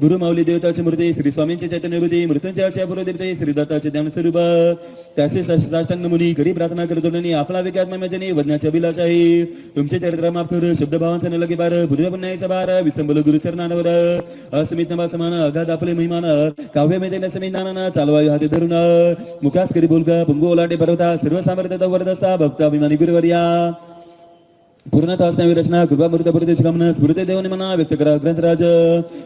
गुरु माऊली देवताची मूर्ती श्री स्वामींचे चैतन्य बुद्धी मृत्यूंच्या पूर्वदेवते श्री दत्ताचे ध्यान स्वरूप त्याचे साष्टांग मुनी करी प्रार्थना कर जोडणी आपला विकास महिमेजनी वज्ञाच्या अभिलाष आहे तुमचे चरित्र माफ कर शब्द भावांचा न लगे बार पूर्व पुण्याचा बार विसंबल गुरुचरणावर अस्मित नवा समान अगाध आपले महिमान काव्य मेदेन समीनाना चालवायु हाती धरून मुखास करी बोलगा पुंगो ओलाटे पर्वता सर्व सामर्थ्यता वरदसा भक्त अभिमानी गुरुवर्या पूर्णतः असणारी रचना कृपा मृत श्रमण स्मृती देवने मना व्यक्त करा ग्रंथराज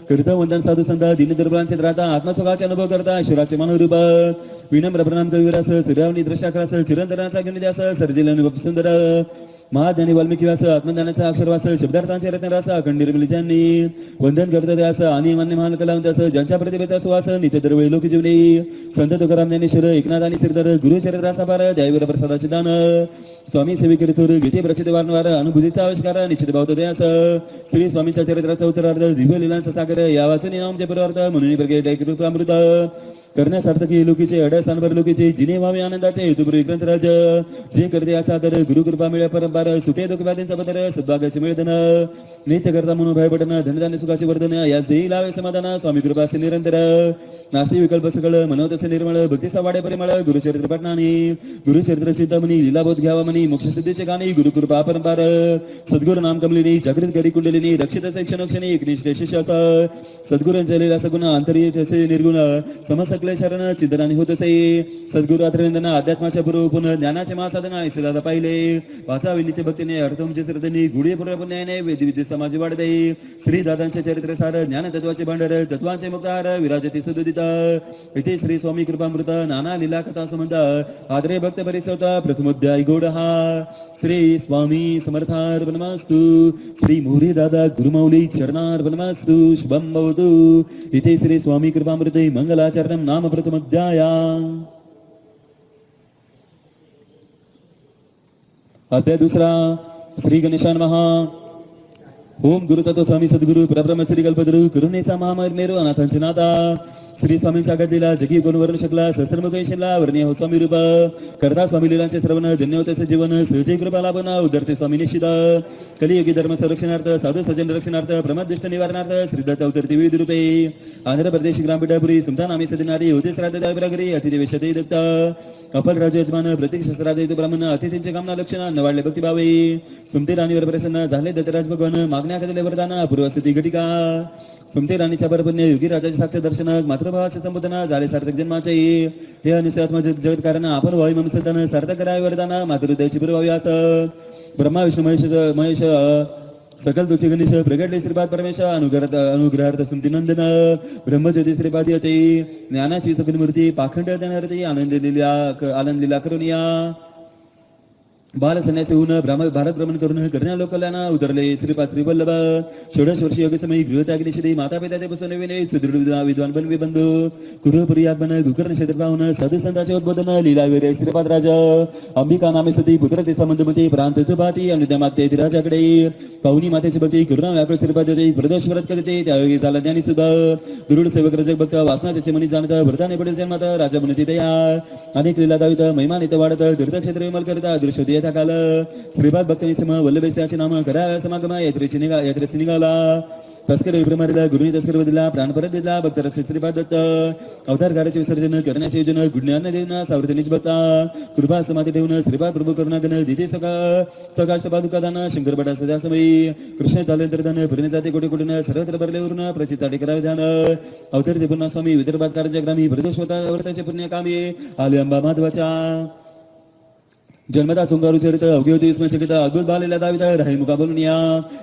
करत वंदन साधू संत दीन दुर्बलांचे राहता आत्मस्वगाचे अनुभव करता ईश्वराचे मनोरूप विनम्र प्रणाम कविरास सूर्यावनी दृष्टाकरास चिरंतराचा घेऊन सर्जिल सुंदर महाज्ञानी वाल्मिकी व्यास आत्मज्ञानाचा अक्षरवास शब्दार्थांचे रत्नरास खंडीरमिलितांनी वंदन करत त्यास आणि मान्य महान कलावंतास ज्यांच्या प्रतिभेचा सुवास नित्य दरवेळी लोक जीवनी संत तुकाराम ज्ञानेश्वर एकनाथ आणि श्रीधर गुरुचरित्रासा पार द्यावीर प्रसादाचे दान स्वामी सेविकरी थोर गीते प्रचित वारंवार अनुभूतीचा आविष्कार निश्चित भावतो द्यास श्री स्वामींच्या चरित्राचा उत्तरार्ध दिव्य लीलांचा सागर या वाचून नामचे पूर्वार्थ म्हणून प्रगट कृपामृत करण्यासार्थकी लोकीचे अडस्थानभर लोकीचे जिने व्हावे आनंदाचे हेतुपुरी ग्रंथराज जे करते याचा आदर गुरुकृपा मिळ्या परंपार सुटे दुःखव्याधींचा बदर सद्भागाचे मिळदन नित्य करता म्हणून भय पडन धनधान्य सुखाचे वर्धन यास देई लावे समाधान स्वामी कृपा असे निरंतर नास्ती विकल्प सकळ मनोतसे निर्मळ भक्तीचा वाडे परिमळ गुरुचरित्र पठणानी गुरुचरित्र चिंतामणी लीलाबोध घ्यावा म्हणी मोक्षसिद्धीचे गाणी गुरुकृपा परंपार सद्गुरु नाम कमलिनी जागृत करी कुंडलिनी रक्षित क्षणोक्षणी एकनिष्ठ शिष्य सद्गुरूंच्या लीला सगुण आंतरिक निर्गुण समस शरण चिंतनाने होत असे सद्गुरु आत्रेंद्रना अध्यात्माच्या पूर्वपून ज्ञानाचे महासाधना असे दादा पाहिले वाचावे नित्य भक्तीने अर्थमचे श्रद्धेने गुढी पूर्व पुण्याने वेद विद्ये समाज वाढते श्री दादांचे चरित्र सार ज्ञान तत्वाचे भांडार तत्वांचे मुक्तार विराजते सुदुदित इथे श्री स्वामी कृपामृत नाना लीला कथा संबंध आदरे भक्त परिसवता प्रथमोध्याय गोड हा श्री स्वामी समर्थार्पणमस्तु श्री मोरे दादा गुरुमौली चरणार्पणमस्तु शुभम भवतु इथे श्री स्वामी कृपामृते मंगलाचरणम नाम प्रथमोध्याय अध्याय दुसरा श्री गणेशान महा ओम गुरु तत्व स्वामी सद्गुरु परब्रह्म श्री कल्पतरु करुणेचा महामेरू अनाथांचे नाथा श्री स्वामींच्या गतीला जगी गुण वर्ण शकला शस्त्रमुखला वर्णीय हो स्वामी रूप करता स्वामी लीलांचे श्रवण धन्य होते जीवन सहजे कृपा लाभना उदरते स्वामी निश्चित कलियुगी धर्म संरक्षणार्थ साधू सज्जन रक्षणार्थ प्रमाददृष्ट निवारणार्थ श्रीदत्त अवतरती विविध रूपे आंध्र प्रदेश ग्रामपीठापुरी सुलतान आमी सदिनारी होते श्राद्ध देवरागरी अतिदेवेशते दत्त अफल राज यजमान प्रतीक शस्त्रादय ब्राह्मण अतिथींचे कामना लक्षण नवाडले भक्तिभावे सुमते राणीवर प्रसन्न झाले दत्तराज भगवान मागण्या कदले वरदाना पूर्वस्थिती घटिका सुमते राणीच्या परपुण्य युगी राजाचे साक्ष दर्शन मातृभावाचे संबोधना झाले सार्थक जन्माचे हे अनुसयात्म जगत कारण आपण वायू ममसतन सार्थक करावे वरदाना मातृदेवची पुरवावी आस ब्रह्मा विष्णू महेश सकल तुझे गणेश प्रगटले श्रीपाद परमेश अनुग्रहार्थ सुमती नंदन ब्रह्मज्योती श्रीपाद येते ज्ञानाची सकल मूर्ती पाखंड देणारती आनंद लीला करुनिया बाल संन्यासी होऊन भारत भ्रमण करून करण्या लोकल्याना उतरले श्रीपाद श्री वल्लभ षोडश वर्षी योग समय गृहत्याग्निषधी माता पिता ते बसून विने सुदृढ विद्वान बनवे बंधू कुरुपुरी आत्मन गुकर्ण क्षेत्र पाहून साधू संतांचे उद्बोधन लीला वेरे श्रीपाद राजा अंबिका नामे सती पुत्र ते संबंधमती प्रांत भाती अनुद्या मागते राजाकडे पाहुणी मातेची भक्ती करुणा व्याकुळ श्रीपाद देते प्रदोष व्रत करते त्यावेळी झाला ज्ञानी सुद्धा दुरुड सेवक रजक भक्त वासना त्याचे मनी जाणत भरताने पडेल जन्मात राजा बनती तया अनेक लीला दावित महिमा नित वाढत तीर्थक्षेत्र विमल करता दृश्य काल श्रीपाद भक्तनी सम वल्लभेश त्याचे नाम करा समागम यात्रेची निघाला तस्कर विप्रमारीला गुरुनी तस्कर बदला प्राण परत दिला भक्त रक्षित श्रीपाद दत्त अवतार कार्याचे विसर्जन करण्याचे योजन गुढज्ञान देऊन सावरतनीच भक्ता कृपा समाधी ठेवून श्रीपाद प्रभू करुणागण दिते सकाष्ट पादुकादान शंकर भटा सदा समयी कृष्ण चालेंतर धन फिरणे जाते कोटी कोटीन सर्वत्र भरले उरून प्रचिताटे करावे ध्यान अवतरते पुन्हा स्वामी विदर्भात कारच्या ग्रामी प्रदोषवता व्रताचे पुण्य कामी आले अंबा माधवाच्या जन्मता चुंगारू चरित अवघे स्मचकित अद्भुत बालेला दावित राही मुका बोलून या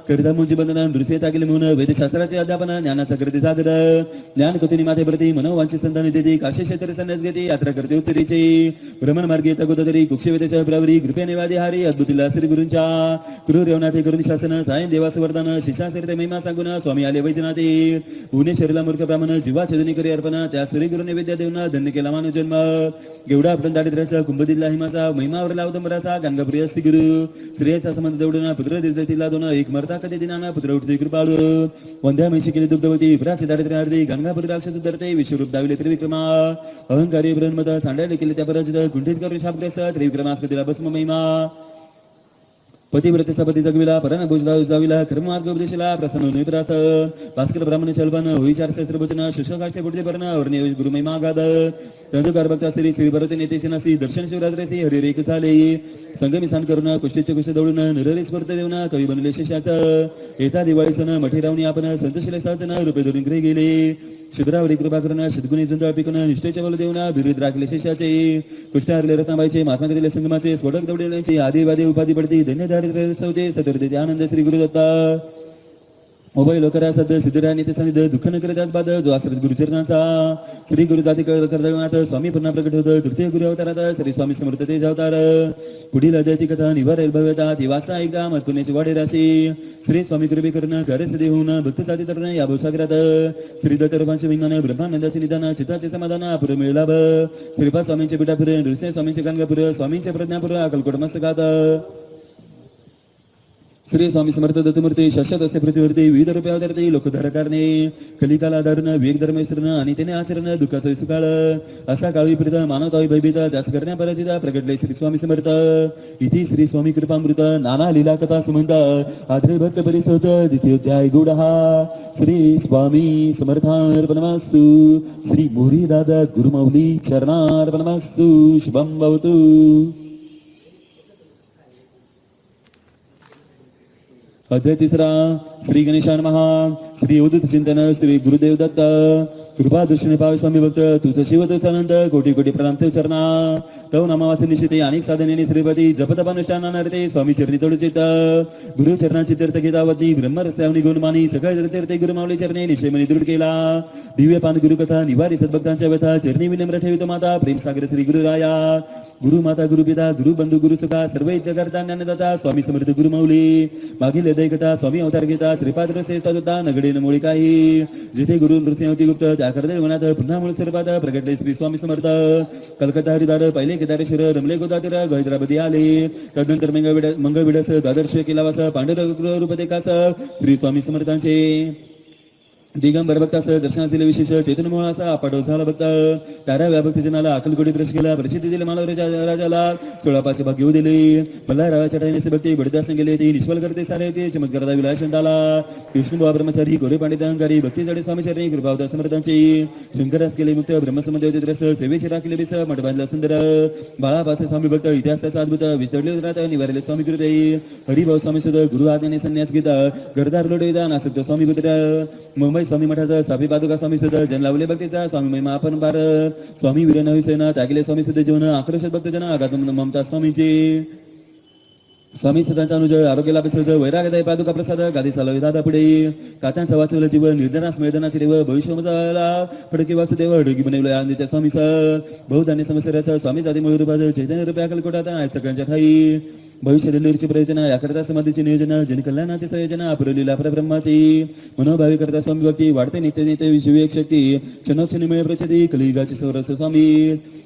करिता मुंजी बंधन नृसिता गेले म्हणून वेदशास्त्राचे अध्यापन ज्ञानाचा करते सागर ज्ञान कुतिनी माते प्रती मनोवांची संतान देते काशी क्षेत्र संन्यास घेते यात्रा करते उत्तरेची भ्रमण मार्गे तगोदरी कुक्षवेदेच्या प्रवरी कृपेने वादी हारी अद्भुतीला श्री गुरूंच्या क्रूर रेवनाथे करुणी शासन सायन देवास वरदान शिष्यासरिते महिमा सांगून स्वामी आले वैजनाथे भुवनेश्वरीला मूर्ख ब्राह्मण जीवा छेदनी करी अर्पण त्या श्री गुरुने विद्या देऊन धन्य केला मानव जन्म गेवढा आपण दारिद्र्याचा कुंभदिल्ला हिमाचा महिमावर लावतो गंगाप्रिय श्री गुरु श्रेयचा संबंध दौडून पुत्र दिसला दोन एक मरता कधी दिनाना पुत्र उठते कृपाळू वंध्या म्हशी केली दुग्धवती विप्राचे दारिद्र्य अर्धी गंगापुरी राक्षस उतरते विश्वरूप दाविले त्रिविक्रमा अहंकारी ब्रह्मता चांडाळे केले त्या पराजित कुंठित करून शापग्रस्त त्रिविक्रमास्पतीला भस्म महिमा पतिव्रते सपती जगविला परान भुजला उजाविला कर्ममार्ग उपदेशला प्रसन्न निप्रासन भास्कर ब्राह्मण चलपन होई 4 सहस्त्र वचन शिष्यकाचे गुडदे परण वर्णे गुरुमय मागाद तंदुकार भक्त श्री श्री भरत नेते नसी दर्शन शिवरात्रेसी हरिरेख झाले संगमी सान करून कुष्टीचे कुष्ट दौडून निररी स्फूर्त देऊन कवी बनले शिष्याच येता दिवाळी सण मठी रावणी आपण संतशिले सहजन रुपये धरून घरी गेले शुद्रावरी कृपा करून सद्गुणी जुंदळ पिकून निष्ठेचे बोल देऊन बिरुद राखले शिष्याचे कुष्ट हरले रत्नाबाईचे महात्मा दिले संगमाचे स्फोटक दौडण्याचे आदिवादी उपाधी पडती धन्यधारित सौदे सदरते आनंद श्री गुरुदत्ता मोबाईल लोकरा सध्या सिद्धराय ते सनिध दुःख न करताच बाद जो आश्रित गुरुचरणाचा श्री गुरु जाती कर्दळनाथ स्वामी पुन्हा प्रकट होत तृतीय गुरु अवतारात श्री स्वामी समर्थ तेज अवतार पुढील अद्वैती कथा निवारेल भव्यता ती वासा एकदा मत पुण्याची वाढे राशी श्री स्वामी कृपे करून कार्यसिद्धी होऊन भक्त साधी तरुण या भवसागरात श्री दत्तरूपांचे विमान ब्रह्मानंदाचे निदान चिताचे समाधान अपुर मिळाव श्रीपाद स्वामींचे पिठापुर नृसिंह स्वामींचे गाणगापुर स्वामींचे प्रज्ञापुर अकलकोट मस्तकात श्री स्वामी समर्थ दत्तमूर्ती शाश्वत असे पृथ्वीवरती विविध रूपे अवतरते लोकधारकारणे कलिकाला आधारण विवेक धर्म विसरण आणि त्याने आचरण दुःखाचं सुकाळ असा काळ विपरीत मानवतावी भयभीत त्यास करण्या पराजित प्रगटले श्री स्वामी समर्थ इथे श्री स्वामी कृपामृत नाना लीला कथा संबंध आद्रे भक्त परिसोत द्वितीयोध्याय गुढहा श्री स्वामी समर्थार्पणमस्तु श्री मोरी दादा गुरुमौली चरणार्पणमस्तु शुभम भवतु अध्याय 3 श्री गणेशान महा श्री उदित चिंतन श्री गुरुदेव दत्त कृपा दृष्टीने पावे स्वामी भक्त तुझं शिव तुझ आनंद कोटी कोटी प्रणाम ते चरणा तव नामावाचे निश्चिते अनेक साधने श्रीपती जपतपानुष्ठानार्थे स्वामी चरणी चढुचित गुरु चरणाची तीर्थ घेता वदनी ब्रह्म रस्त्यावनी गुणमानी सगळे तीर्थे गुरुमावली चरणे निश्चयमनी दृढ केला दिव्य पान गुरुकथा निवारी सद्भक्तांच्या व्यथा चरणी विनम्र ठेवितो माता प्रेम सागर श्री गुरुराया गुरु माता गुरुपिता गुरु बंधू गुरु सखा सर्व यज्ञकर्ता ज्ञानदाता स्वामी समर्थ गुरुमाऊली मागील दैकता स्वामी अवतार घेता श्रीपाद रसेस्ता होता नगडे मुळी काही जिथे गुरु नृसिंहती गुप्त त्या करदे मनात पुन्हा मूळ स्वरूपात प्रगटले श्री स्वामी समर्थ कलकत्ता हरिदार पहिले केदारेश्वर रमले गोदातीर हैदराबादी आले तदनंतर मंगळविडस द्वादर्श केलावास पांडुरंग रूप देखास श्री स्वामी समर्थांचे दिगंबर भक्तास दर्शनास दिले विशेष तेथून मूळ असा पाठव झाला भक्त तारा व्याभक्ती जनाला अकलकोटी प्रवेश केला प्रसिद्धी दिले मानव राजाला 16 पाच भाग घेऊ दिले मल्हार रावाच्या टाईने भक्ती बडदास गेले ते निष्फल करते सारे ते चमत्कार विलासंताला विष्णुबा ब्रह्मचारी गोरे पांडित अहंकारी भक्ती जडे स्वामी चरणी कृपावता समर्थांची शंकरास केले मुक्त ब्रह्मसंबंध होते रस सेवेची राखले बिस मठ बांधला सुंदर बाळापासे स्वामी भक्त इतिहासाचा अद्भुत विस्तरले राहत निवारले स्वामी कृपे हरिभाऊ स्वामी सुद्धा गुरु आज्ञाने संन्यास घेता गरदार लोडेदा नासक्त स्वामी पुत्र मुंबई स्वामी मठात सापी पादुका स्वामी सुद्धा जन लावले भक्तीचा स्वामी महिमा आपण बार स्वामी वीर नवी सेना त्यागले स्वामी सुद्धा जीवन आक्रोशक भक्तजन आघात ममता स्वामीची स्वामी सदांचा अनुज आरोग्य लाभेसद वैरागदाय पादुका प्रसाद गादी चालवे दादा पुढे कात्यांचा वाचवलं जीवन निर्धनास मैदानाचे देव भविष्य मजाला फडके वासुदेव ढगी बनवलं आनंदीच्या स्वामी सर बहुधान्य समस्याचा स्वामी जाती मूळ रूपात चैतन्य रूपे अकलकोटात सगळ्यांच्या ठाई भविष्य दिल्लीची प्रयोजन याकरता समाधीचे नियोजन जनकल्याणाचे संयोजन पुरवलेला परब्रह्माची मनोभावी करता स्वामी भक्ती वाढते नित्य नित्य विश्वविवेक शक्ती क्षणोक्षणी मिळे प्रचिती कलियुगाचे सौरस स्वामी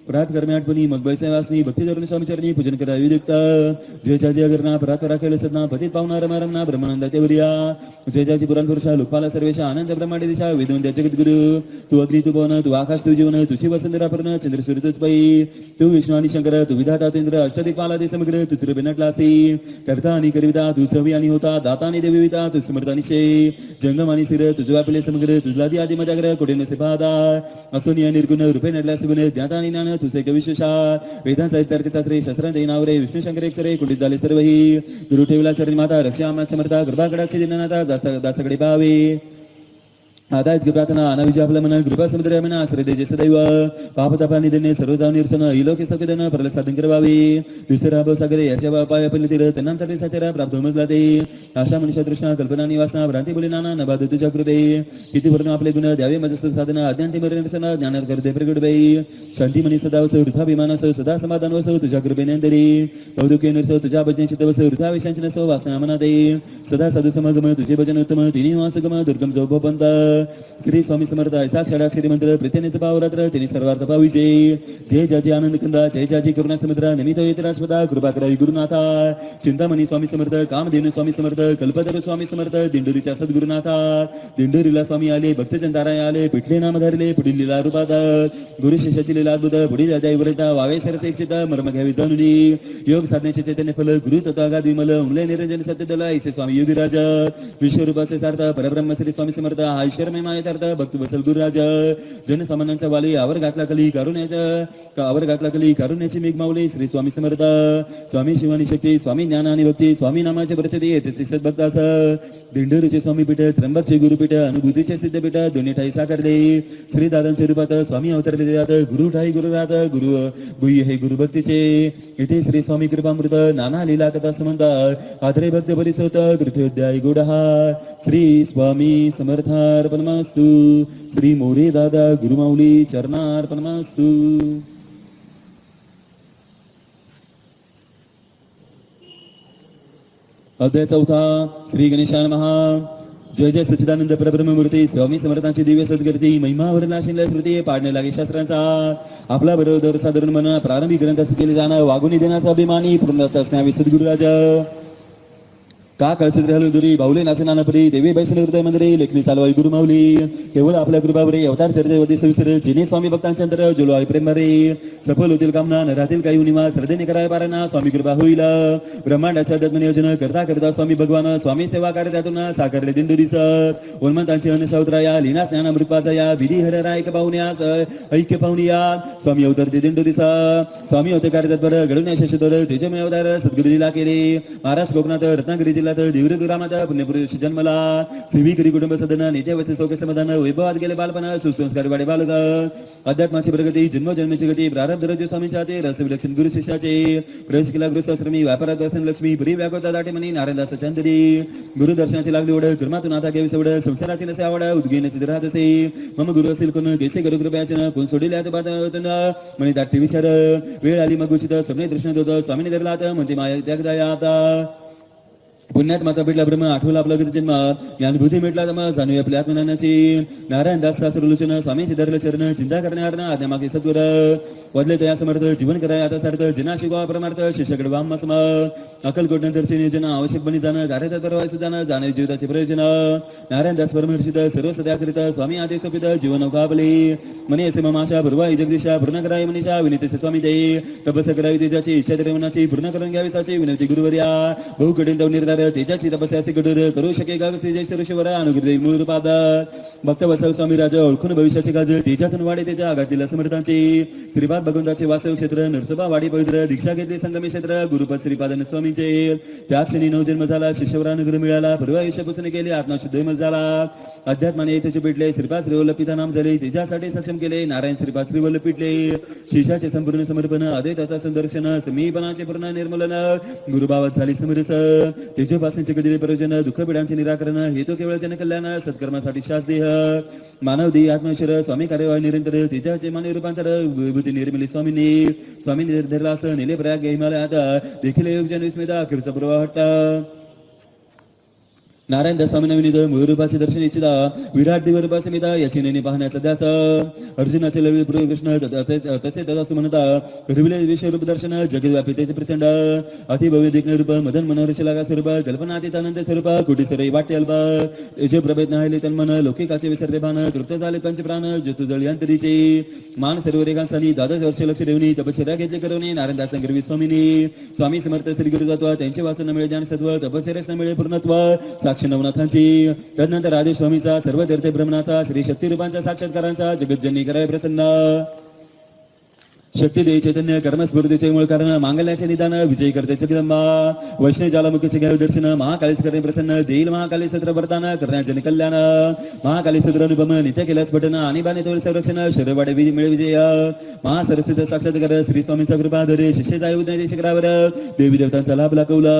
प्रात कर्मे आठवणी मग वासनी भक्ती धरून स्वामी चरणी पूजन करा विदुक्त जय जय अगरना परात परा केले सदना पतित पावना रमारमना ब्रह्मानंद तेवरिया जय जय पुराण पुरुषा लोकपाला सर्वेशा आनंद ब्रह्मांड दिशा वेदवंत जगत गुरु तू अग्नी तू पवन तू आकाश तू जीवन तुझी वसंतरा पूर्ण चंद्र सूर्य तुझ पै तू विष्णू आणि शंकर तू विधाता तेंद्र अष्टदिक्पाला दे समग्र तू सूर्य बिनटलासी करता आणि करिता तू चवी आणि होता दाता आणि देविता तू समर्थानी शे जंगम आणि सिर तुझ वापले समग्र तुझला दी आदि मजाग्र कोटे नसे पादा असोनिया निर्गुण रूपे नटला सुगुण ज्ञाता आणि ज्ञान तुझे कविशेषा वेदांचा तर्कचा श्री शस्त्रांत नावरे विष्णू शंकर एक सरे कुंडित झाले सर्वही गुरु ठेवला चरणी माता रक्षा आम्हा समर्था कृपाकडाक्षी दिनानाथा दासकडे पावे आता इतकी प्रार्थना अनाविजय आपल्या मन कृपा समुद्र म्हणा आश्रय देजे सदैव पापतापा निधने सर्व जाऊन निरसन इलोके सौकेदन परलक साधन करवावे दुसरा भाव सागरे याच्या पाय आपण तीर तनांतर साचरा प्राप्त होमजला ते आशा मनुष्य तृष्णा कल्पना निवासना भ्रांती बोली नाना नबाद तुझ्या कृपे किती वर्ण आपले गुण द्यावे मजस्त साधना अज्ञांती मरण निरसन ज्ञानात करते प्रगट बाई शांती मनी सदा वस वृथा विमानस सदा समाधान वस तुझ्या कृपेने अंतरी कौतुके निरसो तुझ्या भजन चित्त वस वृथा विषांची नसो वासना मना दे सदा साधू समागम तुझे भजन उत्तम तिन्ही वासगम दुर्गम जो पंत श्री स्वामी समर्थ ऐसा षडाक्षरी मंत्र प्रित्यनेच पावरात्र तिने सर्वार्थ पाविजे. जय जाजी आनंद कंदा जय जाजी करुणा समुद्र निमित्त येते राजपदा कृपा करावी गुरुनाथा. चिंतामणी स्वामी समर्थ कामधेनु स्वामी समर्थ कल्पतरू स्वामी समर्थ दिंडोरीच्या सद्गुरुनाथा. दिंडोरीला स्वामी आले भक्तजन ताराय आले पिठले नाम धरले पुढील लीला रूपात गुरु शिष्याची लीला अद्भुत पुढील अध्याय वरता वावे सरसे इच्छित मर्म घ्यावी जाणुनी. योग साधनेचे चैतन्य फल गुरु तत्वागाद विमल उमले निरंजन सत्य दल ऐसे स्वामी योगीराज. विश्वरूपाचे सार्थ परब्रह्म श्री स्वामी समर्थ हा ईश्वर महिमायतार्थ भक्त बसल गुरुराज. जनसामान्यांचा वाली आवर घातला कली कारुण्याची मेघ माऊली श्री स्वामी समर्थ. स्वामी शिवानी शक्ती स्वामी ज्ञान आणि भक्ती स्वामी नामाचे प्रचिती येते सद्भक्तास. दिंडोरीचे स्वामी पीठ त्र्यंबकचे गुरुपीठ अनुभूतीचे सिद्धपीठ दोन्ही ठाई साकारले. श्री दादांच्या रूपात स्वामी अवतरले देतात गुरु ठाई गुरुरात गुरु गुह्य हे गुरु भक्तीचे. इथे श्री स्वामी कृपामृत नाना लीला कथा संबंध आदरे भक्त परिसोत तृतीयोध्याय गुडहा. श्री स्वामी समर्थार्पणमस्तु. श्री मोरे दादा गुरुमाऊली चरणार्पणमस्तु. अध्याय चौथा. श्री गणेशाय नमः. जय जय सच्चिदानंद परब्रह्ममूर्ती स्वामी समर्थांची दिव्य सद्गती महिमावर नाशिनल्या श्रुती पाडणे लागे शास्त्रांचा. आपला बरोबर साधारण मना प्रारंभी ग्रंथ केले जाणं वागुनी देण्याचा अभिमानी पूर्णत असण्यावी सद्गुरुराज. का कळसूत्र हलुदुरी बाहुले नाचनानपरी देवी बैसन हृदय मंदिरे लेखनी चालवाई गुरुमाऊली. केवळ आपल्या कृपावरे अवतार चर्चेवधी सविस्तर जिने स्वामी भक्तांच्या अंतर जोलो आहे प्रेम रे. सफल होतील कामना नरातील काही उनिमा श्रद्धेने कराय पारायणा स्वामी कृपा होईल. ब्रह्मांडाच्या दत्मनियोजन करता करता स्वामी भगवान स्वामी सेवा कार्य त्यातून साकारले दिंडोरीस. उन्मंतांची अनशावत्राया लीना स्नान मृत्वाचा या विधी हररायक पाहुण्यास ऐक्य पाहुनिया स्वामी अवतरते दिंडोरीसा. स्वामी होते कार्य तत्पर घडवण्या शशधर तेजमय अवतार सद्गुरुजीला केले. महाराष्ट्र कोकणात रत्नागिरी जिल्ह्यात देवरे ग्रामात पुण्यपुरुष जन्मला. सेविकरी कुटुंब सदन नेते वसे सौख्य समाधान वैभवात गेले बालपण सुसंस्कार वाडे बालक. अध्यात्माची प्रगती जन्मजन्मीची गती प्रारब्ध रज स्वामींच्या हाते रस विलक्षण गुरु शिष्याचे. प्रवेश केला गृहस्थाश्रमी व्यापारात दर्शन लक्ष्मी पुरी व्यापकता दाटे म्हणी नारायणदास चंदरी. गुरु दर्शनाची लागली ओढ कर्मातून आता घ्यावी सवड संसाराची नसे आवड उद्गेनाची राहत असे. मम गुरु असेल कोण कैसे गुरु कृपयाचन कोण सोडिल्या म्हणे दाटे विचार. वेळ आली मग उचित स्वप्ने दर्शन होत स्वामीने धरला म्हणते माया त्याग दया आता. पुण्यात्माचा भेटला ब्रह्म आठवला आपला जन्म ज्ञानभूती भेटला जमा जाणूया आपल्या आत्मज्ञानाची. नारायणदास शास्त्रलोचन स्वामींचे धरलं चरण चिंता करणार ना आज्ञामागे सत्वर. वदले तया समर्थ जीवन कराय आता सार्थ जना शिकवा परमार्थ शिष्याकडे वाम सम. अक्कलकोट नंतरचे नियोजन आवश्यक बनी जाणं कार्य परवाय सुजान जाणे जीविताचे प्रयोजन. नारायणदास परमहर्षित सर्व सत्याकरित स्वामी आदेश सोपित जीवन अवकाबले. मने असे ममाशा भरवाई जगदीशा पूर्ण कराय मनीषा विनंती स्वामी दे. तपस करावी तेजाची इच्छा तरी मनाची पूर्ण करून घ्यावी साची विनंती गुरुवर्या. बहु कठीण तव निर्धार तेजाची तपस्या असे कठोर करू शके गाग श्री जय ऋषीवर अनुग्रह मूळ पाद. भक्त वत्सल स्वामी राजा ओळखून भविष्याचे गाज तेजातून वाढे त्याच्या आघातील समर्थांचे. श्रीपाद भगवंताचे वासव क्षेत्र नरसोबा वाडी पवित्र दीक्षा घेतली संगमे क्षेत्र गुरुपद श्रीपादन स्वामींचे. त्या क्षणी नवजन्म झाला शिष्यवर अनुग्रह मिळाला पूर्व आयुष्यापासून गेले आत्मशुद्ध विमल झाला. अध्यात्माने त्याचे पेटले श्रीपाद श्रीवल्लभ पिता नाम झाले त्याच्यासाठी सक्षम केले नारायण श्रीपाद श्रीवल्लभ पिटले. शिष्याचे संपूर्ण समर्पण अद्वैताचा संदर्शन समीपनाचे पूर्ण निर्मूलन गुरुभावात झाली समरस. तेजोपासनेचे कधी प्रयोजन दुःख पिढांचे निराकरण हेतू केवळ जनकल्याण सत्कर्मासाठी शास देह मानव देह आत्मेश्वर स्वामी कार्यवाही निरंतर तेजाचे मानवी रूपांतर विभूती निर्मिली स्वामींनी. स्वामींनी धरला असं नेले प्रयाग हिमालयात देखील योगजन विस्मिता अखेरचा प्रवाह हट्टा. नारायणदास स्वामींना विनिध मूळ रूपाचे दर्शन इच्छिता विराट दिवरूपा समिता याची नेणी पाहण्याचा ध्यास. अर्जुनाचे लढवे पूर्व कृष्ण तसे तदासु म्हणता करविले विश्वरूप दर्शन जगद्व्यापी त्याचे प्रचंड अतिभव्य देखणे रूप मदन मनोहर शिलागा स्वरूप कल्पनातीत आनंद स्वरूप कुटी सरई वाटे अल्प तेजे प्रभेद नाहिले तन्मन लौकिकाचे विसर्रे भान तृप्त झाले पंचप्राण जतू जळी अंतरीचे. मान सर्व रेखांचानी 12 वर्ष लक्ष ठेवणी तपश्चर्या घेतले करवणे नारायणदास गरवी स्वामीनी. स्वामी समर्थ श्री गुरुतत्व त्यांचे वासन मिळे ज्ञान सत्व तपश्चर्यास मिळे पूर्णत्व साक्ष नवनाथांची. तदनंतर आदेश स्वामीचा सर्व तीर्थ ब्रह्मणाचा श्री शक्ती रूपांच्या साक्षात्कारांचा जगज्जननी कराय प्रसन्न. शक्ती दे चैतन्य कर्मस्फूर्तीचे मूळ कारण मांगल्याचे निदान विजय करते जगदंबा. वैष्णव ज्वालामुखीचे घ्यावे दर्शन महाकालीस करणे प्रसन्न देईल महाकाली सत्र वर्तान करण्या जन कल्याण. महाकाली सत्र अनुपम नित्य केल्यास पठन आणि बाणे तोल संरक्षण शरीरवाडे मिळे विजय. महासरस्वती साक्षात्कार श्री स्वामींचा कृपाधरे शिष्य जाय उदय शिखरावर देवी देवतांचा लाभ लाकवला.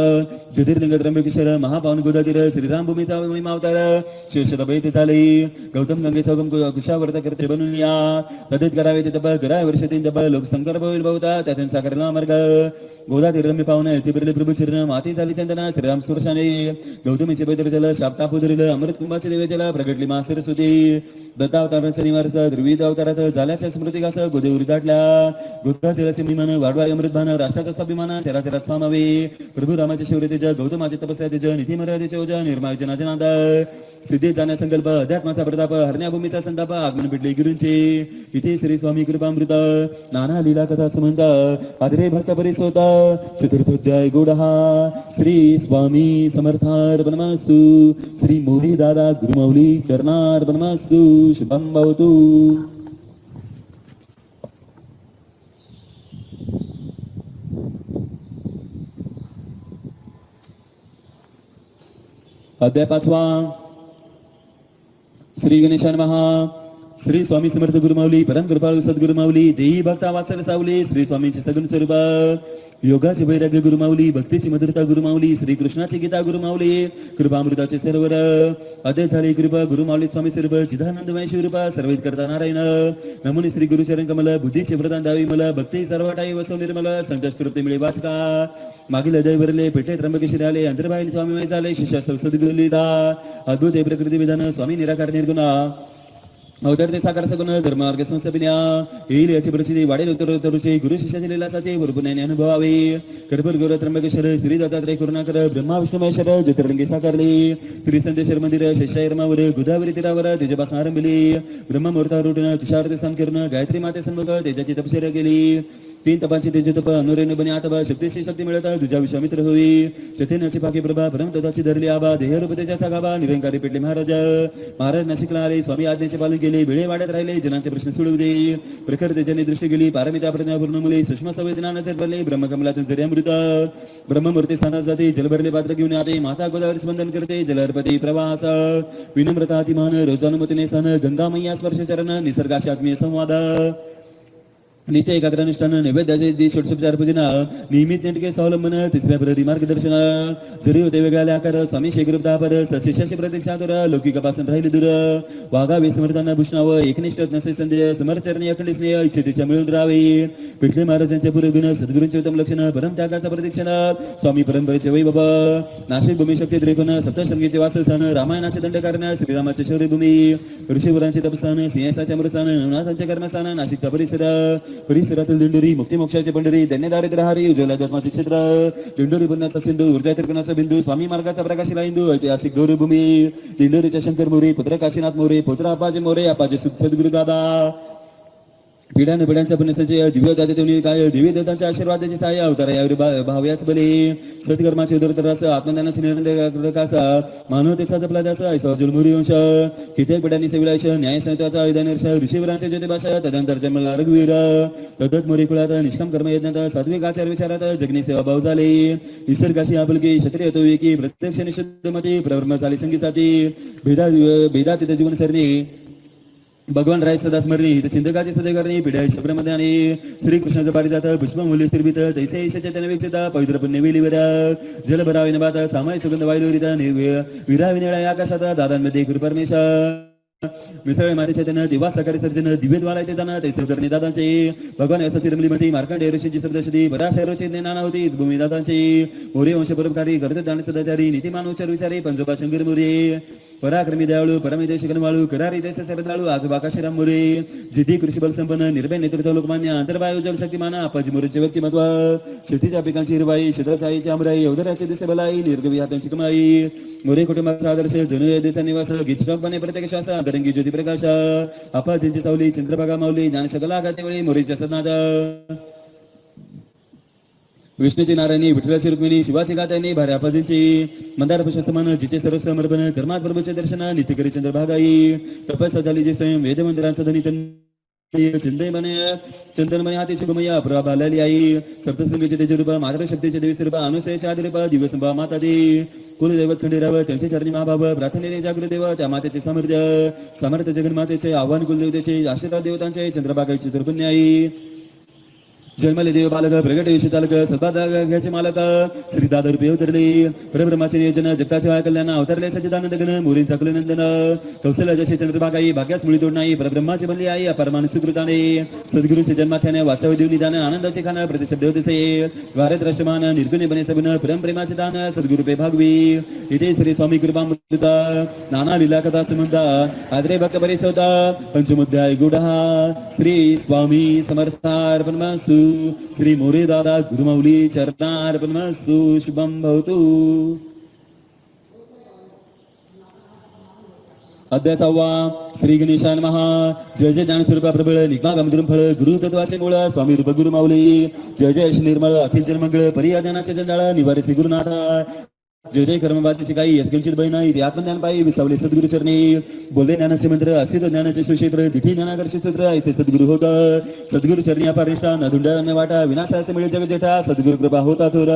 ज्योतिर्लिंग त्र्यंबकेश्वर महापावन गोदातीर श्रीराम भूमीचा महिमा अवतार शेषता बैत झाले. गौतम गंगेचा कुशावर्त करते बनून या तदेत करावे ते तप कराय वर्ष तीन तप संकल्प होईल बहुता त्यातून साकारला मार्ग गोदा रम्य पावन ते बिरले प्रभू चरण माती झाली चंदना श्रीराम सुरशाने गौतमीचे पैदर जल शाप्ताप उदरिल अमृत कुंभाचे देवे जल प्रगटली मा सरस्वती दत्तावतारांचा निवारस द्रविद अवतारात झाल्याच्या स्मृतिकास गोदेवरी दाटल्या गोदा जलाचे मिमान वाढवाय अमृत भान राष्ट्राचा स्वाभिमान चराचरात स्वामावे प्रभू रामाच्या शिवरेतेच्या गौतमाचे तपस्या तेज निधी मर्यादेचे ओजा निर्माय जनाचे नाद सिद्धीत जाण्या संकल्प अध्यात्माचा प्रताप हरण्याभूमीचा संताप आगमन भेटले गुरूंचे इथे श्री स्वामी कृपामृत नाना लीला कथा समंत आदरे भक्त परिसोता चतुर्थोध्याय गोडहा श्री स्वामी समर्थार बनमासु श्री मोरी दादा गुरुमौली चरणार बनमासु शुभम भवतु. अध्याय 5. श्री गणेशान महा श्री स्वामी समर्थ गुरुमाऊली परम कृपाळू सद्गुरुमाऊली देई भक्ता वात्सल सावली श्री स्वामींचे सगुण स्वरूप योगाचे वैराग्य गुरुमाऊली भक्तीची मधुरता गुरुमाऊली श्री कृष्णाची गीता गुरुमाऊली कृपामृताचे सरोवर अध्याय झाले कृपा गुरुमाऊली स्वामी स्वरूप चिदानंदमय शिवरूप सर्वैत करता नारायण नमुनी श्री गुरुचरण कमल बुद्धीचे वरदान दावी मला भक्ती सर्वटाई वसव निर्मल संतोष कृप्ती मिळे वाचका मागील अध्याय वरले पेटले त्र्यंबकेश्वरी आले अंतर्बाईल स्वामीमय झाले शिष्या सद्गुरु लीला अद्भुत हे प्रकृती विधान स्वामी निराकार निर्गुणा अवतरते साकार सगुण धर्मार्ग संस्थापिन्या येईल याची प्रसिद्धी वाढेल उत्तरोत्तरचे गुरु शिष्याचे लीलासाचे भरपूरने अनुभवावे कर्पूर गौर त्र्यंबकेश्वर श्री दत्तात्रय करुणाकर ब्रह्मा विष्णू महेश्वर ज्योतिर्लिंगी साकारले श्री संतेश्वर मंदिर शेषायर्मावर गोदावरी तीरावर तेजपासून आरंभिली ब्रह्ममुहूर्तावर उठून तुषारते संकीर्ण गायत्री माते सन्मुख तेजाची तपश्चर्या केली 3 तपांची तेज तप अनुरेण बने आतबा शक्तीशी शक्ती मिळत तुझ्या विश्वामित्र होई चथेनाची पाकी प्रभा परम तदाची धरली आबा देहरूपतेच्या सागाबा निरंकारी पेटले महाराज नाशिकला आले स्वामी आज्ञेचे पालन केले वेळे वाढत राहिले जनांचे प्रश्न सोडवले प्रखर तेजाने दृष्टी गेली पारमिता प्रज्ञा पूर्ण मुले सुषमा संवेदना नजर पडले ब्रह्मकमलातून जरी अमृत ब्रह्ममूर्ती स्थानात जाते जलभरले पात्र घेऊन आते माता गोदावरी स्पंदन करते जलर्पती प्रवास विनम्रता अतिमान रोजानुमतीने सन गंगा मैया स्पर्श चरण निसर्गाशी आत्मीय संवाद नित्य एकाग्रनिष्ठान नैवेद्याचे षोडशोपचार पूजना नियमित नेटके स्वावलंबन तिसऱ्या प्रहरी मार्गदर्शन जरी होते वेगळ्या आकार स्वामी शेगरूप दापर सशिष्याशी प्रतीक्षा दूर लौकिकापासून राहिली दूर वागावे समर्थांना भूषणावं एकनिष्ठ नसे संदेह समरचरणी अखंड स्नेह इच्छितेच्या मिळून राहावे पिठले महाराजांच्या पुरगुण सद्गुरूंचे उत्तम लक्षण परम त्यागाचा प्रतीक्षण स्वामी परंपरेचे वैभव नाशिक भूमी शक्ती त्रिकोण सप्तशृंगीचे वासस्थान रामायणाचे दंडकारण श्रीरामाचे शौर्यभूमी ऋषीवरांचे तपस्थान सिंहस्थाचे अमृतस्थान नवनाथांचे कर्मस्थान नाशिकचा परिसरातील दिंडोरी मुक्ती मोक्षाचे पंढरी धन्य दारिद्र्यहारी उज्ज्वल आत्माचे क्षेत्र दिंडोरी पुण्याचा सिंधू ऊर्जा त्रिकोणाचा बिंदू स्वामी मार्गाचा प्रकाशिला हिंदू ऐतिहासिक गौरवभूमी दिंडोरीच्या शंकर मोरे पुत्र काशीनाथ मोरे पुत्र अप्पाजी मोरे अप्पाजी सद्गुरु दादा पिढ्यान पिढ्यांच्या पुण्यस्थाचे दिव्य दाते काय दिव्य देवतांच्या आशीर्वादाची स्थाय अवतार यावर भाव्याच बले सत्कर्माचे उदरतरास आत्मज्ञानाचे निरंतर मानवतेचा जपला दास ऐसा जुलमुरी वंश कित्येक पिढ्यांनी सेविलाश न्याय संहिताचा विधानर्ष ऋषीवरांचे ज्योतिभाषा तदंतर जन्मला रघुवीर तदत मोरी कुळात निष्काम कर्म यज्ञात सात्विक आचार विचारात जगनी सेवा भाव झाले निसर्गाशी आपुलकी क्षत्रिय तो एकी प्रत्यक्ष निषिद्ध मते प्रवर्म झाली संगीसाठी भेदा तिथे जीवन सरणी भगवान राय सदा स्मरणी हित चिंतकाची सदै करणी पिढ्या शब्रमध्ये आणि श्रीकृष्णाचं पारिजात पुष्प मूल्य स्थिरभित तैसे चैतन्य व्यक्तिता पवित्र पुण्य वेलीवर जल भरावे नभात सामाय सुगंध वायुरिता विरावी निळा आकाशात दादांमध्ये गुरुपरमेश मिसळे माते चैतन्य दिवा सकारी सर्जन दिव्यद्वाला येते जाणं तैसे करणे दादांचे भगवान असा चिरमलीमध्ये मार्कंडेय ऋषीची श्रद्धाशुद्धी बराशा रोचे नाना होती भूमी दादांचे मोरे वंश परोपकारी गर्द दान सदाचारी नीतिमान उच्चार विचारे पंजोबा शंकर मोरे पराक्रमी दयाळू परमेदेश गणवाळू करारी देश सरदाळू आजोबा काशीराम मोरे जिद्दी कृषीबल संपन्न निर्भय नेतृत्व लोकमान्य अंतर्वायू जल शक्तिमान आपाजी मोरेचे व्यक्तिमत्व शेतीच्या पिकांची हिरवाई शिद्रछाईची आमराई अवधराची दिसे बलाई निर्गवी हातांची कमाई मोरे कुटुंबाचा आदर्श जनुदेचा निवास गीत श्लोकपणे प्रत्येक श्वास अंतरंगी ज्योती प्रकाश आपाजींची सावली चंद्रभागा माऊली ज्ञानशकला गातेवेळी मोरेच्या सदनाद विष्णूची नारायणी विठ्ठलाची रुक्मिणी शिवाची गातायनी भार्या आपाजींची मंदार पुष्प समान जिचे सर्व समर्पण कर्मात प्रभूचे दर्शन नित्यकरी चंद्रभागाई तपस्या झाली जे स्वयं वेद मंदिरांचा धनी चंदनमय हातीची गुमय्या प्रभा लाली आई सप्तशृंगीचे तेजरूप मात्र शक्तीचे देवी स्वरूप अनुसयाचे आदिरूप दिवसंभा माता दे कुलदैवत खंडेराव त्यांचे चरणी महाभाव प्रार्थनेने जागृत देव त्या मातेचे सामर्थ्य जगन्मातेचे आव्हान कुलदेवतेचे आशीर्वाद देवतांचे चंद्रभागाची दुर्पुण्य आई जन्मले देव बालक प्रगट यश चालक सद्भाग्याचे मालक श्री दादा रूपे अवतरले परब्रह्माचे नियोजन जगताचे वाय कल्याण अवतरले सच्चिदानंद गण मोरींचा कुलनंदन कौशल्य जसे चंद्रभागाई भाग्यास मुळी तोड नाही परब्रह्माचे बनले आई अपरमान सुकृताने सद्गुरूंचे जन्माख्याने वाचावे देऊन निदान आनंदाचे खान प्रतिशब्द होते भारत राष्ट्रमान निर्गुणे बने सबन परम प्रेमाचे दान सद्गुरुपे भागवी इथे श्री स्वामी कृपा मृता नाना लीला कथा संबंधा आदरे भक्त परिसोता पंचमुध्याय गुडहा श्री स्वामी समर्थार्पणमस्तु श्री मोरे दादा गुरुमौली चरणार्पणमस्तु शुभम भवतु अध्याय 6 श्री गणेशाय नमः जय जय ज्ञानस्वरूप प्रबळ निगमागमधुरम फळ गुरु तत्वाचे मूळ स्वामी रूप गुरु माऊली जय जय श्री निर्मळ अखिंचन मंगळ परियाज्ञानाचे जंजाळ निवारे श्री गुरुनाथ जय जय कर्मवादीची काही यत्किंचित भय नाही ते आत्मज्ञान पायी विसावले सद्गुरु चरणी बोलले ज्ञानाचे मंत्र असित ज्ञानाचे सुक्षेत्र दिठी ज्ञानाकर्षी सूत्र ऐसे सद्गुरु होत सद्गुरु चरणी अपार निष्ठा न धुंडाळा वाटा विनाशासे मिळे जग जेठा सद्गुरु कृपा होता थोर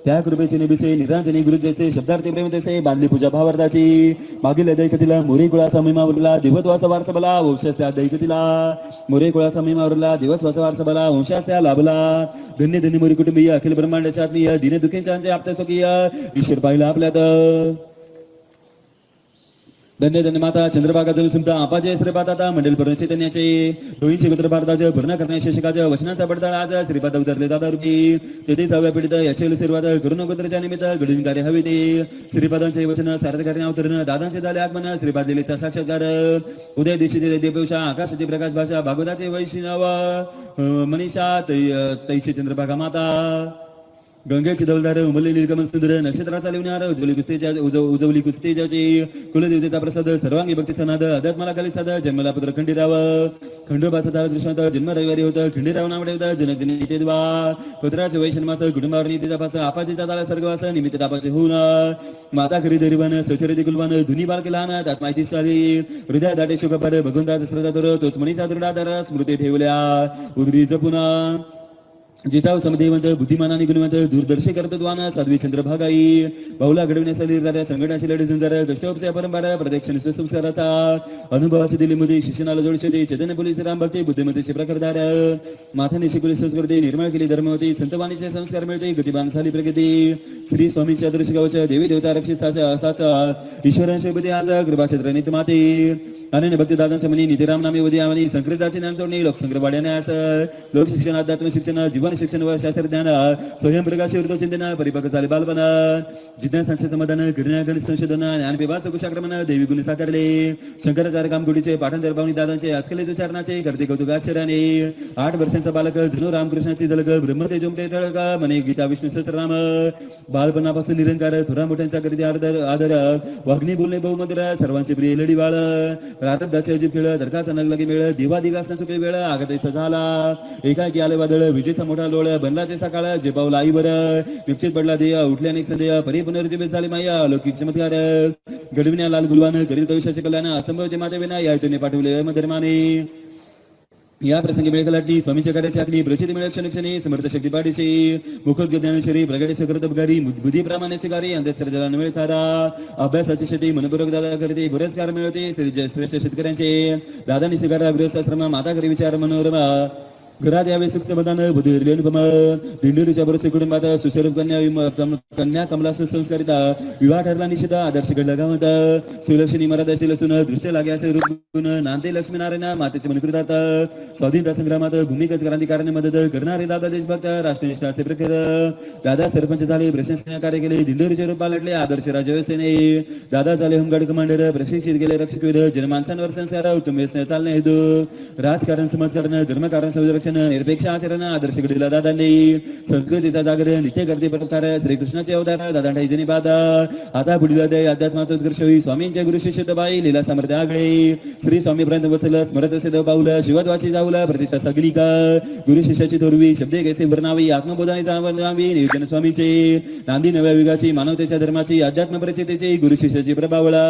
त्या कृपेचे निबिसे निरांजनी गुरु जैसे शब्दार्थी प्रेम तैसे बांधली पूजा भावार्थाची मागील दैकतीला मोरे कुळाचा महिमा उरला दिवसवाचा वारसा बला वंशास त्या दैकतीला मोरे कुळाचा महिमा उरला दिवसवाचा वारसा बला वंशास त्या लाभला धन्य धन्य मोरी कुटुंबीय अखिल ब्रह्मांडाच्या आत्मीय दिने दुखींच्या आपल्या स्वकीय ईश्वर पाहिला आपल्यात धन्य धन्य माता चंद्रभागा सुमता आपाचे श्रीपादा मंडल पूर्ण चैतन्याचे दोईंचे गोत्र भारताचे पूर्ण करण्या शिक्षकाच्या वचनाचा पडताळ आज श्रीपाद उतरले दादा रूपी तेथे 6व्या पिढीत याचे सुरुवात करून गोत्रच्या निमित्त घडून कार्य हवे ते श्रीपादांचे वचन सार्थ करणे अवतरण दादांचे झाले आगमन श्रीपाद दिलेचा साक्षात्कार उदय दिशेचे देवशा आकाशाची प्रकाश भाषा भागवताचे वैष्णव मनीषा तैशी चंद्रभागा माता गंगेची दौलदार उमलले नीलकमल सुंदर नक्षत्राचा लिवणार उजवली कुस्ती ज्याची कुलदेवतेचा प्रसाद सर्वांगी भक्तीचा नाद अध्यात्माला कालित साध जन्मला पुत्र खंडीराव खंडोबाचा चार दृष्टांत जन्म रविवारी होता खंडीराव नावडे होता जनक ते द्वा पुत्राचे वैशनमास कुटुंबावर नीतीचा फास आपाजीचा ताला स्वर्गवास निमित्त तापाचे होऊन माता खरी दरिवान सचरिती कुलवान धुनी बालके लहान त्यात माहिती सारी हृदय दाटे शोकपार भगवंता दसरथा तोर तोच मनीचा दृढाधार स्मृती ठेवल्या उदरी जपुना जिताव समदेवंत बुद्धिमानाने गुणवंत दूरदर्शी कर्तृत्वान साध्वी चंद्रभागाई बहुला घडविण्यासाठी निर्धार संघटनाशी लढे झुंजार कष्टोपच्या परंपरा प्रदक्षिण सुसंस्काराचा अनुभवाची दिली मध्ये शिक्षणाला जोडशे चैतन्य पोलीस राम भक्ती बुद्धिमतीचे प्रकारधार माथाने शिकवली संस्कृती निर्मळ केली धर्मवती संतवाणीचे संस्कार मिळते गतिमान झाली प्रगती श्री स्वामीच्या आदर्श गावाच्या देवी देवता रक्षिताच्या असाचा ईश्वरांच्या बुद्धी आज कृपाक्षेत्र नित माते अनन्य भक्ती दादांच्या मनी नितीराम नामे उदय आणि संकृताचे ज्ञान जोडणे लोकसंग्रह वाढण्यास लोक शिक्षण अध्यात्म शिक्षण जीवन शिक्षण व शास्त्रज्ञान स्वयंप्रकाश चिंतन परिपक्व झाले बालपण जिज्ञासांचे समाधान गिरण्या गणित संशोधन ज्ञानपिपास कुशाक्रमण देवी गुण साकारले शंकराचार्य कामगुडीचे पाठांतर पावणी दादांचे आजकालित उच्चारणाचे करते कौतुकाक्षराने 8 वर्षांचा बालक जणू रामकृष्णाची झलक ब्रह्मते जोमटे टळक मने गीता विष्णू सहस्रनाम बालपणापासून निरंकार थोरा मोठ्यांचा करते आदर वाग्नी बोलणे बहुमधुर सर्वांचे प्रिय लढीवाळ प्रारब्धाचे अजीब खेळ धरकाचा नगलगी मेळ दिवादिगासना चुकले वेळ आगतेसा झाला एकाएकी आले वादळ विजेचा मोठा लोळ बनलाचे सकाळ जे पाऊल आईवर निश्चित पडला देय उठले अनेक संदेह परी पुनर्जीवित झाले माया अलौकिक चमत्कार घडविण्या लाल गुलवान करील भविष्याचे कल्याण असंभव माते विना या इथून पाठवले मधर्माने या प्रसंगी वेळ कलाटणी स्वामीच्या कार्याची आखणी प्रचिती मिळत क्षणक्षणी समर्थ शक्ती पाठीशी मुखोद्ग ज्ञानेश्वरी प्रगटे सकृतपकारी बुद्धी प्रमाणे शिकारी अंधश्रद्धेला मिळत थारा अभ्यासाची शेती मनपूर्वक दादा करते पुरस्कार मिळवते श्रेष्ठ शेतकऱ्यांचे दादानी स्वीकारा गृहस्थाश्रम माता घरी विचार मनोरमा घरात यावे सुख समाधान बुद्धी अनुपम दिंडोरीच्या बरोबर कुटुंबात सुस्वरूप कन्या कमला सुसंस्कारिता विवाह ठरला निषेध आदर्श घडला गावात सुलक्षणी मराठा असतील असून दृष्ट लागे असे रूप गुण नांदे लक्ष्मीनारायण मातेचे मनकृतात स्वाधीनता संग्रामात भूमिगत क्रांतिकारांनी मदत करणारे दादा देशभक्त राष्ट्रनिष्ठ असे प्रखर दादा सरपंच झाले प्रशंसनीय कार्य केले दिंडोरीचे रूप पालटले आदर्श राज्यव्यवस्थेने दादा झाले होमगार्ड कमांडर प्रशिक्षित केले रक्षकवीर जनमानसांवर संस्कार उत्तम व्यसने चालणे हेतू राजकारण समाजकारण धर्मकारण संरक्षण निरपेक्ष आचरण आदर्श घडविला दादांनी संस्कृतीचा जागर नित्य करते परोपकार श्रीकृष्णाचे अवतार दादा ठाईजनी बादा आता पुढील अध्याय अध्यात्माचा उत्कर्ष होई स्वामींच्या गुरु शिष्य बाई लीला सामर्थ्य आगळे श्री स्वामी पर्यंत वचल स्मरत असे देव पाऊल शिवत्वाची जाऊला प्रतिष्ठा सगळी का गुरु शिष्याची थोरवी शब्दे कैसे वर्णावी आत्मबोधाने जाणवावी नियोजन स्वामीचे नांदी नव्या युगाची मानवतेच्या धर्माची अध्यात्म परिचितेची गुरु शिष्याची प्रभावळा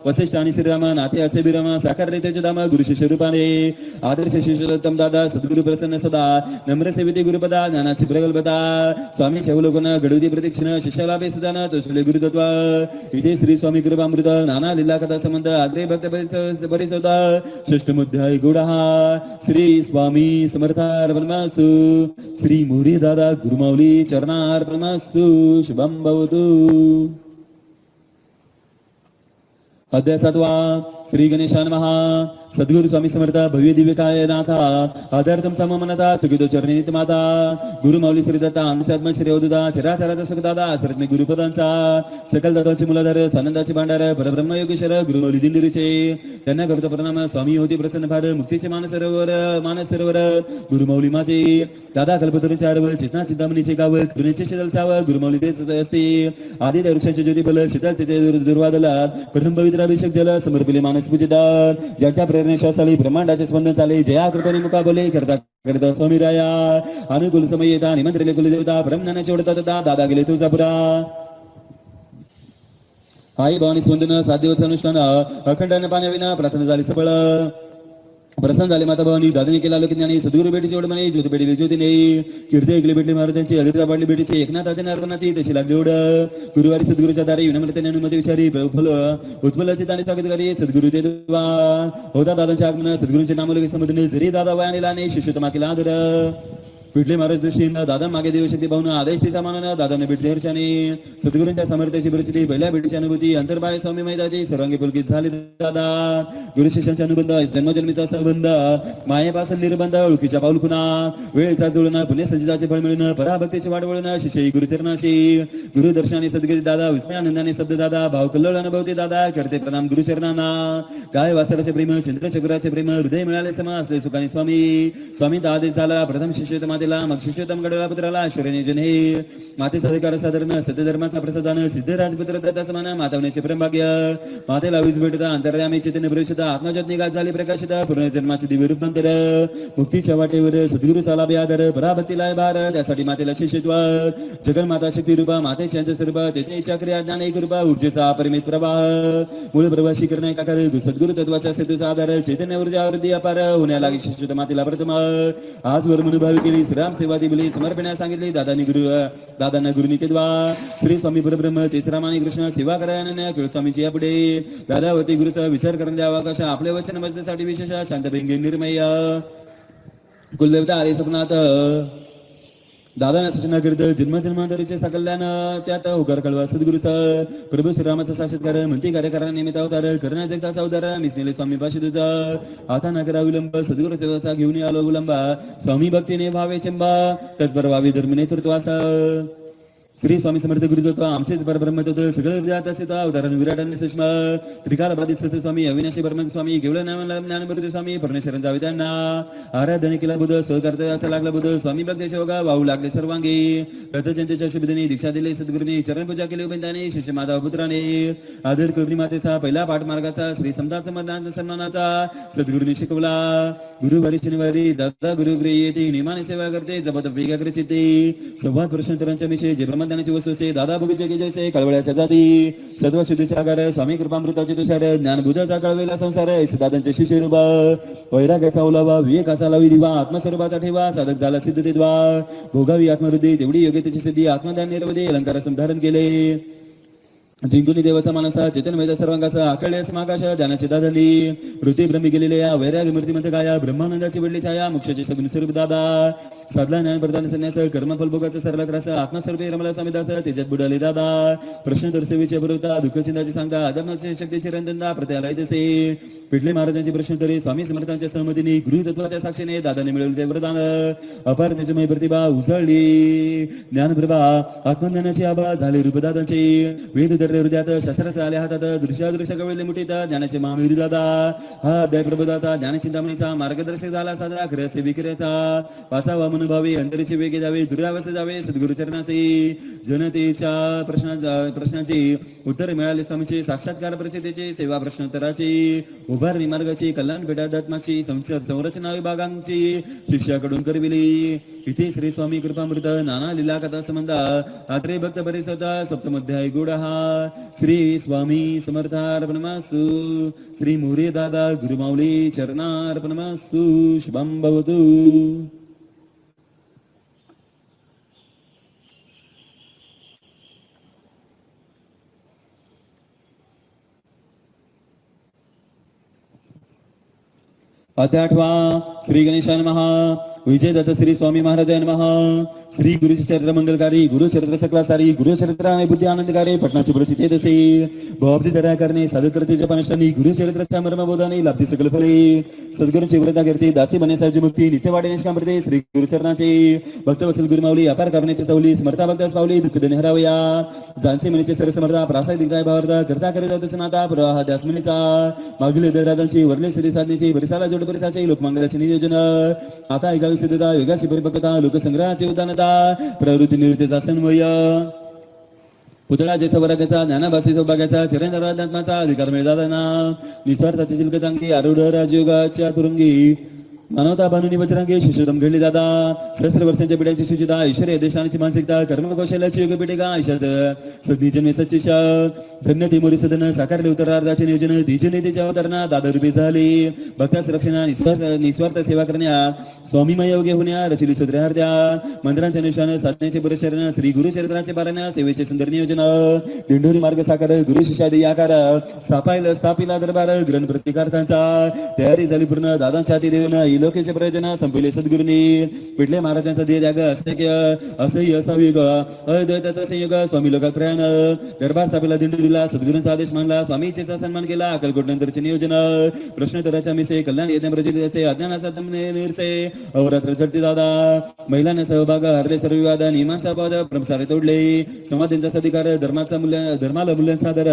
वसिष्ठ आणि श्रीरामा नाथे असे बिरामा साकारले त्याचे धाम गुरु शिष्य रूपाने आदर्श शिष्योत्तम दादा सद्गुरु प्रसन्न सदा नम्र सेविते गुरुपदा ज्ञानाची प्रगल्भता स्वामी शैवलोकन घडवती प्रदक्षिण शिष्यालाभे सुदान तोसले गुरुतत्व इथे श्री स्वामी कृपामृत नाना लीला कथा संबंध आग्रे भक्त परिसोदा षष्टमोध्याय गुडहा श्री स्वामी समर्थार्पणमस्तु श्री मोरी दादा गुरुमाऊली चरणार्पणमस्तु शुभम भवतु अध्याय 7 श्री गणेशान महा सद्गुरु स्वामी समर्थ भव्य दिव्य काय नाथा आधारतम सममनता सुखितो चरणी माता गुरु माऊली श्री दत्ता अनुसात्म श्री अवधुदा चराचराचा सुखदादा सरत्मे गुरुपदांचा सकल तत्वाचे मूलाधार सानंदाचे भांडार परब्रह्म योगेश्वर गुरु माऊली दिंडीरूचे त्यांना करतो प्रणाम स्वामी होती प्रसन्न फार मुक्तीचे मानस सरोवर गुरु माऊली माझे दादा कल्पतरूचे आरव चेतना चिंतामणीचे गाव कृणेचे शीतल चाव गुरु माऊली तेच असते आदी त्या वृक्षाचे ज्योतिबल शीतल त्याचे दुर्वादलात प्रथम पवित्र अभिषेक जल समर्पिले मानस पूजितात ज्याच्या प्रेरणेशास्त्राली ब्रह्मांडाचे स्पंदन चाले जया कृपेने मुकाबले करता स्वामी राया अनुकूल समय येता निमंत्रिले कुलदेवता ब्रह्मज्ञानाचे ओढता दादा गेले तुळजापुरा आई भवानी स्पंदन 7 दिवस अनुष्ठान अखंड पाण्याविना प्रार्थना झाली सफळ प्रसन्न झाले माता भवानी दादाने केला लोकज्ञानी सद्गुरु भेटीची ओढ म्हणे ज्योती भेटी ज्योतीने कीर्ती ऐकली भेटली महाराजांची अधीरता वाढली भेटीची एकनाथाच्या नारदनाची तशी लागली ओढ गुरुवारी सद्गुरूच्या दारी विनम्रतेने अनुमती विचारी उत्पल चिताने स्वागत करी सद्गुरु ते होता दादांचे आगमन सद्गुरूंचे नामोल्लेख समजणे जरी दादा वयाने लाने शिष्यतमा केला आदर पिठले महाराज दृष्टीनं दादा मागे देवशक्ती पाहून आदेश तिचा मानना दादाने भेटली हर्षाने सद्गुरूंच्या समर्थाची परिस्थिती पहिल्या भेटीची अनुभूती अंतर्बाह्य स्वामी मैदाची सर्वांगी पुलकित झाली दादा गुरु शिष्यांचा अनुबंध जन्मजन्मीचा संबंध मायेपासून निर्बंध ओळखीच्या पाऊल खुना वेळेचा जुळणं पुण्य संचिताचे फळ मिळणं पराभक्तीचे वाढ वळणं शिष्य गुरुचरणाशी गुरुदर्शनाने सद्गती दादा विस्मयानंदाने शब्द दादा भाव कल्लोळ अनुभवते दादा करते प्रणाम गुरुचरणांना काय वास्तराचे प्रेम चंद्रचक्राचे प्रेम हृदय मिळाले सम असले सुखाने स्वामींचा आदेश झाला प्रथम शिष्य मग शिष्योत्तम गडला पुत्राला शरणेजन हे माते साधिकार साधारण सत्य धर्माचा प्रसादान सिद्ध राजपुत्र दत्ता समान मातावण्याचे प्रेमभाग्य मातेला वीज भेटता अंतर्यामी चेतन प्रवेशता आत्मजात निघात झाली प्रकाशिता पूर्णजन्माचे दिव्य रूपांतर मुक्तीच्या वाटेवर सद्गुरु साला आदर पराभक्तीला भार त्यासाठी मातेला शिष्यत्व जगन्माता शक्ती रूपा मातेचे अंतस्वरूप तेथे चक्रिया ज्ञान एक रूपा ऊर्जेचा अपरिमित प्रवाह मूळ प्रवासी करणे काकार सद्गुरु तत्वाच्या सेतूचा आधार चैतन्य ऊर्जा वृद्धी अपार होण्याला शिष्यत्व मातेला प्रथम आजवर मनोभावी केली राम सेवा दिली समर्पणास सांगितले दादांना गुरुनी केदवा श्री स्वामी परब्रह्म तेसरामानी कृष्ण सेवा करायला स्वामीची यापुढे दादावती गुरुचा विचार करण्याचा अवकाश आपल्या वचन बसण्यासाठी विशेष शांत भेंगे निर्मय कुलदेवता आले स्वप्नात दादाने सूचना करीत जन्मजन्मांतरीचे सकल्यान त्यात होकार कळवा सद्गुरूचा प्रभू श्रीरामाचा साक्षात्कार म्हणती कार्य निमित्त अवतार करणा जगताचा अवतार मिसनेले स्वामी पाशी तुझा आता न करा विलंब सद्गुरू सेवाचा घेऊन आलो विलंबा स्वामी भक्तीने भावे चंबा तत्पर व्हावे धर्म नेतृत्वाचा श्री स्वामी समर्थ गुरुदत्व आमचेच परब्रह्म तत्व सगळे विजात असे उदाहरण विराट आणि सुषमा त्रिकाल बाधित सत्य स्वामी अविनाशी ब्रह्म स्वामी केवळ ज्ञानमूर्ती स्वामी परमेश्वरन जावे त्यांना आराधने केला बुध सहकर्तव्याचा लागला बुध स्वामी भक्त शेवगा वाहू लागले सर्वांगी रथजयंतीच्या शुभदिनी दीक्षा दिली सद्गुरूंनी चरण पूजा केली उपेंदाने शिष्य माधव पुत्राने आदर करुणी मातेचा पहिला पाठमार्गाचा श्री समताचा मतदान सन्मानाचा सद्गुरूंनी शिकवला गुरुवारी शनिवारी दादा गुरुगृही येते नियमाने सेवा करते जपत वेगाग्र चित्ते संवाद प्रश्नोत्तरांच्या विषयी जे ब्रह्मज्ञानाची वस्तू असे दादा बगीचे की जैसे कळवळ्याच्या जाती सत्व शुद्धीचे आगार स्वामी कृपामृताचे तुषार ज्ञानबुधाचा कळवेला संसार ऐसे दादांचे शिष्य रूपा वैराग्याचा ओलावा विवेकाचा लावी दिवा आत्मस्वरूपाचा ठेवा साधक झाला सिद्ध देवा भोगावी आत्मवृद्धी तेवढी योग्यतेची सिद्धी आत्मदान निर्वधी अलंकार संधारण केले जिंकुनी देवाचा मानसा चेतनमय सर्वांगाचा आकळ्यास मागाश ध्यानाची दादली ऋती ब्रह्मी गेलेले या वैराग मूर्तिमंत गाया ब्रह्मानंदाची वडली छाया मोक्षाचे सगुण स्वरूप दादा साधला ज्ञान प्रदान संन्यास कर्मफल भोगाचा सरला त्रास आत्मस्वरूपी रमला स्वामी दास त्याच्यात बुडाले दादा प्रश्न दर्शवीचे बरोवता दुःख चिंताची सांगता आदमाची शक्तीची रंदनदा प्रत्यालय तसे पिठले महाराजांची प्रश्नोत्तरे स्वामी समर्थांच्या सहमतीने गृहतत्वाच्या साक्षीने दादाने मिळवले ते वरदान अपार त्याच्यामय प्रतिभा उजळली ज्ञानप्रभा आत्मज्ञानाची आभा झाले रूपदादांचे वेद हृदयात शास्त्रात आल्या हातात दृश्यादृश्य कवळले मुठीत ज्ञानाचे महावीर दादा हा अध्याय प्रबोधाता ज्ञानचिंतामणीचा मार्गदर्शक झाला साधा खरसे विक्रेता वाचावा मनोभावे अंतरीचे वेगे जावे दुरावस्थे जावे सद्गुरु चरणाचे जनतेच्या प्रश्नांची उत्तर मिळाले स्वामीचे साक्षात्कार प्रचितेचे सेवा प्रश्नोत्तराची उभारणी मार्गाची कल्याण पेटाध्यात्माची संरचना विभागांची शिष्याकडून करविली इथे श्री स्वामी कृपामृत नाना लीला कथा संबंध आत्रे भक्त परिसोता सप्तमोध्याय गुडहा श्री स्वामी समर्थार्पणमस्तु श्री मोरे दादा गुरुमाऊली चरणार्पणमस्तु शुभम भवतु। अध्याय 8 श्री गणेशाय नमः. विजय दत्त श्री स्वामी महाराजाय नमः. श्री गुरुचरित्र मंगलकारी गुरुचरित्र सकलासारी गुरुचरित्र आणि बुद्धी आनंदकारी पटनाची प्रचित येतसे भवब्दी दर्या करणे साधक करते जपानष्टांनी गुरुचरित्राच्या मर्मबोधाने लाभती सकल फळे सद्गुरूंची व्रता करते दासी बनेसाची मुक्ती नित्यवाडे निष्कामते श्री गुरुचरणाचे भक्त वसल गुरुमावली अपार करण्याची स्तवली स्मरता भक्तास पावली दुःख दने हरावया जानसे मनीचे सरसमर्था प्रासाद दिग्दाय भावार्था करता करिता दर्शनाता प्रवाह दासमनीचा मागील दादांची वरले सिद्धी साधनेची बरिसाला जोड परिसाचे लोकमंगलाचे नियोजन आता ऐकावी सिद्धता योगाची परिपक्वता लोकसंग्रहाची उदानता प्रवृत्ती निवृत्तीचा समन्वय पुतळाचे सौभाग्याचा ज्ञानाभासी सौभाग्याचा चिरंतरात्माचा अधिकार मिळताना निस्वार्थाची चिलकतांगी आरूढ राजयोगाच्या तुरुंगी मानवता बानुनी वचरांगी शिष्यदम घडली दादा सहस्त्र वर्षांच्या पिढ्यांची सुचिता ऐश्वर्य देशांची मानसिकता कर्मकौशल्याची योग पिढिका आयुष्यात सद्दी जन्मे सच्चिशा धन्य ती मोरी सदन साकारले उत्तरार्धाचे नियोजन तिचे नेतेच्या अवतारणा दादा रूपे झाले भक्तास रक्षणा निस्वार्थ सेवा करण्यात स्वामीमय योग्य होण्या रचिली सुद्रहार्द्या मंदिरांच्या निशान साधण्याचे बरेशरण श्री गुरुचरित्राचे पारायण सेवेचे सुंदर नियोजन दिंडोरी मार्ग साकार गुरु शिष्यादी आकार सापायला स्थापिला दरबार ग्रंथ प्रतिकार्थांचा तयारी झाली पूर्ण दादांच्या हाती देऊन लोकेचे प्रयोजन संपले सद्गुरूंनी पिठले महाराजांचा देह त्याग असह्य संयोग अद्वैताचा संयोग स्वामी लोकात प्रयाण दरबार स्थापिला दिंडोरीला सद्गुरूंचा आदेश मानला स्वामीचे सन्मान केला अक्कलकोट नंतरचे नियोजन प्रश्नोत्तराच्या मिसे कल्याण यज्ञ प्रचित असे अज्ञानाचा निरसे अवरात्र चढते दादा महिलांना सहभाग हरले सर्व विवाद नियमांचा पद प्रसारे तोडले समाधींचा सधिकार धर्माला मूल्यांचा आदर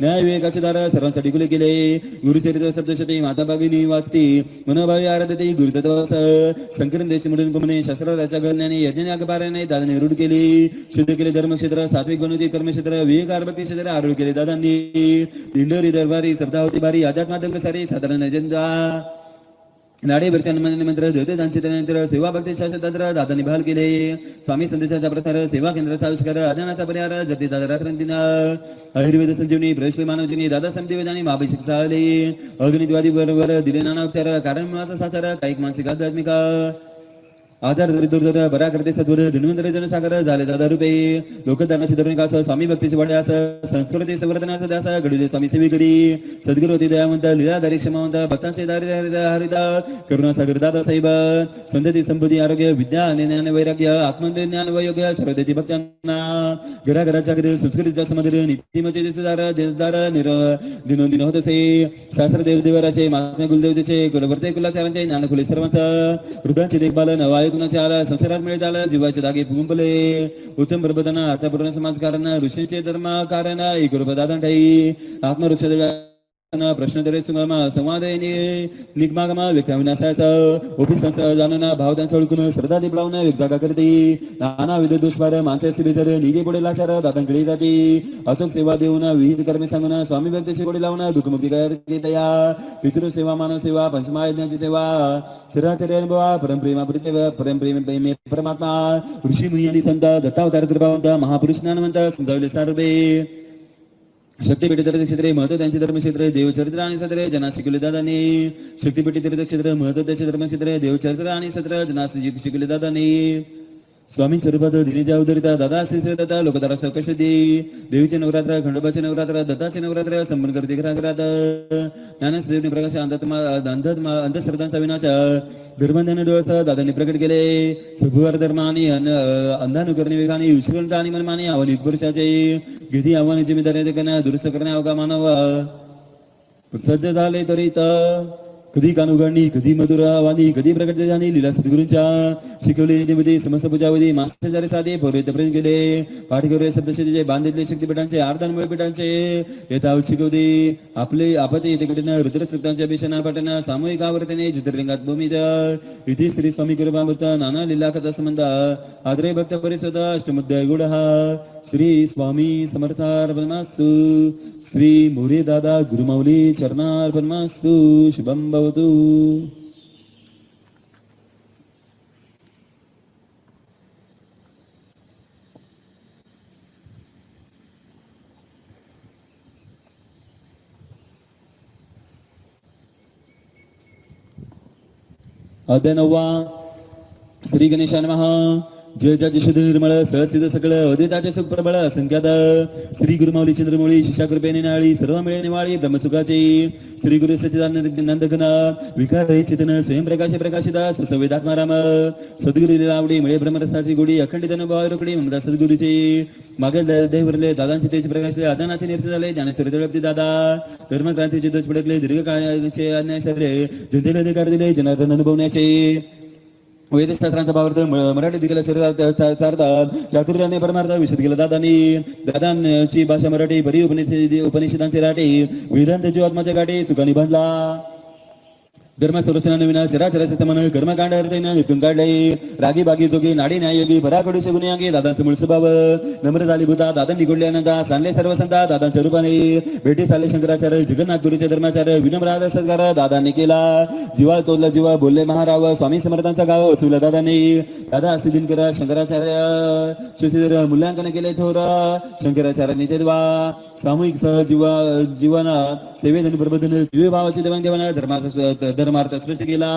न्याय विवेकाचे दार सर्वांसाठी खुले केले गुरुचरित्र शब्दशती माता भगिनी वाचती मनोभावी आराधते गुरुतत्वास संकरण देश मुडून गुमणे शास्त्राच्या गण्याने यज्ञाने अगपाराने दादाने रूढ केली शुद्ध केले धर्मक्षेत्र सात्विक गुणवती कर्मक्षेत्र विवेक आरभक्ती क्षेत्र आरूढ केले दादांनी दिंडोरी दरबारी श्रद्धा होती बारी अध्यात्मादंग सारी साधारण अजंता नाडे वरच्या मंत्र देवते दानचे त्यानंतर सेवा भक्ती शास्त्रतंत्र दादांनी बहाल केले स्वामी संदेशाचा प्रसार सेवा केंद्राचा आविष्कार अज्ञानाचा परिहार जगती दादा रात्रंतीना आयुर्वेद संजीवनी प्रवेश मानवजीनी दादा समिती वेदानी महाभिषेक साले अग्निद्वादी बरोबर दिले नाना उपचार कारण मासा साचार कायिक मानसिक आध्यात्मिक आजार दुर्दर बरा करते सद्वर धन्वंतरी जनसागर झाले दादा रूपे लोकदानाची धरणिकास स्वामी भक्तीचे वाड्यास संस्कृती संवर्धनाचा दास घडुले स्वामी सेवेकरी सद्गुरुती दयावंत लीलाधारी क्षमावंत भक्तांचे दारिद्र्य हरिता करुणासागर दादा साहेब संतती संपत्ती आरोग्य विद्या आणि ज्ञान वैराग्य आत्मज्ञान वयोग्य सर्व देती भक्तांना घराघराच्या घरी संस्कृतीचा समंदर नीतिमचे सुधार देवदार दिनोदिन होत असे शास्त्र देवदेवराचे महात्म्य कुलदेवतेचे कुलवर्ते कुलाचारांचे ज्ञान खुले सर्वांचा हृदयाचे देखभाल नवाय गुणाचे आला संसारात मिळत आला जीवाचे दागे फुगुंपले उत्तम प्रबोधन अर्थपूर्ण समाजकारण ऋषींचे धर्म कारण एक रूपदादन ठाई आत्मवृक्ष प्रश्नोत्तरे सुगम संवाद निगमागम व्यक्त्या विनाशास ओपी संस्था जाणून भावदांचा ओळखून श्रद्धा दिपलावून व्यक्ता करते नाना विध दुष्पार माणसाचे बिदर निगे पुढे लाचार दादांकडे जाते अचूक सेवा देऊन विहित कर्मे सांगून स्वामी भक्तीची गोडी लावून दुःखमुक्ती करते तया पितृ सेवा मानव सेवा पंचमहायज्ञांची सेवा चराचर्य अनुभवा परमप्रेम परमात्मा ऋषी मुनी आणि संत दत्तावतार कृपावंत महापुरुष ज्ञानवंत समजावले सार्वे शक्तीपेठी तीर्थक्षेत्रे महत्व त्यांचे धर्मक्षेत्र देवचरित्र आणि सत्र जना शिकवले दादांनी शक्तीपेठी तीर्थक्षेत्र महत्व त्याचे धर्मक्षेत्र देवचरित्र आणि सत्र जना शिकवले दादांनी स्वामी स्वरूपात दिनेच्या उदरिता दादा श्री दादा लोकदारा सकशती देवीचे नवरात्र खंडोबाचे नवरात्र दत्ताचे नवरात्र संबंध करते घराघरात ज्ञानदेवने प्रकाश अंधश्रद्धांचा विनाश धर्मज्ञान डोळ्याचा दादांनी प्रकट केले सभुवार धर्म आणि अंधानुकरणी वेगाने युष्कलता आणि मनमाने आव्हान पुरुषाचे घेती आव्हाने जिम्मेदारी करण्या दुरुस्त करण्या अवघा मानव सज्ज झाले त्वरित कधी कानुगणी कधी मधुर आव्हानी कधी प्रकट झाली लीला सद्गुरूंच्या शिकवले मध्ये समस्त पूजाविधी माणसाचे साधे पौरोहित्य प्रेम केले पाठ करूया शब्दशेतीचे बांधितले शक्तीपीठांचे आर्धनमुळे पीठांचे येता शिकवते आपले आपते येथे कडनं रुद्रसूक्तांच्या भीषणा पाठना सामूहिक आवर्तने ज्योतिर्लिंगात भूमीत इथे श्री स्वामी कृपामृत नाना लीला कथा संबंध आदरे भक्त परिषद अष्टमुद्दय गुढ श्री स्वामी समर्थार्पणमस्तु श्री मोरे दादा गुरुमाऊली चरणार्पणमस्तु शुभम भवतु. अध्याय 9 श्री गणेशाय नमः. जय जय शुद्ध निर्मळ सहसिद्ध सकळ अद्वैताचे सुख प्रबळ असंख्यात श्री गुरुमाऊली चंद्रमौळी शिष्या कृपेने नाळी सर्व मिळे निवाळी ब्रह्मसुखाची श्री गुरु सच्चिदानंद नंदघन विकार रहित चेतन स्वयंप्रकाश प्रकाशिता सुसंवेदात्मा राम सद्गुरु लीलावडी मिळे ब्रह्मरसाची गोडी अखंडित अनुभव रोकडी ममता सद्गुरूची मागेल देवरले दादांचे तेज प्रकाशले आदानाचे निरसन झाले ज्ञानेश्वर तळपती दादा धर्मक्रांतीचे ध्वज फडकले दीर्घकाळाचे अन्याय सरले जनतेला अधिकार दिले जनार्दन अनुभवण्याचे वेदशास्त्रांचा भावार्थ मराठी दिलेला शरीरात चातुर्याने परमार्थ विशद केला दादांची भाषा मराठी बरी उपनिषदांचे राटे वेदांत जीवात्माच्या गाठी सुखानी बांधला धर्म संरचना नवीन चराचराचे मन कर्मकांड हृदयनं निपटून काढले रागी बागी जोगी नाडी न्यायोगी भराकडूचे गुन्हे दादांचे मूळ स्वभाव नम्र झाली भूता दादांनी गोडले आनंदा सांडले सर्व संता दादांच्या रूपाने भेटी चालले शंकराचार्य जगन्नाथपुरीचे धर्माचार्य विनम्र सत्कार दादांनी केला जीवा तोडला जीवा बोलले महाराव स्वामी समर्थांचा गाव वसुला दादांनी दादा असे दिनकर शंकराचार्य शशीधर मूल्यांकन केले थोर शंकराचार्यांनी ते सामूहिक जीवन सेवेदन प्रबोधन जीवे भावाची देवाणघेवाण धर्मार्थ स्पष्ट केला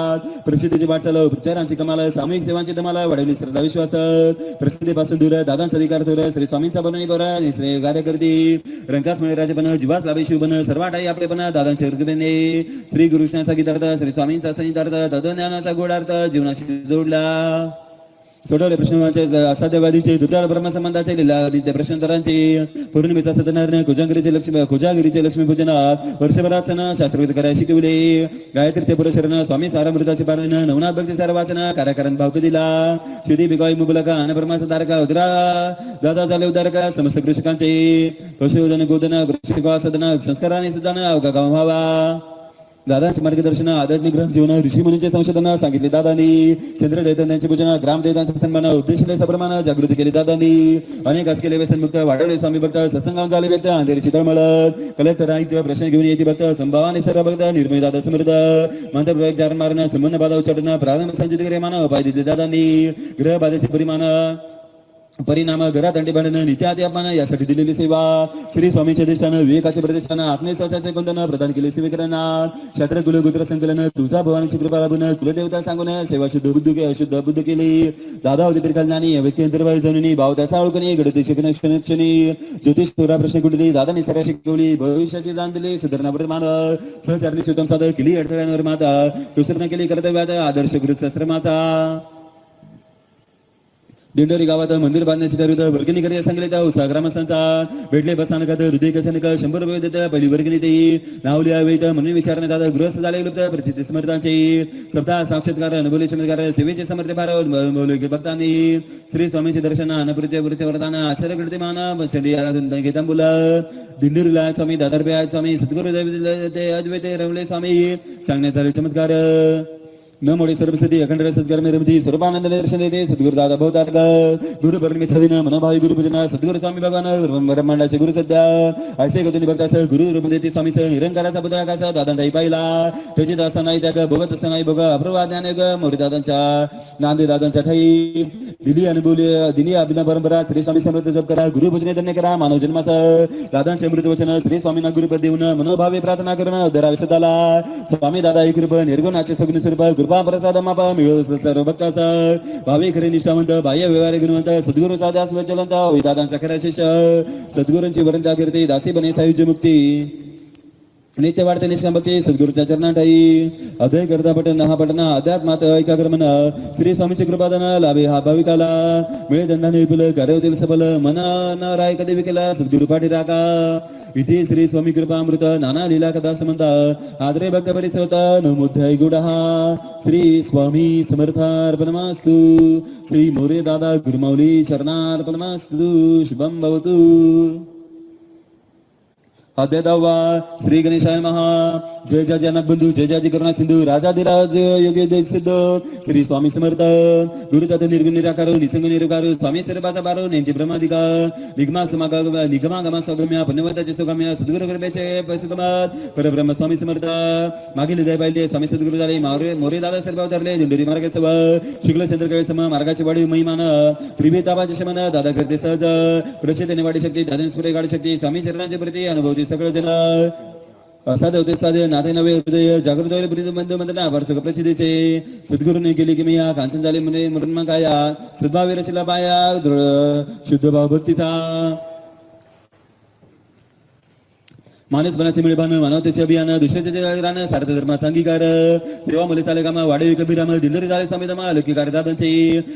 प्रसिद्धीची वाटचाल प्रचारांची कमाल सामूहिक सेवांची धमाल वाढवली श्रद्धा विश्वास प्रसिद्धीपासून दूर दादांचा अधिकार थोर श्री स्वामींचा बनवणी बरा श्री कार्यकर्ती रंकास मिळे राजपण जीवास लाभे शिवबन सर्वाटाई आपलेपण दादांचे हृदयने श्री गुरुष्णाचा गीतार्थ श्री स्वामींचा संहितार्थ तत्वज्ञानाचा गोडार्थ जीवनाशी जोडला सोडवले प्रश्नांचे असाध्यवादीचे दुर्दाळ ब्रह्मसंबंधाचे लीलादित्य प्रश्नोत्तरांचे पौर्णिमेचा सत्यनारायण कोजागिरीचे लक्ष्मी पूजनात वर्षभरात सण शास्त्रविध करायला शिकवले गायत्रीचे पुरशरण स्वामी सारामृताचे पारायण नवनाथ भक्ती सार वाचन कार्याकरण भावक दिला शिदी बिगाई मुबलका अन ब्रह्माचा तारका उदरा दादा झाले उदारका समस्त कृषकांचे पशुधन गोधन कृषिका सदन संस्काराने सुधान अवघा गाव व्हावा दादांचे मार्गदर्शन आध्यात्मिक ग्रह जीवन ऋषी मुनींचे संशोधन सांगितले दादांनी चंद्र दैत्यांचे पूजन ग्राम दैत्यांचे सन्मान उद्देशले सप्रमाण जागृती केली दादांनी अनेक केले व्यसनमुक्त वाढवले स्वामी भक्त सत्संगावर झाले व्यक्त अंधेरीची तळमळत कलेक्टर आयुक्त प्रश्न घेऊन येते भक्त संभावाने सर्व भक्त निर्मय दादा समृद्ध मंत्र चारण मारण संबंध बाधा उच्चाटन प्रारंभ संचित मान उपाय दिले दादांनी ग्रह बाधेचे परिणाम घरात अंडी भांडण नित्यादी अपमान यासाठी दिलेली सेवा श्री स्वामीच्या अधिष्ठानं विवेकाचे प्रतिष्ठान आत्मविश्वासाचे गुंतन प्रदान केले सेवेकरांना क्षत्र कुल गुत्र संकलन तुळजा भवानीची कृपा लाभून कुलदेवता सांगून सेवा शुद्ध बुद्ध अशुद्ध बुद्ध केली दादा होती त्रिकालज्ञानी व्यक्ती अंतर्वाही जनुनी भाव त्याचा ओळखणी गडते क्षणी ज्योतिष पुरा प्रश्न कुठली दादांनी सगळ्या शिकवली भविष्याची दान दिली सुधारणा मान सहचारणी चुतम साधक केली अडथळ्यांवर माता दुसरं केली कर्तव्यात आदर्श गुरुश्रमाचा दिंडोरी गावात मंदिर बांधण्याची ठरवत वर्गणी करायला सांगितले उत्साह ग्रामस्थांचा भेटले बसस्थानकात हृदय कशानक 100 रुपये देत पहिली वर्गणी देई नाव लिहावेत म्हणून विचारण्यात आता गृहस्थ झाले लुप्त प्रचिती समर्थांचे सप्ताह साक्षात्कार अनुभवले चमत्कार सेवेचे समर्थ भार भक्तांनी श्री स्वामीचे दर्शन अनपुरचे वरदान आश्चर्य कीर्तिमान चंडी गीतांबुला दिंडोरीला स्वामी दादरपे स्वामी सद्गुरु अद्वैते रमले स्वामी सांगण्यात आले चमत्कार न मोडी सर्वसती अखंड सद्गुर रमती सर्वानंद दर्शन देते सद्गुरु दादा भवतार गुरु पौर्णिमेचा दिन मनोभावी गुरुपूजन सद्गुरु स्वामी भगवान ब्रह्मांडाचे गुरु सध्या ऐसे गतीने भक्तास गुरु रूप देते स्वामी सह निरंकाराचा पुतळा कसा दादांठाई पाहिला त्याची दासा नाही त्या भोगत असता नाही भोग अप्रभा ज्ञान मोरी दादांच्या नांदे दादांच्या ठाई दिली अभिनव परंपरा श्री स्वामी समर्थ जप करा गुरु पूजने धन्य करा मानव जन्मास दादांचे अमृत वचन श्री स्वामींना गुरुपद देऊन मनोभावे प्रार्थना करून उद्धरावे सदाला स्वामी दादा एक कृप निर्गुणाचे सगुण स्वरूप कृपा प्रसाद मापा मिळो सर्व भक्तास भावे खरे निष्ठावंत बाह्य व्यवहार गुणवंत सद्गुरूचा दास वचलंत दादांचा खरा शिष्य सद्गुरूंची वरंता कीर्ती दासी बने सायुज्य मुक्ती नित्य वाढते निष्काम भक्ती सद्गुरूच्या चरणाठाई अदय करता पटन हा पटना अध्यात्मात ऐकाग्रमन श्री स्वामीची कृपादान लाभे हा भाविकाला मिळे धंदाने विपुल कार्य होतील सफल मन न राय कधी विकेला सद्गुरु पाठी राखा इथे श्री स्वामी कृपा अमृत नाना लीला कथा समंता आदरे भक्त परिसवता नमोध्याय गुडहा श्री स्वामी समर्थार्पणमस्तु श्री मोरे दादा गुरुमाऊली चरणार्पणमस्तु शुभम भवतु अध्याय 10 श्री गणेशाय नमः जय जय जनक बंधू जय जय करुणा सिंधू राजाधिराज योगी जय सिद्ध श्री स्वामी समर्थ गुरुतत्व निर्गुण निराकार निसंग निरुकार स्वामी स्वरूपाचा बारो नेंती ब्रह्मादिका निगमा गमा सौगम्य पुण्यवताचे सुगम्य सद्गुरु कृपेचे सुगमात परब्रह्म स्वामी समर्थ मागील हृदय पाहिले स्वामी सद्गुरु झाले मोरे दादा सर्व अवतरले दिंडोरी मार्ग सव शुक्ल चंद्रकळे सम मार्गाची वाढी महिमान त्रिभेताबाचे शमन दादा करते सहज प्रचितेने वाढी शक्ती दादा स्फुरे गाडी शक्ती स्वामी चरणांचे प्रती अनुभवती सगळं जन असाध्य होते साध्य नाते नवे हृदय जागृत होईल प्रीत बंधू मंदना वर्ष प्रचितीचे सद्गुरूने केली की मी या कांचन झाले म्हणे मृन्म काया सद्भावी रचला पाया दृढ शुद्ध भाव भक्तीचा मानस बनाचे मिळबान मानवतेचे अभियान दुसऱ्याचे रान सार्थ धर्माचा अंगीकार सेवा मुले चाले कामा वाढे कबीराम दिंडोरी झाले समिधमा लकी कार्यदादांची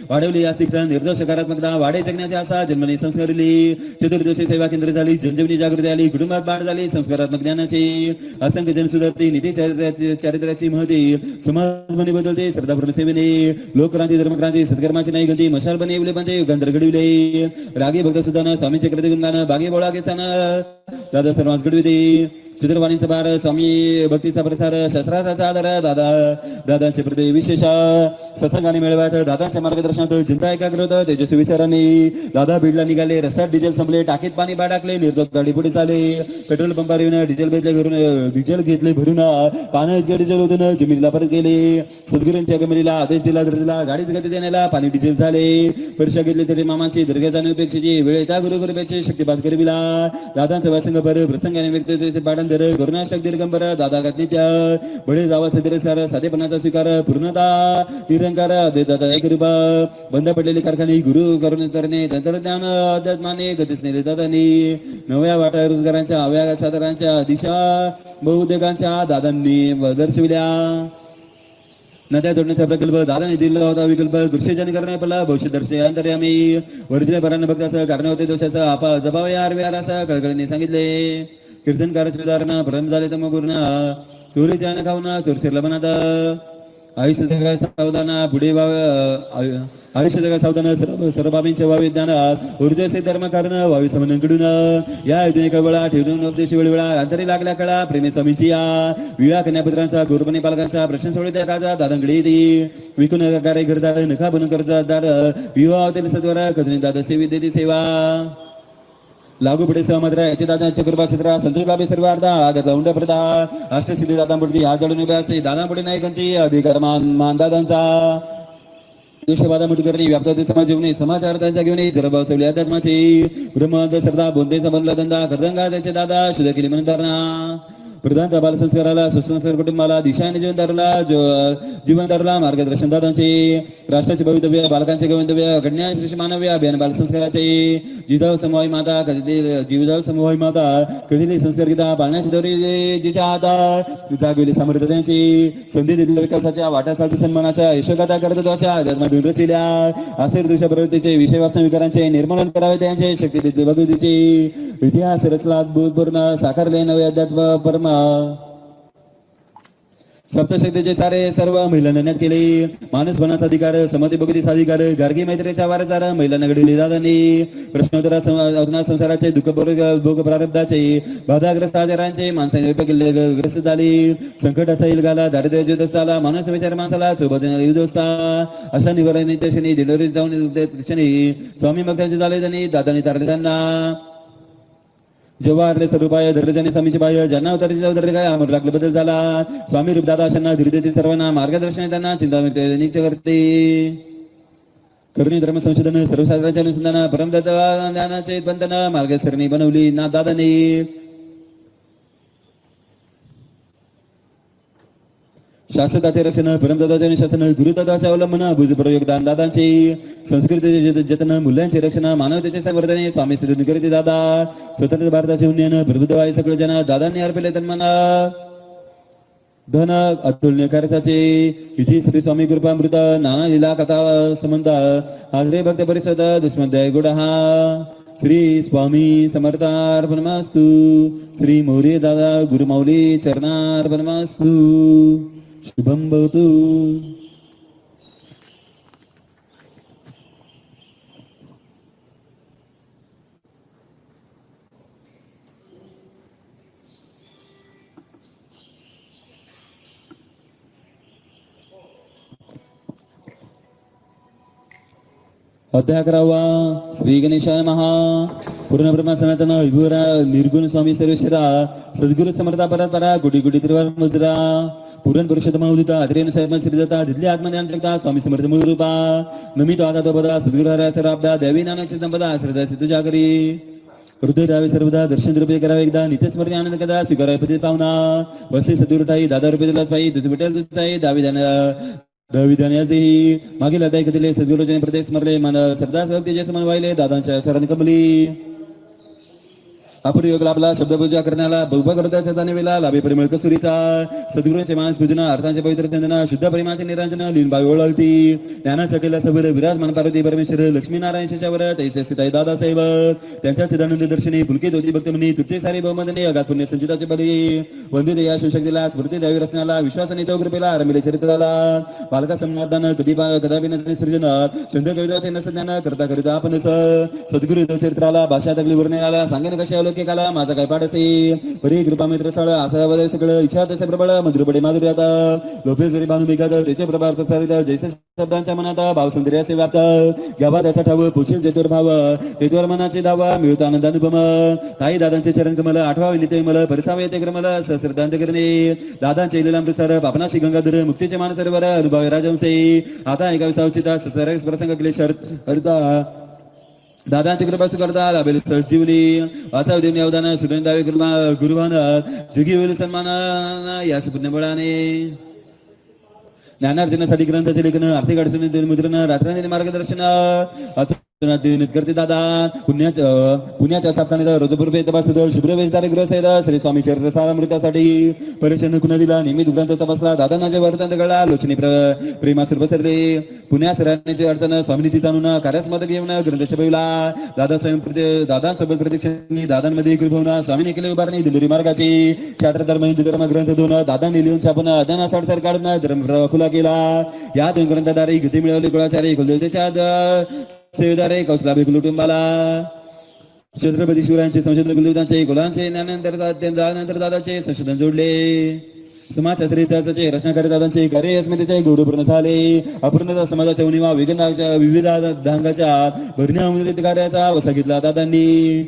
वाढवली आस्तिकता निर्दोष सकारात्मकता वाढे जगण्याची आशा जन्मनी संस्कारली चतुर्दशी सेवा केंद्र झाली जनजीवनी जागृती आली कुटुंबात बाळ झाली संस्कारात्मक ज्ञानाची असंख्य जनसुधारती नीती चारित्र्याची महती समाज बदलते श्रद्धापूर्ण सेवेने लोकक्रांती धर्मक्रांती सत्कर्माची नाही गंती मशाल बने उले बंदे युगांतर घडविले रागी भक्त सुद्धा स्वामीचे कृती गुणगान बागे बोळा घेतान दादा सर्वांस घडविते चित्रवाणीचा भार स्वामी भक्तीचा प्रचार शस्त्राचा आदर दादांचे प्रति विशेष सत्संगाने मिळवत दादांच्या मार्गदर्शनात चिंता एकाग्र होत तेजस्वी विचारांनी दादा बीडला निघाले रस्त्यात डिझेल संपले टाकीत पाणी टाकले निर्दोष गाडी पुढे चाले पेट्रोल पंपावर येऊन डिझेल घेतले भरून पानं इतके डिझेल होतून जमिनीला परत गेले सद्गुरूंच्या गमनीला आदेश दिला गाडीच गती देण्याला पाणी डिझेल झाले परीक्षा घेतली तरी मामाची दर्गा जाणीपेक्षेची वेळ त्या गुरुपेक्षे शक्तिपात करविला दादांचा व्यासंग पर प्रसंगाने व्यक्त पाठन करुणाष्टक दिगंबर दादा नित्य बळे जावाचे दिरस्कार साधेपणाचा स्वीकार पूर्णता निरंकार दादा एक रूपा बंद पडलेले कारखाने गुरु करून करणे तंत्रज्ञान अध्यात्माने गतीस नेले दादांनी नव्या वाटा रोजगारांच्या अव्या साधारांच्या दिशा बहुउद्योगांच्या दादांनी दर्शविल्या नद्या जोडण्याचा प्रकल्प दादाने दिला होता विकल्प कृषीजन करणे पडला भविष्य दर्शे अंतर्यामी वर्जने परांना भक्तासह कारण होते दोषाचा आपा जबाब यार व्यार असं कळकळीने सांगितले कीर्तनकाराचे उदाहरण परम झाले तर मग गुरुना चोरीच्या न खाऊना चोरशिरला बनात आयुष्य जगा सावधाना पुढे आयुष्य जगा सावधान सर्व बाबींच्या व्हावे ज्ञानात ऊर्जेचे धर्म कारण व्हावी समनकडून या युद्धने कळवळा ठेवून उपदेशी वेळवेळा अंतरी लागल्या कळा प्रेमी स्वामींची या विवाह कन्यापुत्रांचा गोरपणे पालकांचा प्रश्न सोडे त्या काचा दादांकडे येते विकून कार्य घरदार नखा बनून करदार विवाह होते सद्वारा कधून दादा सेवी देते सेवा लागू पुढे सहमद्र येथे दादांच्या कृपा क्षेत्र संतोष बाबी सर्व अर्धा आगत उंड प्रदा अष्टसिद्धी दादांपुढे हात जोडून उभे असते दादांपुढे नाही गंती अधिकार मान दादांचा दुष्यवादा मुठ करणे व्याप्त समाज जीवने समाचार त्यांच्या घेऊन जरा बसवले अध्यात्माची ब्रह्मांत श्रद्धा बोधेचा बनला धंदा करदंगा त्याचे दादा शुद्ध केली म्हणून धारणा प्रधान बाल संस्काराला सुसंस्कार कुटुंबाला दिशाने जीवनदाराला मार्गदर्शन दादांचे राष्ट्राचे भवितव्य बालकांचे गवंतव्य घडण्या श्री मानव्य अभियान बाल संस्काराचे जिजाऊ समूहाई माता कधी जीवजाऊ समूहाई माता कधी संस्कार गीता पाळण्याची दोरी जिच्या हातात जागविली सामर्थ्य त्यांची संधी दिलेल्या विकासाच्या वाटा चालती सन्मानाच्या यशोगाथा कर्तृत्वाच्या अध्यात्मातून रचिल्या आश्चर्य दृश्य प्रवृत्तीचे विषय वास्तविकारांचे निर्मूलन करावे त्यांचे शक्ती दिली भगवतीची इतिहास रचला अद्भुतपूर्ण साकारले नवे अध्यात्म परमा सप्तशक्तीचे सारे सर्व महिलांना नेण्यात केले मानस वनाचा अधिकार समती भक्तीचा अधिकार गार्गी मैत्रीच्या वारसार महिलांना घडविले दादांनी प्रश्नोत्तरा संसाराचे दुःख भोग प्रारब्धाचे बाधाग्रस्त आजारांचे माणसाने ग्रस्त झाली संकटाचा इलगाला दारिद्र्य जुदस्ताला माणूस विचार माणसाला सोबत युद्धस्ता अशा निवारणाच्या क्षणी दिंडोरी जाऊन क्षणी स्वामी भक्तांचे झाले त्यांनी दादांनी तारले त्यांना जेव्हा हरले स्वरूपाय धरले स्वामीचे बाह्य ज्यांना उतरले काय अमर लागले बदल झाला स्वामी रूप दादा अशांना धीर देते सर्वांना मार्गदर्शन त्यांना चिंता नित्य करते करुणी धर्म संशोधन सर्वशास्त्राच्या अनुसंधान परमदत्त ज्ञानाचे बंधन मार्गसरणी बनवली ना दादाने शाश्वताचे रक्षण परमदादाचे अनुशासन गुरुदादाचे अवलंबन भुजप्रयोग दान दादांचे संस्कृतीचे जतन मूल्यांचे रक्षण मानवतेचे संवर्धन स्वामी सिद्ध करते दादा स्वतंत्र भारताचे उन्नयन प्रभुत्व सगळे जन दादांनी अर्पले तन्मना धन अतुलनीय कार्याचे इथे श्री स्वामी कृपामृत नाना लीला कथा संबंध आजरे भक्त परिषद दुष्मध्याय गुडहा श्री स्वामी समर्थार्पणमस्तु श्री मोरे दादा गुरुमौली चरणार्पणमस्तु शुभम भवतु अध्याय 11 श्री गणेशाय महा पूर्ण ब्रह्मा सनातन विभुरा निर्गुण स्वामी सर्वेश्वरा सद्गुरु समर्था परंपरा गुडी गुडी त्रिवार मुजरा पूर्ण पुरुषोत्तम उदिता अद्रेन सर्व श्रीदत्ता दिल्ली आत्मज्ञान जगता स्वामी समर्थ मूळ रूपा नमितो आदा तो पदा सद्गुरु हरा सराब्दा देवी नानक संपदा श्रद्धा सिद्ध जागरी हृदय राहावे सर्वदा दर्शन रुपये करावे एकदा नित्यस्मरणी आनंद कदा स्वीकारावे पती पाहुणा वसे सदूर ठाई दादा रुपये दिलास पाई तुझे विठ्ठल तुझाई दहावी देही मागील अदाय कधीले सद्गुरुजन प्रदेश स्मरले मन श्रद्धा सहक्ती जे समान वाहिले दादांच्या चरण कमली अपूर्व योग लाभला शब्दपूजा करण्याला बहुभा करताच्या जाणीवेला लाभे परिमळ कसुरीचा सद्गुरूंचे मानस पूजना अर्थांचे पवित्र चंदना शुद्ध प्रेमाचे निरंजन लीनबाई ओळखती ज्ञानाच्या केला सबर विराजमान पार्वती परमेश्वर लक्ष्मी नारायण शेषावर तैसे स्थिताई दादासाहेब त्यांच्या चिदानंद दर्शनी पुलकित होती भक्तमनी तुटे सारे बहुमदने अगात पुण्य संचिताचे बली वंदित या शिवशक्तीला स्मृती द्यावी रचनाला विश्वास आणि तो कृपेला रमिले चरित्राला बालका संज्ञान कदापि नसणे सृजन चंद कविताचे नसज्ञान करता करिता आपण सद्गुरु चरित्राला भाषा तगली वर्णनाला सांगेन कशा काला माझा काय पाठ असे परी कृपा मित्र सळ असा बदल सगळं इच्छा तसे प्रबळ मधुरपडे माधुर्यात लोभे जरी बांधून बिघात त्याचे प्रभाव प्रसारित जैसे शब्दांच्या मनात भाव सौंदर्य असे व्याप्त घ्यावा त्याचा ठाव पुछील जेतवर भाव तेतवर मनाचे धावा मिळतो आनंदानुपम ताई दादांचे चरण कमल आठवावे निते मला परिसावे येते क्रमल सहस्रदांत करणे दादांचे लीलामृतसर पापनाशी गंगाधर मुक्तीचे मान सरोवर अनुभव राजवंशे आता एका विसावचिता ससरस प्रसंग क्लेशर हरिता दादांची कृपा स्वीकारता लाभेल सजीवली वाचा देवनी अवदान सुटून दावे गुरुभान जुगी होईल सन्मान याच पुण्यबळाने ज्ञानार्जनासाठी ग्रंथाचे लेखन आर्थिक अडचणी मुद्रण रात्रंदिनी मार्गदर्शन करते दादा पुण्याच्या छापखान्यात रोजपूर्वे तपासत शुभ्र वेशधारी गृहसहित श्री स्वामी चरित्र सारामृतासाठी परीक्षण खुना दिला नियमित ग्रंथ तपासला दादांचे वर्तन घडला लोचनी प्रेमासुर पसरले पुण्यास राहण्याची अडचण स्वामिनिधी जाणून कार्यास्मद घेऊन ग्रंथ छपविला दादांसोबत प्रत्यक्षांनी दादांमध्ये कृपवून स्वामीने केले उभारणी दिंडोरी मार्गाची क्षात्र धर्म हिंदू धर्म ग्रंथ दोन दादांनी लिहून छापून अदाना साडसर काढून धर्म खुला केला या दोन ग्रंथाद्वारे गती मिळवली कुळाचार्य कुलदेवतेच्या सेवेदारे कौशलाभि कुटुंबाला छत्रपती शिवरायांचे संशोधन कुलदेवतांचे कुलांचे ज्ञानानंतर दादाचे संशोधन जोडले समाजशास्त्र इतिहासाचे रचनाकारी दादांचे कार्य स्मृतीचे गौरवपूर्ण झाले अपूर्ण समाजाच्या उणीवा विविध धांगाच्या भरण्या कार्याचा वसा घेतला दादांनी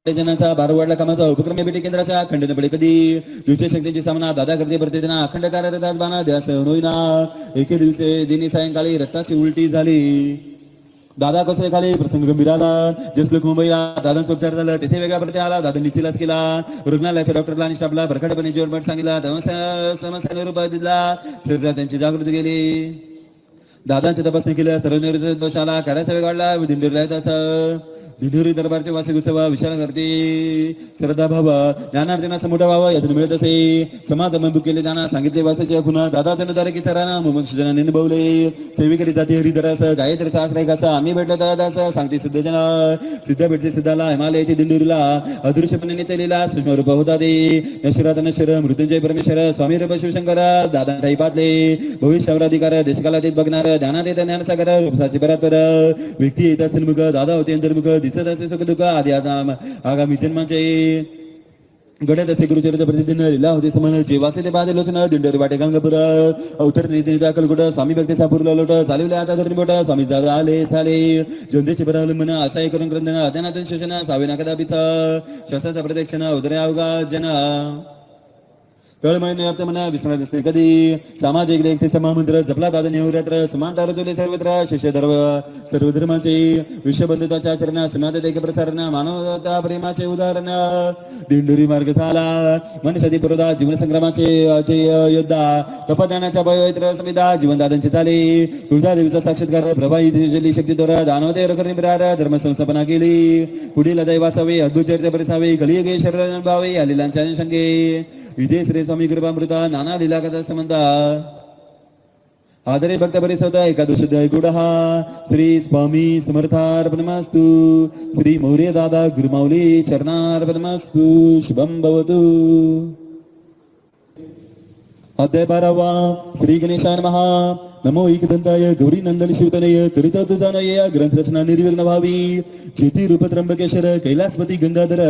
जनाचा बारा वाढला कामाचा उपक्रम भेटी केंद्राच्या खंडन पडे कधी दुसऱ्या शक्तींची सामना दादा करते भरते त्यांना अखंड कार्यरत बाना द्यास होईना एके दिवशी दिनी सायंकाळी रक्ताची उलटी झाली दादा कसरे खाली प्रसंग गंभीर आला जस लोक मुंबईला दादांचा उपचार झाला तेथे वेगळा प्रति आला दादांनी चिलाच केला रुग्णालयाच्या डॉक्टरला आणि स्टाफला भरखडपणे जेवण सांगितला समस्या रूप दिला शरीरात त्यांची जागृती गेली दादांची तपासणी केली सर्व दोष आला कार्याचा वेग वाढला दिंडोरीला येत दिंडोरी दरबारचे वार्षिक उत्सव विशाल करते श्रद्धा भाव ज्ञानार्जनाचा मोठा व्हावा यातून मिळत असे समाज मंबूक केले जाणार सांगितले वासाचे खुना दादा जनदारे की सराना मुमुक्षजनाने निभवले सेविकरी जाती हरिधरास गायत्रीचा आश्रय कसा आम्ही भेटलो दादास सांगते सिद्धजना सिद्ध भेटते सिद्धाला हिमालय येथे दिंडोरीला अदृश्यपणे नेतेलेला सूक्ष्म रूप होता ते यशरात नश्वर मृत्युंजय परमेश्वर स्वामी रूप शिवशंकर दादा ठाई पातले भविष्यावराधिकार देशकाला देत बघणार ज्ञानात येत ज्ञानसागर उपसाची परात्पर व्यक्ती येतात सन्मुख दादा होते अंतर्मुख दिसत असे सुख दुःख आधी आगामी जन्माचे घडत असे गुरुचरित्र प्रतिदिन लिला होते समान जेवासे ते बाधे लोचन दिंडोरी वाटे गंगापूर अवतर निधी दाखलकुट स्वामी भक्ती सापूरला लोट चालवले आता धरून बोट स्वामी दादा आले झाले जोंदेचे बरावलंबन असाही करून ग्रंथन अध्यानातून शोषण सावे कदापित शस्त्राचा प्रदक्षिण उदरे अवघा जना तळमळीने व्याप्त म्हणा विसरत असते कधी सामाजिक देखते महामंत्र जपला दादा नेहरात्र समानता रचवले सर्वत्र शिष्य सर्व धर्माचे विश्वबंधुताच्या आचरण समाजात एक प्रसारण मानवता प्रेमाचे उदाहरण दिंडोरी मार्ग झाला मनुष्यादी पुरोधा जीवन संग्रामाचे योद्धा तपदानाच्या पवित्र समिधा जीवन दादांचे झाले तुळजा देवीचा साक्षात्कार प्रभावी जली शक्तीद्वारा दानवते रकरनिब्रार धर्म संस्थापना केली पुढील अदय वाचावे अद्भुत चरित्र परिसावे कलियुगे शरण अनुभवावे या लीलांच्या अनुषंगे विजय श्री स्वामी कृपामृता नाना लीला कथा संबंध आदरे भक्त परिसोत एकादश गुडहा श्री स्वामी समर्थार्पणमस्तु श्री मौर्य दादा गुरुमाऊली चरणार्पणमस्तु शुभम भवतु अध्याय 12 श्री गणेशाय नमः नमो एकदंताय गौरी नंदन शिवतनय करिता तुझा नय ग्रंथ रचना निर्विघ्न भावी ज्योती रूप त्र्यंबकेश्वर कैलासपती गंगाधर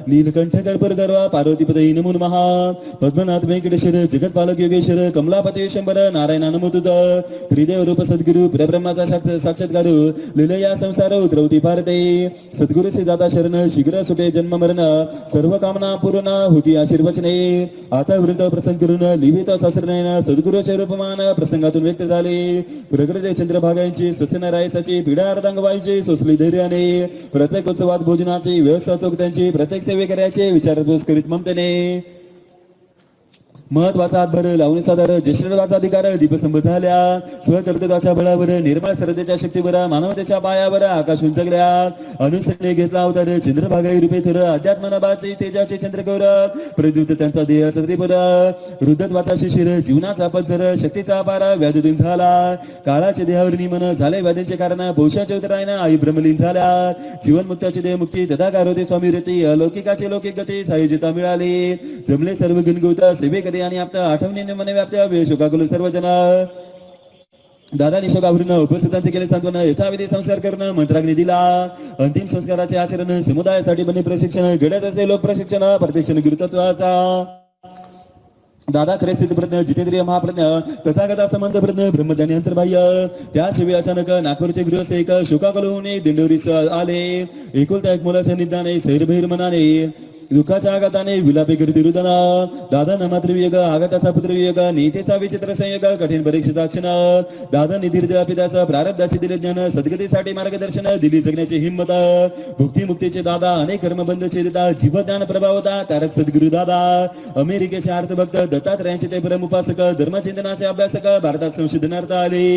नीलकंठ कर्पर गर्वा पार्वतीपदई नमो नमः पद्मनाथ वेंकटेश्वर जगतपालक योगेश्वर कमलापती शंभर नारायण नमो तुझा त्रिदेव रूप सद्गुरु परब्रह्माचा साक्षात्कार लीलया संसार उतरवती भारते सद्गुरु से जाता शरण शीघ्र सुटे जन्म मरण सर्व कामना पूर्ण होती आशीर्वचने आता वृत्त प्रसंग करून लिहित शास्त्रज्ञान सद्गुरूचे रूपमान प्रसंगातून व्यक्त झाले आले. प्रकृती चंद्रभागांची ससन रायसाची पिढा अर्धांग व्हायची सोसली धैर्याने. प्रत्येक उत्सवात भोजनाची व्यवस्था चोख त्यांची प्रत्येक सेवेकऱ्याचे विचारपूस करीत ममतेने. महत्वाचा हातभार लावणी साधार ज्येष्ठत्वाचा अधिकार दीपस्तंभ झाल्या. स्वकर्तृत्वाच्या बळावर निर्मळ सरतेच्या शक्तीवर मानवतेच्या पायावर आकाश उंचगल्या. अनुसरणे घेतला अवतार चंद्रभागाई रूपे थोर अध्यात्मनाबाचे तेजाचे चंद्रगौर. प्रद्युत त्यांचा देह सत्रीपुर रुद्धत्वाचा शिशिर जीवनाचा पत्झर शक्तीचा पारा व्याधून झाला. काळाचे देहावर निमन झाले व्याधींचे कारण पौषाचे उतरायना आई ब्रह्मलीन झाल्या. जीवनमुक्ताची देह मुक्ती तथाकार होते स्वामी रती अलौकिकाचे लौकिक गती सायुजिता मिळाली. जमले सर्व गुणगुत सेवे करी आणि आपल्या आठवणीने मने व्याप्त्या शोकाकुल सर्वजन. दादानी शोकावरून उपस्थितांचे केले सांत्वन यथाविधी संस्कार करून मंत्राग्नी दिला. अंतिम संस्काराचे आचरण समुदायासाठी बने प्रशिक्षण घडत असे लोक प्रशिक्षण प्रत्यक्ष गुरुत्वाचा. दादा खरे स्थितप्रज्ञ जितेंद्रिय महाप्रज्ञ तथागता संबंध प्रज्ञ ब्रह्मज्ञानी अंतर्बाह्य. त्या शिवाय अचानक नागपूरचे गृहस्थ एक शोकाकुल होऊन दिंडोरीस आले. एकुलत्या एक मुलाच्या निदाने सैरभैर मनाने दुःखाच्या आघाताने विलापे करती रुदना. दादांना मात्र वियोग आघाताचा पुत्र वियोग नीतीचा विचित्र संयोग कठीण परीक्षेचा क्षण. दादांनी दीर्घ पित्याचा प्रारब्धाचे दिले ज्ञान सद्गतीसाठी मार्गदर्शन दिली जगण्याची हिंमत. भुक्ती मुक्तीचे दादा अनेक कर्मबंध छेदिता जीवज्ञान प्रभावता तारक सद्गुरु दादा. अमेरिकेचे अर्थभक्त दत्तात्रयांचे ते परम उपासक धर्मचिंतनाचे अभ्यासक भारतात संशोधनार्थ आले.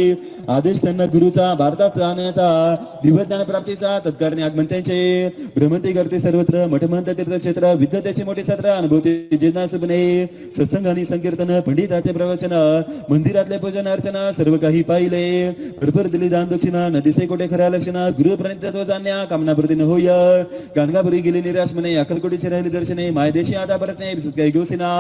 आदेश त्यांना गुरुचा भारतात जाण्याचा दिव्यज्ञान प्राप्तीचा तत्कारणे आगमन त्यांचे. भ्रमंती करते सर्वत्र मठमंत तीर्थक्षेत्र विद्वतेचे मोठे सत्र अनुभवते जिज्ञास बने. सत्संग आणि संकीर्तन पंडिताचे प्रवचन मंदिरातले पूजन अर्चना सर्व काही पाहिले. भरभर दिली दान दक्षिणा नदीसे कोटे खऱ्या लक्षणा गुरु प्रणितत्व जाण्या कामनापूर्तीने होय. गाणगापुरी गेली निराश मने अक्कलकोटीची राहिली दर्शने मायदेशी आता परत नाही काही गोसिना.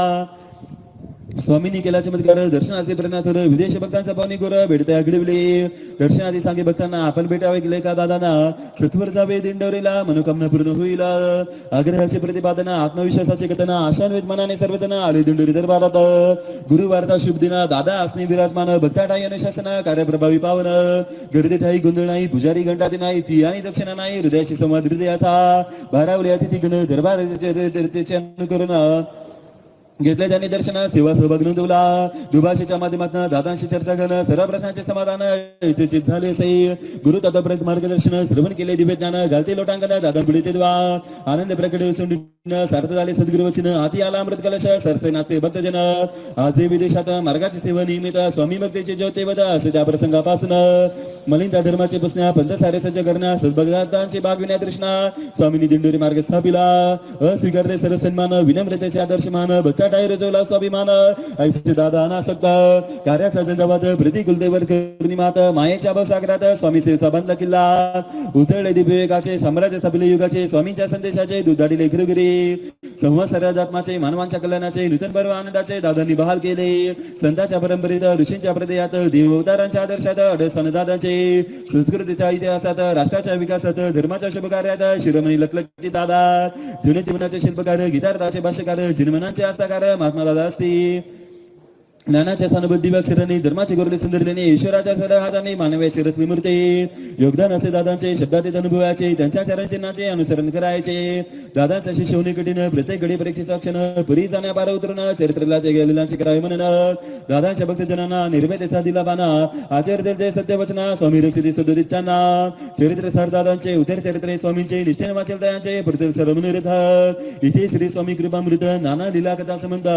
स्वामींनी केला चमत्कार दर्शनाचे प्रेरणाथोर विदेश भक्तांचा पावनी गोर भेटत्या घडविले. दर्शनादी सांगे भक्तांना आपण भेटावे गेले का दादांना सत्वर जावे दिंडोरीला मनोकामना पूर्ण होईल. आग्रहाचे प्रतिपादन आत्मविश्वासाचे कथन आशान्वित मनाने सर्वजण आले दिंडोरी दरबारात. गुरुवारचा शुभ दिना दादा असणे विराजमान भक्ताटाई अनुशासन कार्यप्रभावी पावन. गर्दी ठाई गोंधळ नाही पुजारी घंटाती नाही फी आणि दक्षिणा नाही हृदयाशी संवाद हृदयाचा. भारावले अतिथी गण दरबाराचे अनुकरण घेतले. त्यांनी दर्शन सेवा सहभाग नोंदवला. दुभाषेच्या माध्यमातून दादांशी चर्चा करणं सर्व प्रश्नांचे समाधान यथोचित झाले असे. गुरु तत्वपर्यंत मार्गदर्शन श्रवण केले दिव्य ज्ञान घालते लोटांगण दादा पुढे ते द्वा. आनंद प्रकट सार्थ झाले सद्गुरु वचन हाती आला अमृत कलश सरसे नाचते भक्तजन. आजही विदेशात मार्गाची सेवा नियमित स्वामी भक्तीचे ज्योते वद असे त्या प्रसंगापासून मलिंदा धर्माचे पुसण्या पंथ सारे सज्ज करण्या सद्भक्तांची बागविण्या तृष्णा स्वामींनी दिंडोरी मार्ग स्थापिला. अस्वीकारले सर्व सन्मान विनम्रतेचे आदर्शमान भक्ता टाय रजवला स्वाभिमान. ऐसे दादा अनासक्त कार्याचा जिंदाबाद प्रतिकुलतेवर करुणीमात मायेच्या भवसागरात स्वामी सेवेचा बांधला किल्ला. उजळले दिव्ययुगाचे साम्राज्य स्थापिले युगाचे स्वामींच्या संदेशाचे दुधाडिले खिरगिरी. संवत्सरात्माचे मानवांच्या कल्याणाचे नूतन पर्व आनंदाचे दादांनी बहाल केले. संतांच्या परंपरेत ऋषींच्या प्रदेयात देवअवतारांच्या आदर्शात अडसन दादांचे. संस्कृतीच्या इतिहासात राष्ट्राच्या विकासात धर्माच्या शुभ कार्यात शिरोमणी लखलखी दादा. जुने जीवनाचे शिल्पकार गीतार्थाचे भाष्यकार जिनमनांचे आस्थाकार महात्मा दादा असते. ज्ञानाच्या सहानुभूती अक्षरांनी धर्माचे गौरवले सुंदरलेने ईश्वराच्या सरळ हाताने मानवाचे रत्न मूर्ती. योगदान असे दादांचे शब्दातीत अनुभवायचे त्यांच्या चरणचिन्हाचे अनुसरण करायचे. दादांचा शिष्य होणे कठीण प्रत्येक घडी परीक्षेचा क्षण परी जाण्या पार उतरून चरित्रलाचे गेलेल्यांचे करावे म्हणून दादांच्या भक्तजनांना निर्भयतेचा दिला बाणा. आचार्य सत्यवचना स्वामी रक्षित सद्दित्यांना चरित्र सार दादांचे उदर चरित्रे स्वामींचे निष्ठेने वाचेल दयांचे पृथ्वी सर्व मनोरथ. इथे श्री स्वामी कृपामृत नाना लीला कथा संबंध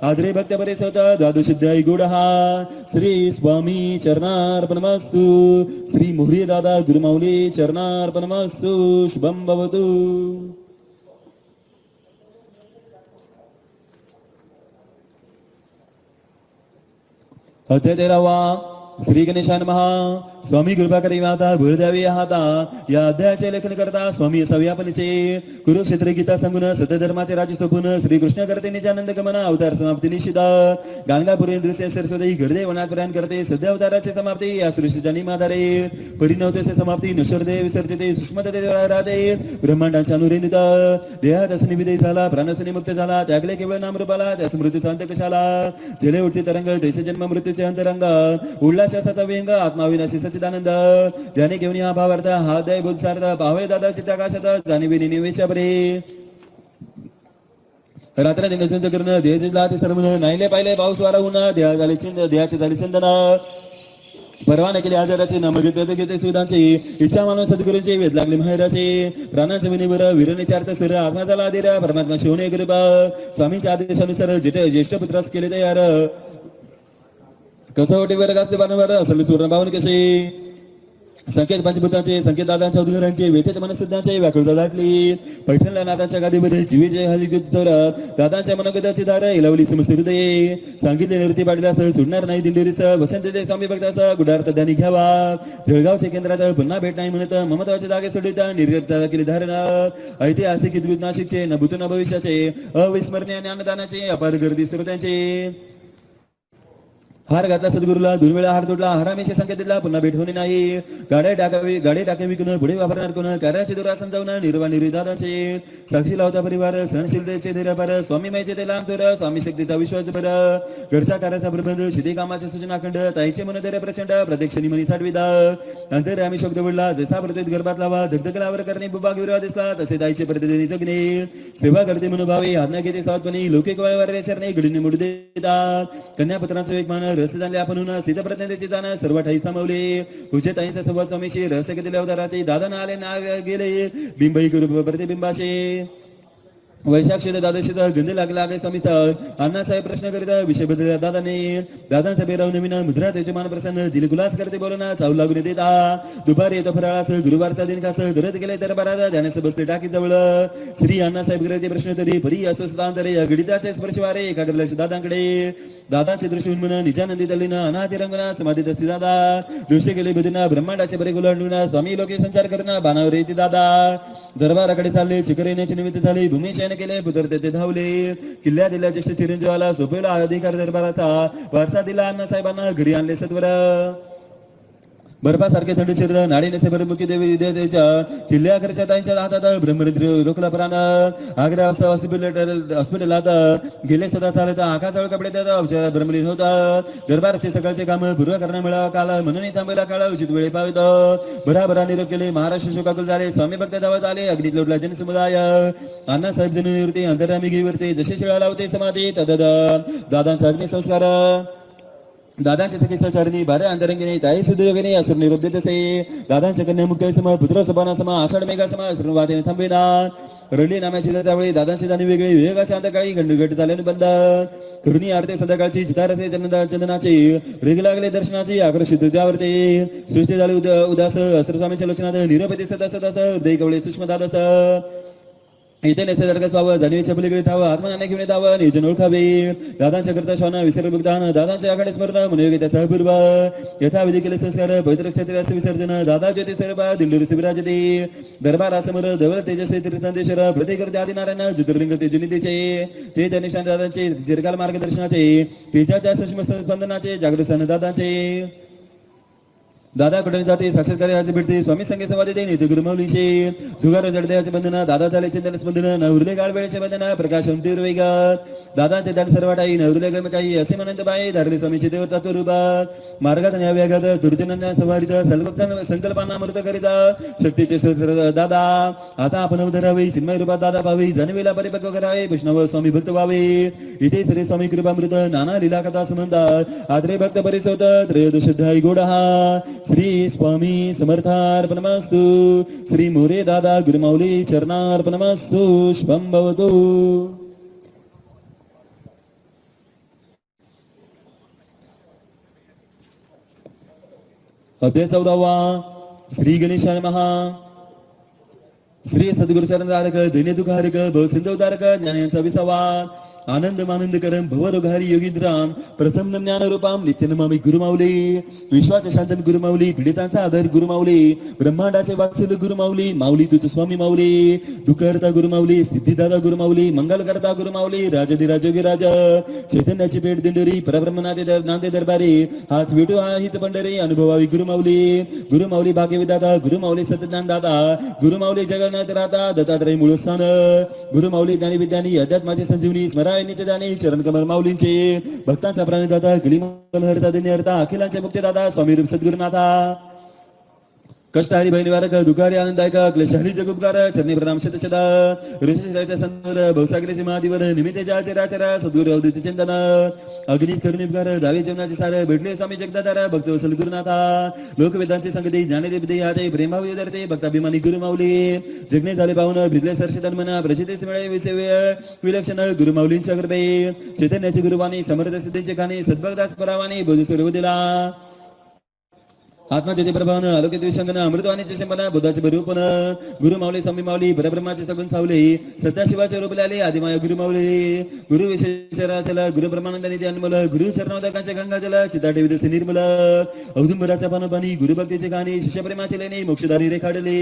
आदरे भक्त बरेच होत द्वादश अध्याय गुडहा. श्री स्वामी चरणार्पणमस्तु. श्री मोहरी दादा गुरुमाऊली चरणार्पणमस्तु. शुभम भवतु. अध्याय 13 श्री गणेशाय नमः. स्वामी कृपा करी माता भूळ द्यावी हाता. या अध्यायाचे लेखन करता स्वामी असावे आपणचे. कुरुक्षेत्र गीता सांगून सत्यधर्माचे राज सोपून श्रीकृष्ण करते निजानंद गमन अवतार समाप्ती निशिता. गाणगापुरी नृत्य सरस्वती गर्दे वनात प्रयाण करते सध्या अवताराची समाप्ती या सृष्टीच्या निमाधारे. परिणवतेचे समाप्ती नश्वरते विसर्जते सूक्ष्मते राधे ब्रह्मांडांच्या अनुरेणुत. देहात असनी विदेय झाला प्राणसनी मुक्त झाला त्यागले केवळ नामरूपाला त्यास मृत्यूचा अंत कशाला. जले उठते तरंग तैसे जन्म मृत्यूचे अंतरंग. उडला शास्त्राचा व्यंग आत्माविनाशी सच्चिदानंद. ज्याने घेऊन हा भावार्थ हा दय बुद्धार्थ पावे दादा चित्ताकाशात जाणीवी निवेशा बरे. रात्र दिन संच करून देह जिजला ते सर्व नाहीले पाहिले पाऊस वारा होऊन देहा झाले चिंद देहाचे झाले चंदन. परवाना केले आजाराचे नाम घेते सुविधांचे इच्छा मानव सद्गुरूंचे वेद लागले माहेराचे प्राणांच्या विनीवर विरणेचार्थ सर आत्मा झाला आदिरा परमात्मा शिवणे कृपा स्वामींच्या आदेशानुसार ज्येष्ठ पुत्रास केले तयार कसोटीवर गाजते बाणवर असल सुवर्ण भावन कसे संकेत पंचभूतांचे संकेत दादांच्या उद्गारांचे वेतेत मनसिद्धांचे व्याकुळता दाटली पैठणला नाथांच्या गादीवर जीवीचे हजितोर दादांच्या मनोगताची दार इलावली समस्त हृदये सांगितले निवृत्ती पाडल्यास सुटणार नाही दिंडोरीस वचन देते स्वामी भक्तास गुडार्थ त्यांनी घ्यावा जळगावच्या केंद्रात पुन्हा भेट नाही म्हणत ममत्वाचे दागे सोडित निर्गता केली धारणा ऐतिहासिक इद्भूत नाशिकचे न भूत न भविष्याचे अविस्मरणीय ज्ञानदानाचे अपार गर्दी श्रोत्यांचे हार घातला सद्गुरूला दोन वेळा हार तोडला हरामेशी संकेत दिला पुन्हा भेट होणे नाही गाड्या टाके विकून पुढे वापरणार कोण कार्याचे दुरा समजावून निर्वा निर्दादाचे साक्षी लावता परिवार सहनशीलतेचे धैर्यपार स्वामी माईचे ते लांब थोर स्वामी शक्तीचा विश्वास बर घरच्या कार्याचा प्रबंध शिदे कामाचे सूचना खंड ताईचे मन धैर्य प्रचंड प्रत्यक्षणी मनी साठविदा अंतर आम्ही शब्द बोलला जसा प्रत्येक गर्भात लावा धगधगलावर करणे बुबा गिरवा दिसला तसे ताईचे प्रतिदिनी जगणे सेवा करते मनोभावे हात घेते सावधपणी लौकिक वयावर चरणे घडीने मुड देतात कन्यापुत्रांचं एक मान रस जाणले आपण सीताप्रज्ञाची जाण सर्व ठाई सामावले पूजे ताईंचा संवाद स्वामीशी रस घेतले अवताराचे दादा ना आले ना गेले बिंबई करू प्रतिबिंबाशे वैशाक्षीत दादाशीचा गंध लागला आहे स्वामी अण्णासाहेब प्रश्न करीत विषय बदल दादाने दादांचा बेराव नवीन मुद्रा त्याचे मान प्रसन्न दिल गुलास करते बोलना चावू लागून देता दुपारी येतो फराळास गुरुवारचा दिन कास धरत गेले तर बरा ध्यानास बसते टाकी जवळ श्री अण्णासाहेब करते प्रश्न तरी परी अस्वस्थांतरे गणिताचे स्पर्शवारे एकाग्र लक्ष दादांकडे दादांचे दृष्टी उन्मन निजानंदी तल्लीन अनाथी रंगना समाधीत असते दादा दृश्य गेले बदना ब्रह्मांडाचे बरे गुलांडून स्वामी लोके संचार करणं बाणावर येते दादा दरबाराकडे चालले चिकर येण्याचे निमित्त झाले भूमिशयन केले पुत्र तेथे धावले किल्ल्या दिल्या ज्येष्ठ चिरंजीवाला सोपवला अधिकार दरबाराचा वारसा दिला अण्णासाहेबांना घरी आणले सत्वर बर्फासारखे थंड शरीर नाडी नसे बरमुखी देवी विद्यार्थ्याच्या किल्ल्या ताईंच्या हातात ब्रह्मरिद्र रोखला प्राण आग्रा हॉस्पिटलात गेले सदा चालत आकाशाळ कपडे त्याचा ब्रह्मलीन होता दरबारचे सकाळचे काम पूर्व करणं मिळावं काल म्हणून थांबायला काळ उचित वेळी पावित भराभरा निरोप केले महाराष्ट्र शोकाकुल झाले स्वामी भक्त धावत आले अग्नीत लोटला जनसमुदाय अण्णासाहेब जननिवृत्ती अंतर्यामी घेवरते जसे शिळा लावते समाधी तद दादांचा अग्निसंस्कार दादांच्या सखी सहचारिणी बारा अंतरंगिनी ताई सिद्धयोगिनी असुर निरोप देत असे दादांच्या कन्या मुक्त सम पुत्र सभाना समा आषाढ मेघा समा असुरवादीने थांबेना रडली नाम्याची त्यावेळी दादांची जाणी वेगळी विवेकाच्या अंतकाळी गंडगट झाल्याने बंद करुणी आरते संध्याकाळची चितारसे चंदनाचे रेग लागले दर्शनाची आकर्षित जावरते सृष्टी झाली उदास अस्त्रस्वामीच्या लोचनात निरपती सदा सदास हृदय कवळे सूक्ष्म दादास इथे निसर्ग स्वावं जाणीवेच्या पलीकडे ठावं आत्मनाने घेऊन दावं नियोजन ओळखावे दादांच्या करता श्वान विसर बुगदान दादांच्या आकडे स्मरण मनोयोगिता सहपूर्व यथाविधी केले संस्कार पवित्र क्षेत्र विसर्जन दादा ज्योती स्वरूपा दिंडोरी शिबिराज दे दरबार समोर धवल तेजस्वी तीर्थांदेश्वर प्रतिकृती आदिनारायण ज्योतिर्लिंग तेजनितीचे ते त्या निशाण दादांचे चिरकाल मार्गदर्शनाचे तेजाच्या सूक्ष्म स्पंदनाचे जागृत दादांचे दादा कुठे जाते साक्षात्कार्याचे भेटते स्वामी संगे संवाद देते नित्य गुरुमौलीशे जुगार जडदेहाचे बंधन दादा चाले चिंतन स्पंदन नवरुले गाळ वेळेचे बंधन प्रकाश अंतिर वेगात दादाचे दान सर्वाटाई नवरुले गम काही असे म्हणत बाई धारले स्वामीचे देवता रूपात मार्गात न्याव्यागात दुर्जनांना संवारित संकल्पांना अमृत करिता शक्तीचे सूत्र दादा आता आपण अवधरावे चिन्मय रूपात दादा पावे जनवेला परिपक्व करावे वैष्णव स्वामी भक्त व्हावे इथे श्री स्वामी कृपामृत नाना लीला कथा समंतात आत्रे भक्त परिसोत त्रयोदशध्यायी गोडहा श्री स्वामी समर्थार्पणमस्तु श्री मोरे दादा गुरुमौली चरणार्पणमस्तु शुभं भवतु अध्याय 14 श्री गणेशाय महा श्री सद्गुरु चरणधारक दैन्य दुखारक भव सिंधुधारक ज्ञानांचा विसावा आनंद मानंद करम भवरोघारी योगीद्राम प्रसन्न ज्ञान रूपाम नित्य नमामि गुरुमाऊली विश्वाचे शांतन गुरुमाऊली पीडितांचा आदर गुरुमाऊली ब्रह्मांडाचे वात्सल्य गुरुमाऊली माऊली तुझ स्वामी माऊली दुःखहर्ता गुरुमाऊली सिद्धिदाता गुरुमाऊली मंगलकर्ता गुरुमाऊली राजधिराज योगीराज चैतन्याची पेठ दिंडोरी परब्रह्म नांदे दरबारी हाच विटू हा हीच पंढरी अनुभवावी गुरुमाऊली भाग्यविदाता गुरुमाऊली सत्यज्ञानदाता गुरुमाऊली जगन्नाथ राहता दत्तात्रय मूळ स्थान गुरुमाऊली ज्ञानी विद्यानी अध्यात्माची संजीवनी स्मरा नित्यदानी चरण कमल माऊलींचे भक्तांचा प्राणदाता कलिमल हरता दिन्य हरता अखिलांचे मुक्तिदाता स्वामी रूप सद्गुरुनाथा कष्टहारी भयनिवारक दुःखारी आनंददायक क्लेशहारी जगुपकार चरणी प्रणाम शतशदा ऋषीश्वराच्या संतवर भवसागराचे महादेवर निमित्तेच्या चराचरा सद्गुरु अवधूत चिंतन अग्नित करुणीपकार दावे जीवनाचे सार भेटले स्वामी जगदाधार भक्त वसल गुरुनाथा लोकवेदांची संगती ज्ञानदेव हाते प्रेमावी उदरते भक्ताभिमानी गुरु माऊली जगणे झाले पाहून भिजले सरशतन मना प्रचितीस मिळे विसेव्य विलक्षण गुरु माऊलींच्या कृपे चैतन्याची गुरुवाणी समर्थ सिद्धींचे खाणी सद्भक्तास परावाणी बोधू सुरू दिला आत्माज्योती प्रभावन आलोकित विशंगन अमृतवाणीचे शंभन बुद्धाचे बरूपन गुरु माऊली स्वामी माऊली परब्रह्माचे सगुण सावले सदाशिवाचे रूप आले आदिमाय गुरु माऊली गुरु विशेषराचल गुरु ब्रह्मानंद निधी अनमोल गुरु चरणोदकांचे गंगाजल चिताटे विदसे निर्मल औदुंबराच्या पानपानी गुरु भक्तीचे गाणी शिष्यप्रेमाचे लेणे मोक्षधारी रेखाडले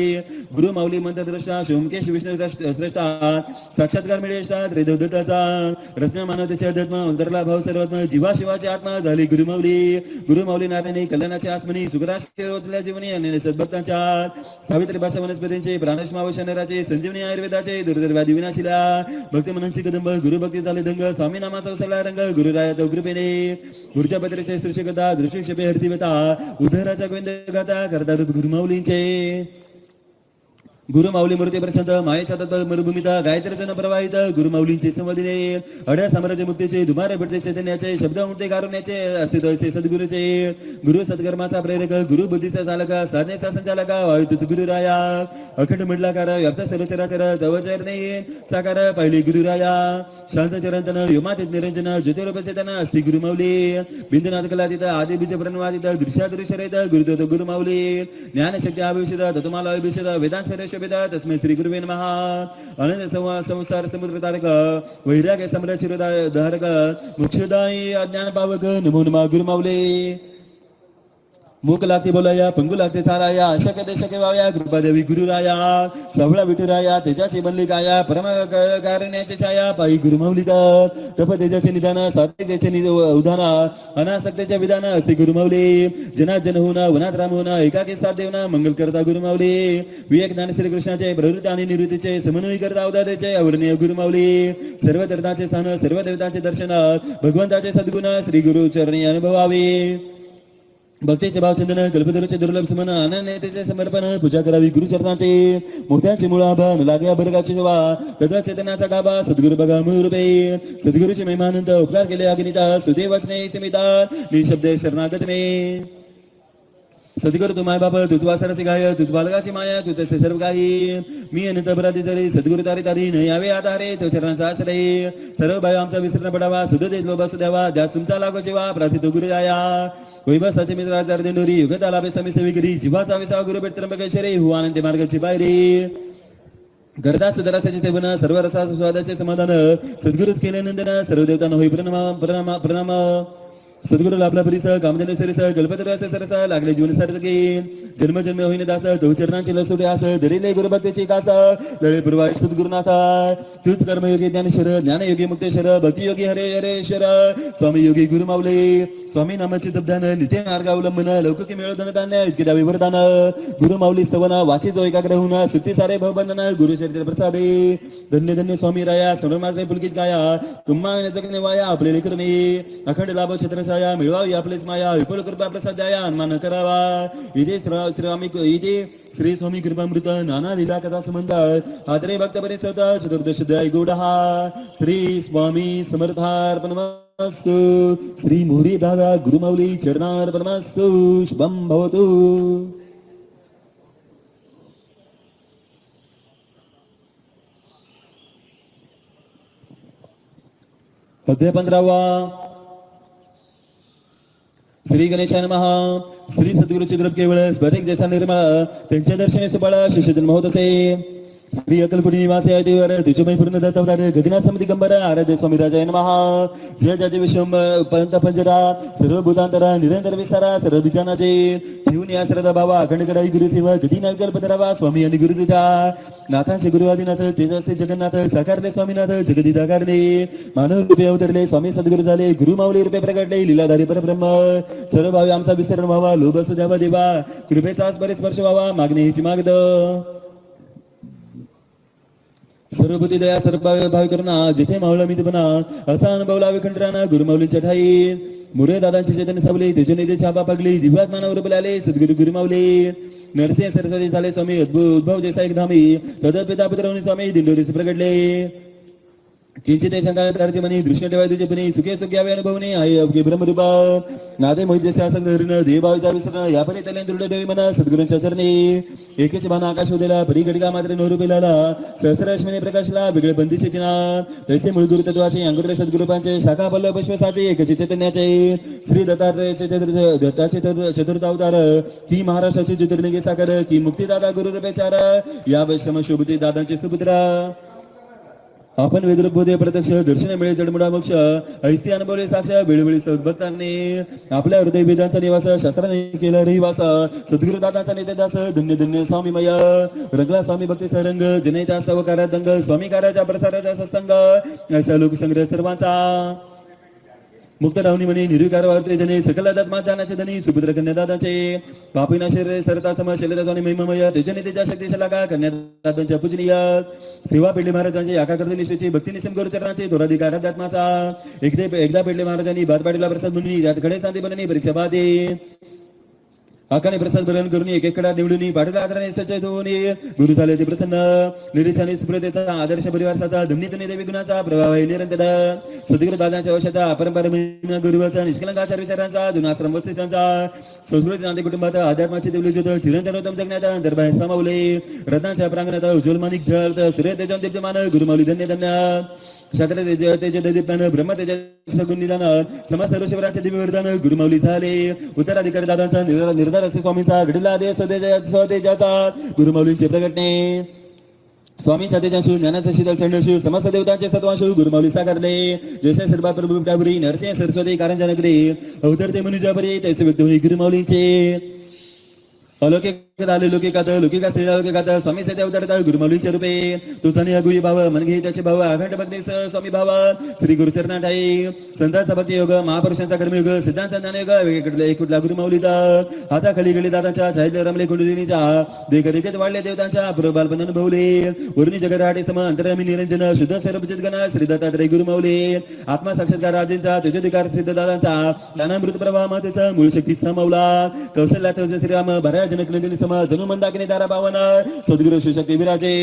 गुरु माऊली मंत्रद्रष्टा सोमकेश विष्णू श्रेष्ठा साक्षात्कार मिळेष्टा त्रिदेवदत्ताचा रचना मानवतेचे अध्यात्म अंतरला भाव सर्वात्म जीवा शिवाचे आत्मा झाली गुरु माऊली नारायणी कल्याणाचे आसमनी सुग्रा रोजल्या जीवनी आणि सद्भक्तांच्या सावित्री भाषा वनस्पतींचे प्राणश्मावशनराचे संजीवनी आयुर्वेदाचे दुर्दर्व्याधी विनाशिला भक्ती मननची कदंब गुरुभक्ती झाले दंग स्वामी नामाचा उसळला रंग गुरुराया तो कृपेने गुरुच्या पत्रेचे सृष्टिकथा दृष्टिक्षेपे हरतीवता उद्धराच्या गोविंद गाथा करता रूप गुरुमाऊलींचे गुरु माऊली मूर्ती प्रशांत मायेच्या तत्व मरुभूमिता गायत्री जन प्रवाहित गुरु माऊलींचे संवादिने अड्या साम्राज्य मुक्तीचे दुमारे भेटते चैतन्याचे शब्द उमटे कारुण्याचे अस्तित्वाचे सद्गुरूचे गुरु सत्कर्माचा प्रेरक गुरु बुद्धीचा चालक साधनेचा संचालक वायुतुच गुरुराया अखंड मिडलाकार व्याप्त सर्वचराचर तव चरणे साकार पाहिले गुरुराया शांत चरंतन योमातीत निरंजन ज्योतिरूप चेतन अस्ति गुरु माऊली बिंदुनाथ कलातीत आदि बीज प्रणवातीत दृश्यादृश्यरहित गुरुदेव गुरु माऊली ज्ञानशक्ती अभिषेद तत्माला अभिषेद वेदांत शोभिता तस्मै श्री गुरुवे नमः अनंत संसार समुद्र तारक वैराग्य सम्राट शिरोधारक मोक्षदायी अज्ञान पावक नमो नमः गुरु माऊली मूक लागते बोलाया पंगू लागते चालाया अशक्य ते शक्य व्हाव्या कृपादेवी गुरुराया सवळा विठुराया तेजाची बनली काया परम कारण्याची छाया पायी गुरुमाऊली तप तेजाचे निदान सात्विकतेचे उदान अनासक्तेच्या विधान असे गुरुमाऊली जना जन होना वनात राम होना एकाकी साथ देवना मंगल करता गुरुमाऊली विवेक ज्ञान श्रीकृष्णाचे प्रवृत्ती आणि निवृत्तीचे समन्वय करता अवताराचे अवर्णीय गुरुमाऊली सर्व तीर्थांचे स्थान सर्व देवतांचे दर्शन भगवंताचे सद्गुण श्री गुरु चरणी अनुभवावे भक्तीचे भावचंदन कल्पतरूचे दुर्लभ समन अनन्यतेचे समर्पण पूजा करावी गुरुचरणाचे मोत्यांचे मूळ आभन लाग्या बर्गाची शोभा तथा चैतन्याचा गाभा सद्गुरु बघा मूळ रूपे सद्गुरूचे महिमानंद उपकार केले अग्निता सुदेवचने समिता निशब्द शरणागत मे सद्गुरु तू माय बाप तुझ वासराची गाय तुझ बालगाची माया तुझ सर्व काही मी अनंत अपराधी जरी सद्गुरु तारी तारी न यावे आधारे तो चरणांचा आश्रय सर्व भाई आमचा विसरण पडावा सुदेश लोभ सुद्यावा द्या तुमचा लागो जेवा प्रार्थित गुरु जाया वैभवाचे मित्र आचार दिंडोरी युगत आला बेसामी सेविगिरी जीवाचा विसावा गुरु भेट त्र्यंबकेश्वरी हो आनंदी मार्गाची पायरी गर्दा सुदरासाचे सेवन सर्व रसा स्वादाचे समाधान सद्गुरुच केले नंदन सर्व देवतांना होई प्रणाम सद्गुरु लाभला परिस कामधेनु सरिस कल्पतरू असे सरस लागले जीवन सार्थकी जन्म जन्म होईन दास तो चरणांचे लसुटे आस धरिले गुरुभक्तीची कास लळे पूर्वा सद्गुरुनाथा तूच कर्मयोगी ज्ञानेश्वर ज्ञानयोगी मुक्तेश्वर भक्तियोगी हरे हरेश्वर स्वामी योगी गुरु माऊली स्वामी नामाचे जपदान नित्य मार्ग अवलंबन लौकिकी मिळो धनधान्य इतके दावी वरदान गुरु माऊली स्तवन वाची जो एकाग्र होऊन सुट्टी सारे भवबंधन गुरु चरित्र प्रसादे धन्य धन्य स्वामी राया सर्वमात्रे पुलकित गाया तुम्हा जगणे वाया आपले लेकरमे अखंड लाभ छत्र मिळवावी आपलेच माया विपुल कृपा प्रसाद द्या अन्मान करावा इथे इथे श्री स्वामी कृपामृत नाना लीला कथा संबंध आदरे भक्त परिसत चतुर्दश अध्याय गोडहा श्री स्वामी समर्थार्पणमस्तु श्री मोरी दादा गुरुमाऊली चरणार्पणमस्तु शुभं भवतु अध्याय 15वा श्री गणेशाय नमः श्री सद्गुरूचे द्रव केवळ स्फटिक जैसा निर्मळ त्यांच्या दर्शने सुबळ शिष्य जन्म होत असे श्री अक्कलकोटी निवासी आहे देवर तुझे पूर्ण दत्तावतार गगना समिती गंबर आराध्य स्वामी राजाय नमः जय जय विश्वम पंत पंजरा सर्व भूतांतरा निरंतर विसारा सर्व विचाराचे ठेवून या श्रद्धा बाबा अखंड करावी गुरु सेवा गती नकल्प धरावा स्वामी आणि गुरु तुझा नाथांचे गुरु आदिनाथ तेजस्वी जगन्नाथ साकारले स्वामीनाथ जगदी दाकारले मानव रूपे अवतरले स्वामी सद्गुरु झाले गुरु माऊली रूपे प्रगटले लीलाधारी परब्रह्म सर्व भावी आमचा विसरण व्हावा लोभ असू द्यावा देवा कृपेचा स्पर्श व्हावा मागणी हिची मागद सर्व बुद्धी दया सर्व भावी करुणा जिथे माऊला मी बना असा अनुभवला विखंडराना गुरुमाऊलींच्या ठाई मुरे दादांची चेतन सावली तुझे निधे छापा पगली दिव्यात मानव रूपले आले सद्गुरु गुरुमाऊली नरसिंह सरस्वती झाले स्वामी अद्भुत उद्भव जैसा एक धामी तद पिता पुत्र स्वामी दिंडोरी प्रगटले किंचित शंकाची म्हणी दृष्ण ठेवायचे पणी सुखे सुख्यावे अनुभवणे आहे अवघे ब्रह्मरूपा नादे मोहित जसे असंग धरण देवभावीचा विसरण यापरी त्याला दृढ ठेवी म्हणा सद्गुरूंच्या चरणी एकेच भान आकाश उदेला परी गडगा मात्र नवरूपेला सहस्रश्मीने प्रकाशला वेगळे बंदिशे चिना तैसे मूळ गुरु तत्वाचे अंकुर सद्गुरूपांचे शाखा पल्लव पुष्पसाचे एकचे चैतन्याचे श्री दत्ताचे चतुर्थ अवतार की महाराष्ट्राची ज्योतिर्लिंगे साकर की मुक्तिदाता गुरुरूपेचार या वैष्णव शोभती दादांचे सुपुत्र आपण वेदरूपमध्ये प्रत्यक्ष दर्शन मिळे जडमुडा मोक्ष ऐस्ती अनुभवले साक्ष वेळोवेळी सद्भक्तांनी आपल्या हृदय वेदांचा निवास शास्त्राने केला रहिवास सद्गुरु दादाचा नेते दास धन्य धन्य स्वामी मय रंगला स्वामी भक्ती सरंग जनैता सवकारा दंग स्वामी कार्याच्या प्रसाराचा सत्संग ऐसा लोकसंग्रह सर्वांचा मुक्त रावणी म्हणे निर्विकार वार्ते जने सकल दात्मादानाचे धनी सुपुत्र कन्यादादाचे पापिना शरीर सरता सम शैलदादाने महिममय तेजने तेजा शक्तिशाला का कन्यादादांच्या पूजनीय सेवा पेडले महाराजांचे आका करते निष्ठेचे भक्ती निसम गुरुचरणाचे धोराधिकार अध्यात्माचा एकदा पेडले महाराजांनी भात पाडीला प्रसाद म्हणून त्यात खडे सांते बनणी परीक्षा बाधे आकाने प्रसाद भरण करून एक कडा निवडून पाठवला आदराने सचेत होऊन गुरु झाले ते प्रसन्न निरीक्षाने सुप्रतेचा आदर्श परिवाराचा धमनीतने देवी गुणाचा प्रभाव आहे निरंतर सद्गुरु दादांच्या वशाचा अपरंपरा गुरुवाचा निष्कलंकाचार विचारांचा जुनाश्रम वसिष्ठांचा संस्कृती नाते कुटुंबात अध्यात्माची देवली ज्योत चिरंतनोत्तम जगण्यात दरबार सामावले रत्नाच्या प्रांगणात उज्ज्वल मानिक झळत सूर्य तेजम दीप्यमान गुरुमाऊली धन्य धन्य शास्त्र तेज दीप्तान ब्रह्म तेज गुण निदान समस्त ऋषीवरांचे दिव्य वरदान गुरुमाऊली झाले उत्तराधिकारी दादांचा निर्धार असे स्वामींचा घडला दे स्वतेजाचा गुरुमाऊलींचे प्रगटणे स्वामींच्या तेजांशू ज्ञानाचा शीतल चंडशू समस्त देवतांचे सत्वांशू गुरुमाऊली साकारले जैसे सर्वात प्रभू बिबटापुरी नरसिंह सरस्वती कारंजा नगरी अवतरते मनुजापुरी तैसे व्यक्ती गुरुमाऊलींचे अलौकिक आले लोकिकात लोकिका स्त्रीला लोकिकात स्वामी सध्या अवतरतात गुरुमाऊलींचे रूपे तुझाने अगुई भाव मनघे त्याचे भाव अखंड भक्ती स्वामी भाव श्री गुरुचरणा ठाई संतांचा भक्ती योग महापुरुषांचा कर्मयोग सिद्धांचा ज्ञानयोग एक कुठला गुरुमाऊलीचा हाता खाली गली दादांच्या छायेत रमले कुंडलिनीच्या देखरेखेत वाढले देवतांच्या पूर्वबालपण अनुभवले वरुणी जगराटे सम अंतरामी निरंजन शुद्ध स्वरूप चितगण श्री दत्तात्रय गुरुमाऊली आत्मा साक्षात्कार राजेंचा तेजोधिकार सिद्ध दादांचा ज्ञानामृत प्रवाह मातेचा मूळ शक्तीचा मौला कौशल्या तेज श्रीराम भराया जनक नंदिनी सम जनु मंदाकिनी दारा पावन सद्गुरु शिवशक्ती विराजे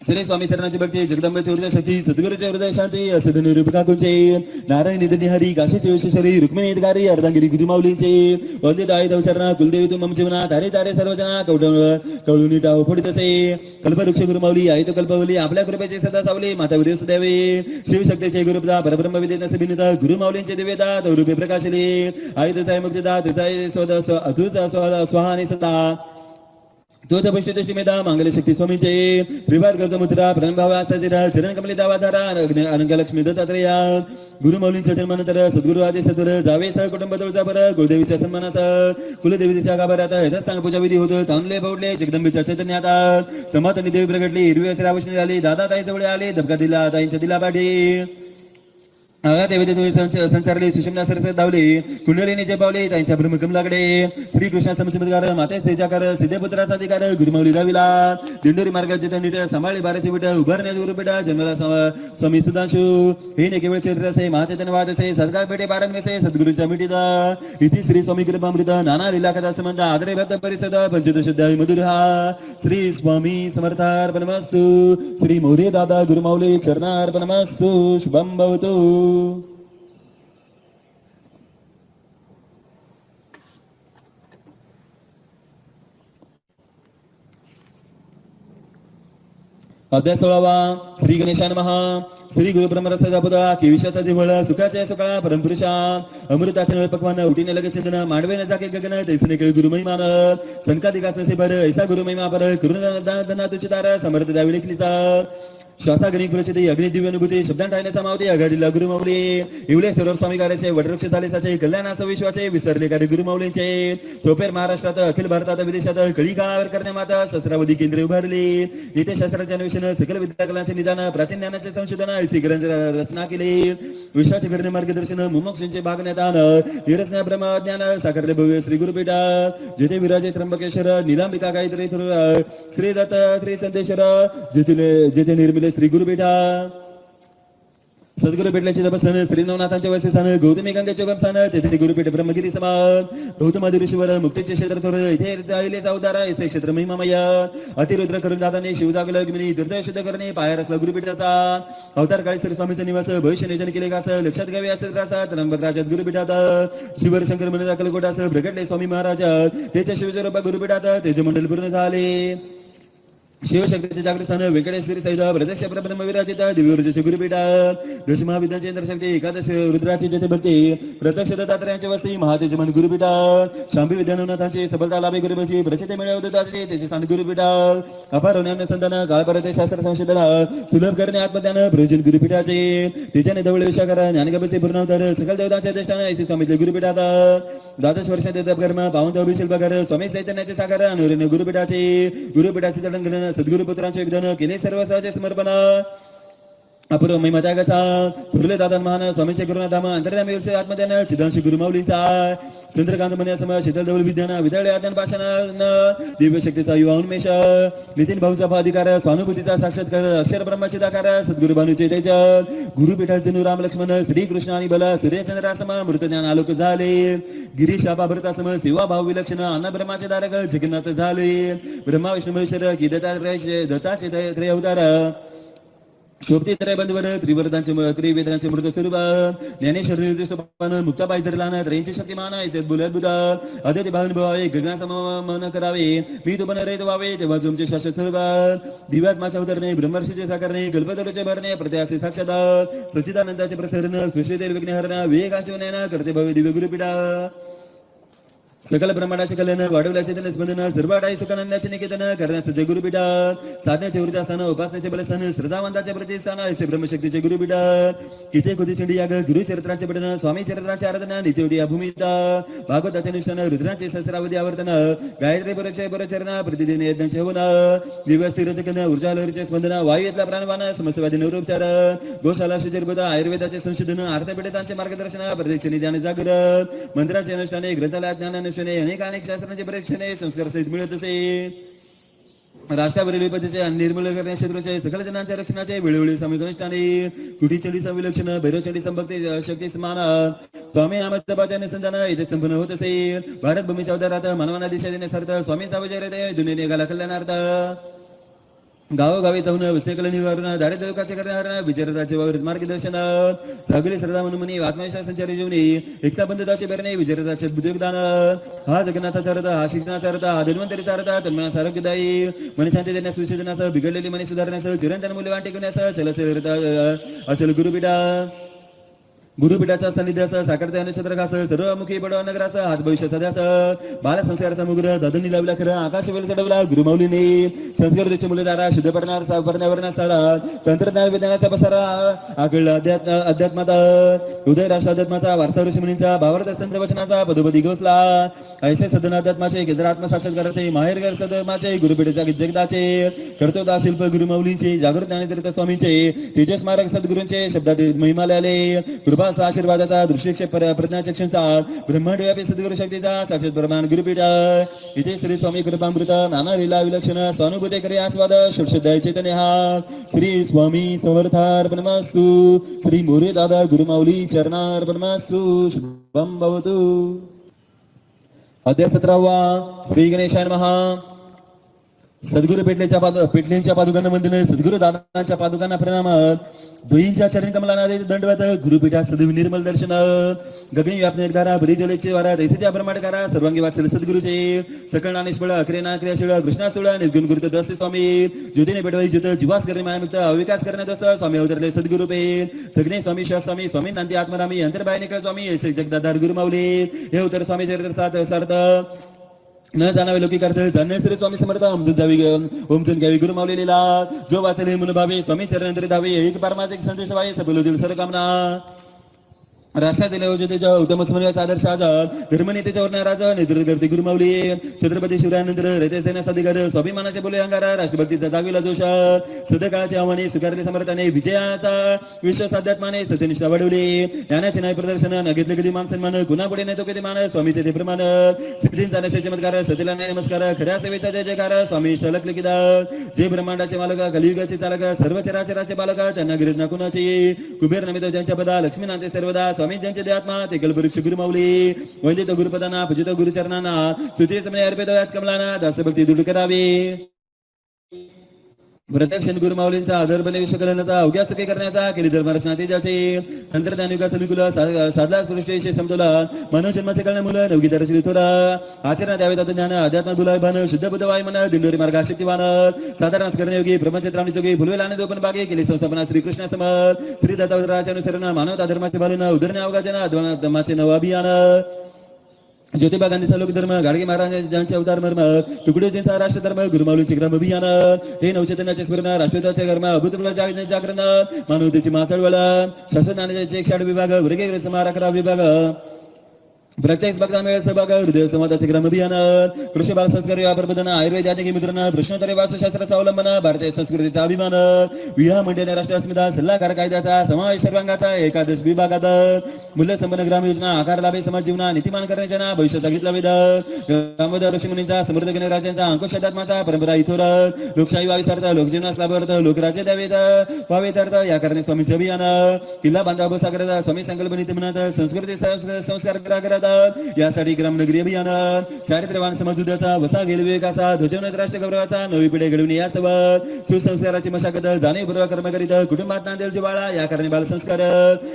श्री स्वामी चरणाची भक्ती जगदंबेची ऊर्जा शक्ती सद्गुरूचे हृदय शांती असे धनुरूप काकूंचे नारायण निधनी हरी काशीचे विश्वेश्वरी रुक्मिणी हितकारी अर्धांगिरी गुरुमाऊलींचे वंदित आई दवचरणा कुलदेवी तू मम जीवना तारे तारे सर्वजना कवळूनी टाव फोडी तसे कल्पवृक्ष गुरुमाऊली आई तो कल्पवली आपल्या कृपेचे सदा सावली माता वीर सुदैवे शिवशक्तीचे गुरुपदा परब्रह्म विद्येत नसबिनता गुरुमाऊलींचे दिव्यता तवरूपे प्रकाशले आई तुझा मुक्तिदा तुझा स्वदा तुझा स्वाहा आणि सदा तोच पश्चिम मेधा मांगल्य शक्ती स्वामींचे त्रिवार गर्दमुद्रा प्रणभावा चरण कमली दावाधारा अनंगलक्ष्मी दत्तात्रया गुरुमाऊलींच्या जन्मानंतर सद्गुरु आदेश सद्गुर जावे सह कुटुंब तुळजापर कुलदेवीच्या सन्मानासह कुलदेवीच्या गाभाऱ्यात यथा सांग पूजा विधी होत तांदले फौडले जगदंबेच्या चैतन्यात समातनी देवी प्रगटली हिरवी श्रावशनी आली दादा ताई जवळ आले धबका दिला ताईंच्या दिला पाठी संचारले सुषमना सरस्वत धावले कुंडलीने जपावले त्यांच्या ब्रह्मकमलाकडे श्रीकृष्ण समचमत्कार माते तेजाकार सिद्धपुत्राचा अधिकार गुरुमाऊली दाविला दिंडोरी मार्गाचे नीट सांभाळले बाराचे बेटा उभारण्याचे गुरुपेटा जन्मला स्वामी सुधांशू हे ने केवळ चरित्र असे महाचैतन्यवाद असे सदका पेटे पारणमेसे सद्गुरूंच्या मिठीचा इति श्री स्वामी कृपामृत नाना लीला कथा संबंध आदरे भक्त परिषद पंचदशाध्याय मधुर श्री स्वामी समर्थार्पणमस्तु श्री मोरे दादा गुरुमाऊली चरणार्पणमस्तु शुभम भवतु अध्याय 16 श्री गणेशाय नमः श्री गुरु ब्रह्मरसाचा पुतळा की विश्वाचा दिवळ सुखाच्या सुकाळा परमपुरुषा अमृताचे पकवान उठीने लगे चंदन मांडवे न जाके गगन तैसने केळ गुरु महिमान संकादिकास नसे भर ऐसा गुरु महिमा पर करुणा दान तुझे तार समर्थ द्यावी लेखनीचा श्वासा गणिक प्रचिती अग्नि दिव्य अनुभूती शब्दांत टाळण्याचा मावती अगाधीला गुरुमाऊली इवले स्वरूप स्वामी कार्याचे वटवृक्ष झालेसाचे कल्याणाचा विश्वाचे विसरले कार्य गुरुमाऊलींचे सोपेर महाराष्ट्रात अखिल भारतात विदेशात कळी काळावर करण्यामाता सहस्रावधी केंद्रे उभारली नीतिशास्त्राचे अन्वेषण सकल विद्याकलांचे निदान प्राचीन ज्ञानाचे संशोधन ऐसी ग्रंथ रचना केली विश्वाचे करणे मार्गदर्शन मुमुक्षांचे भागण्यात आण निरसना ब्रह्मज्ञान साकारले भव्य श्री गुरुपीठा जेथे विराजे त्र्यंबकेश्वर निलांबिका गायत्री श्री दत्त श्री संतेश्वर जेथे निर्मिले श्री गुरुपीठा सद्गुरु पेटल्याचे तपस्थान श्री नवनाथांच्या वसस्थान गौतमी गंगेचे उगमस्थान तेथे गुरुपीठ ब्रह्मगिरी समान गौतम ऋषीवर मुक्तीचे क्षेत्र थोर इथे जायले अवतारा ऐसे क्षेत्र महिमामय अतिरुद्र करून दादाने शिव जागल अग्नी तीर्थ शुद्ध करणे पायर असला गुरुपीठाचा अवतार काळी श्री स्वामीचा निवास भविष्य नियोजन केले कास लक्षात घ्यावे असे त्रासात त्र्यंबक राजात गुरुपीठात शिवर शंकर म्हणे दाखल कोटास प्रगटले स्वामी महाराज त्याच्या शिवस्वरूपा गुरुपीठात त्याचे मंडल पूर्ण झाले शिवशक्तीचे जागृत स्थान व्यंकटेश्वरी सहित प्रत्यक्ष ब्रह्म विराजित दिव्यऊर्जेचे गुरुपीठात दशमहाविद्यांचे इंद्रशक्ती एकादश रुद्राची जेथे भक्ती प्रत्यक्ष दत्तात्रयांचे वस्ती महातेज मन गुरुपीठात शांभी विद्यानाथांचे सफलता लाभे गुरुबची प्रसिद्धी मिळवत दत्ताचे त्याचे स्थान गुरुपीठात अपार अनुसंधान काळपरते शास्त्र संशोधन सुलभ करणे आत्मज्ञान प्रयोजन गुरुपीठाचे त्याच्याने धवळ विशाकर ज्ञानगभसे पूर्णवतर सकल देवतांचे अधिष्ठान ऐसे स्वामीतले गुरुपीठात द्वादश वर्ष कर्म पावन अभिषेक बगर स्वामी चैतन्याचे सागर अनुरण्य गुरुपीठाचे गुरुपीठाचे तडंगण सद्गुरु पुत्रांचे योगदान केले सर्व सहजे समर्पण अपूर्व महिमा त्यागाचा थुरले दादा महान स्वामींचे गुरुनाधाम अंतर्यामी वर्ष आत्मध्यान चिदांशी गुरुमाऊलींचा चंद्रकांत मन्यासम शीतल दौल विद्यान विद्यालय आज्ञान भाषण दिव्य शक्तीचा युवा उन्मेष नितीन भाऊचा अधिकार स्वानुभूतीचा साक्षात्कार अक्षर ब्रह्माचे दाकार सद्गुरु भानुचे तेज गुरुपीठाचे नु राम लक्ष्मण श्री कृष्ण आणि बल सूर्यचंद्रासम मृत ज्ञान आलोक झाले गिरीश भरतासम सेवा भाव विलक्षण अन्न ब्रह्माचे दारक जगन्नाथ झाले ब्रह्मा विष्णू महेश्वर की दत्ताचे त्रय अवतार शोभते त्रय बंधवर त्रिवरदांचे त्रिवेदांचे मृत स्वरूप ज्ञानेश्वर सोपान मुक्ताबाई जरलान त्रयींचे शक्तिमान ऐसे बोल अद्भुत अद्वैत भावन भावे गगनासम मन करावे मी तो बन रहित व्हावे तेव्हा तुमचे शाश्वत स्वरूप दिव्यात्माच्या उतरणे ब्रह्मर्षीचे साकारणे कल्पतरूचे भरणे प्रत्यासे साक्षात सच्चिदानंदाचे प्रसरण सृष्टीतील विघ्नहरण विवेकांचे उन्नयन करते भव्य दिव्य गुरुपीठा सकल ब्रह्मांडाचे कल्याण वाढवल्याचे त्याने स्पंदन सर्वाडाई सुखानंदाचे निकेतन करण्याचे जय गुरुपीठात साधण्याचे ऊर्जा स्थान उपासनेचे बलस्थान श्रद्धावंताचे प्रतिष्ठान ऐसे ब्रह्मशक्तीचे गुरुपीठात किती खुदी चंडी याग गुरुचरित्रांचे पठन स्वामी चरित्रांचे आराधना नित्योदया भूमिता भागवताचे अनुष्ठान रुद्रांचे सहस्रावधी आवर्तन गायत्री परचय परचरण प्रतिदिन यज्ञांचे होन दिवस स्थिरचकन ऊर्जा लहरीचे स्पंदन वायुतला प्राणवान समस्यवादी नवरोपचार गोशाला शिजरबुद्ध आयुर्वेदाचे संशोधन अर्थपीडितांचे मार्गदर्शन प्रदक्षिणी ध्यान जागृत मंत्राचे अनुष्ठाने ग्रंथालय ज्ञान अनेक शास्त्रांचे परीक्षणे संस्कार सहित मिळत असे राष्ट्रावरील विपत्तीचे आणि निर्मूल करणे शत्रूंचे सकल जनांच्या रक्षणाचे वेळोवेळी सामूहिक अनुष्ठाने कुटीचंडी संविलक्षण भैरवचंडी संभक्ती शक्ती समान स्वामी नामाच्या बाच्या अनुसंधान इथे संपन्न होत असे भारत भूमीच्या उदारात मानवांना दिशा देण्यासार्थ स्वामींचा विजय रहते दुनिया निघाला कल्याणार्थ गावोगावी जाऊन वस्तेकल निवारण दारिद्र्यकाचे करणाऱ्या विचारताचे वावरत मार्गदर्शन सगळे श्रद्धा म्हणून आत्मविश्वास संचारी जीवनी एकता बंधताचे भरणे विचारताचे बुद्धियोगदान हा जगन्नाथाचा अर्थ हा शिक्षणाचा अर्थ हा धन्वंतरीचा अर्थ तन्मनास आरोग्यदायी मनशांती देण्यास विसर्जनास बिघडलेली मनी सुधारण्यास चिरंतन मूल्यवान टिकवण्यास चलसे अचल गुरुपीठा गुरुपीठाचा सानिध्यास साकारता नक्षत्रकास सर्वमुखी बडवा नगरास हात भविष्याचा ध्यास बाल संस्काराचा मुग्र दादूंनी लावला खरं आकाश वेळ चढवला गुरुमाऊलीने संस्कृतीचे मुलेदारा शुद्ध पर्यावरणा सारा तंत्रज्ञान विज्ञानाचा पसारा आकळला अध्यात्माचा उदय राष्ट्र अध्यात्माचा वारसा ऋषी मुनींचा भावार्थ संत वचनाचा पदोपदी घोसला ऐसे सदन अध्यात्माचे केंद्र आत्मसाक्षात्काराचे माहेरघर सदमाचे गुरुपीठाच्या जगदाचे कर्तव्यता शिल्प गुरुमाऊलींचे जागृत ज्ञानेतीर्थ स्वामींचे तेजस्मारक सद्गुरूंचे शब्दात महिमालयाले कृपा आशीर्वादाचा दृश्यक्षेप प्रज्ञाचक्षणचा ब्रह्मांडव्यापी सद्गुरु शक्तीचा साक्षात प्रमाण गुरुपीठ इथे श्री स्वामी कृपामृत नाना लीला विलक्षण स्वानुभूती करे आस्वाद शुद्धाय चैतन्य हा श्री स्वामी समर्थार्पणमस्तु श्री मोरे दादा गुरुमाऊली चरणार्पणमस्तु शुभम भवतु अध्याय 17 श्री गणेशाय नमः सद्गुरु पेटलेंच्या पादुकांना वंदन सद्गुरु दादांच्या पादुकांना प्रणाम दोईंच्या चरण कमलाना दंडवत गुरुपीठात सदैव निर्मल दर्शन गगनी व्यापने धारा बरी जलेचे वारा दैसेच्या ब्रह्मांडकारा सर्वांगी वाचल सद्गुरुचे सकळ नानेश्वळ अक्रेना क्रियाशीळ कृष्णासुळ निर्गुण गुरुत दस स्वामी ज्योतीने पेटवाई ज्योत जीवास करणे मायामुक्त अविकास करणे दस स्वामी अवतरले सद्गुरुपे सगळे स्वामी स्वामी स्वामी नांदी आत्मरामी अंतर्बाय निकळ स्वामी ऐसे जगदाधार गुरुमाऊली हे उत्तर स्वामी चरित्र सात सार्थ न जाणावे लोकी करत जाणे श्री स्वामी समर्थ अमृत जावी ओमचंद घ्यावी गुरु मावलेला जो वाचले मन भावे स्वामी चरण धावे एक परमात्मा संतोष वाये सबलोदील सर्व कामना राष्ट्रातील अयोध्येच्या उत्तम स्मरणाचा आदर्श आझाद धर्मनेतेच्या वर्ण राजा नेतृत्व करते गुरुमाऊली छत्रपती शिवरायानंतर रयतेसेना साधिकार स्वाभिमानाचे बोले अंगारा राष्ट्रभक्तीचा जागविला जोश सदकाळाचे आव्हाने स्वीकारले समर्थाने विजयाचा विश्वास अध्यात्माने सत्यनिष्ठा वाढवली ज्ञानाचे न्याय प्रदर्शन न घेतले कधी मान सन्मान कुणा पुढे नाही तो कधी मान स्वामीचे ते प्रमाण सिद्धींचा नशे चमत्कार सतीला नाही नमस्कार खऱ्या सेवेचा जय जयकार स्वामी शलक लिखित जे ब्रह्मांडाचे मालक कलियुगाचे चालक सर्व चराचराचे बालक त्यांना गिरज ना कुणाची कुबेर नमित ज्यांच्या पदा लक्ष्मीनाथे सर्वदा स्वामी ज्यांचे देहात्मा ते कल्पवृक्ष गुरुमाऊली वंदित गुरुपदांना पूजित गुरुचरणांना स्तुती समय अर्पित याच कमलांना दासभक्ती दृढ करावी प्रत्यक्ष गुरुमाऊलींचा आदरपणे विश्वकलनाचा अवघ्या सुखी करण्याचा केली धर्मरचना तेजाचे तंत्रज्ञान युगाचा अनुकूल साधला सृष्टीशी समतोलन मानव जन्माचे कळणे मुलं नवगी दर्शली थोरा आचरणात यावे तत्व ज्ञान अध्यात्म गुलाबन शुद्ध बुद्ध वायुमन दिंडोरी मार्ग शक्तिवान साधारण करण्यायोगी ब्रह्मचित्राणी जोगी फुलवेल आणि दोपन बागे केली संस्थापना श्रीकृष्ण समर श्री दत्तावताराच्या अनुसरण मानवता धर्माचे बालन उदरणे अवघाजन धर्माचे नव अभियान ज्योतिबा गांधीचा लोकधर्म गाडगे महाराजांचे अवतार मर्म तुकडोजींचा राष्ट्रधर्म गुरुमाऊलींचे ग्राम अभियान हे नवचैतन्याचे स्मरण राष्ट्रताचे कर्म अभूतपूर्व जागरण मानवतेची माचळवळ शास्त्रज्ञानाचे 108 विभाग वर्गीय समार 11 विभाग प्रत्येक भक्ता मेळ सहभाग हृदय संवादाचे ग्राम अभियान कृषी बाल संस्कार प्रबोधन आयुर्वेद यातिकी मुद्रण प्रश्नोत्तरे वास्तुशास्त्र स्वावलंबन भारतीय संस्कृतीचा अभिमान विवाह मंडळ राष्ट्रीय अस्मिता सल्लागार कायद्याचा समावेश सर्वांगाचा एकादश विभागात मूल्य संपन्न ग्राम योजना आकार लाभे समाज जीवना नीतिमान करण्याच्या भविष्याचा घेतला वेद ग्रामोदय ऋषीमुनींचा समृद्ध गणराज्यांचा अंकुश अध्यात्माचा परंपरा इथोर लोकशाही वाविसार्थ लोकजीवनास लाभार्थ लोकराज्य द्यावेत व्हावेत अर्थ या कारणे स्वामीचे अभियान किल्ला बांधा बसागरता स्वामी संकल्पनित म्हणत संस्कृती संस्कार करत यासाठी ग्रामनगरी अभियान चारित्र्यवान समाज उद्याचा वसा गेल विवेकाचा ध्वजवनत राष्ट्र गौरवाचा नवी पिढी घडविणे यासोबत सुसंस्काराची मशागत जाणीवपूर्वक कर्म करीत कुटुंबात नांदेल जिव्हाळा या कारणे बालसंस्कार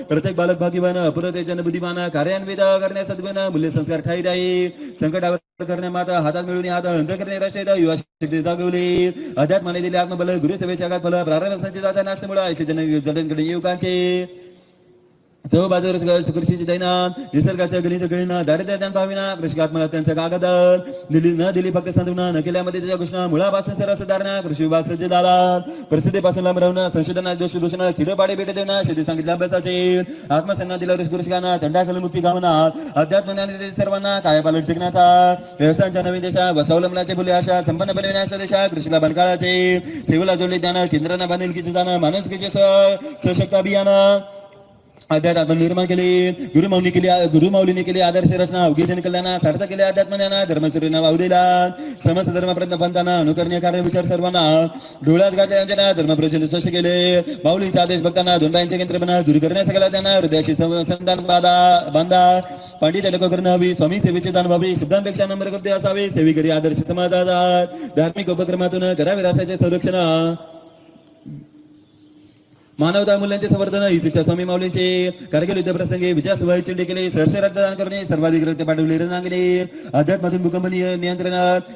प्रत्येक बालक भाग्यवान अपुरतेजन बुद्धिमान कार्यान्वित करण्या सद्गुण मूल्य संस्कार ठाई राही संकटावर करण्या माता हातात मिळून हात अंत करणे राष्ट्र युवा शक्ती जागवली अध्यात्माने दिले आत्मबल गुरुसेवेच्या आघात फल प्रारंभ संचित नाशमुळे आयुष्य जन युवकांचे चौ बाजूर सुकृषीची दैना निसर्गाच्या गणित गणिना दारिद्र्य ज्ञान पाविना कृषी आत्महत्यांचा कागद दिली फक्त सांत्वना न केल्यामध्ये त्याच्या घोषणा मुळापासून सर्व सुधारणा कृषी विभाग सज्ज झाला परिस्थितीपासून लांब राहणं संशोधना दोष दूषण खिडोपाडे भेट देणं शेती सांगितल्या अभ्यासाचे आत्मसन्ना दिला कृषिकांना थंडाखल मुक्ती गावना अध्यात्म ज्ञान सर्वांना कायापालट शिकण्याचा व्यवसायांच्या नवीन देशा व स्वावलंबनाचे बोले आशा संपन्न बनविण्याच्या देशा कृषीला बनकाळाचे सेवेला जोडले ज्ञान केंद्रांना बांधिलकीचे जाणं माणुसकीचे सशक्त अभियान अध्यात्म निर्माण केले गुरुमाऊलीने केली आदर्श रचना अवघेजन कल्याणा सार्थ केले अध्यात्म ज्ञान धर्मसूर्यना वाहू दिला समस्त धर्म पंथांना अनुकरणीय कार्य विचार सर्वांना डोळ्यात घातले त्यांच्या धर्म प्रचलित स्पष्ट केले माऊलींचा आदेश भक्तांना दोन बाईंचे केंद्रपणा दूर करण्यासाठी त्यांना हृदयाशी संधान बांधा पंडित लोक करणं हवी स्वामी सेवेचे दान व्हावे शब्दांपेक्षा नम्र करते असावे सेवेकरी आदर्श समाजात धार्मिक उपक्रमातून करावे राष्ट्राचे संरक्षण मानवता मूल्यांचे संवर्धन हीच इच्छा स्वामी माऊलींचे कारगिल युद्ध प्रसंगी विजयासह चिंडे केले सरसे रक्तदान करणे सर्वाधिक रक्त पाठवले रणांगणे अध्यात्मातून भूकंप नियंत्रण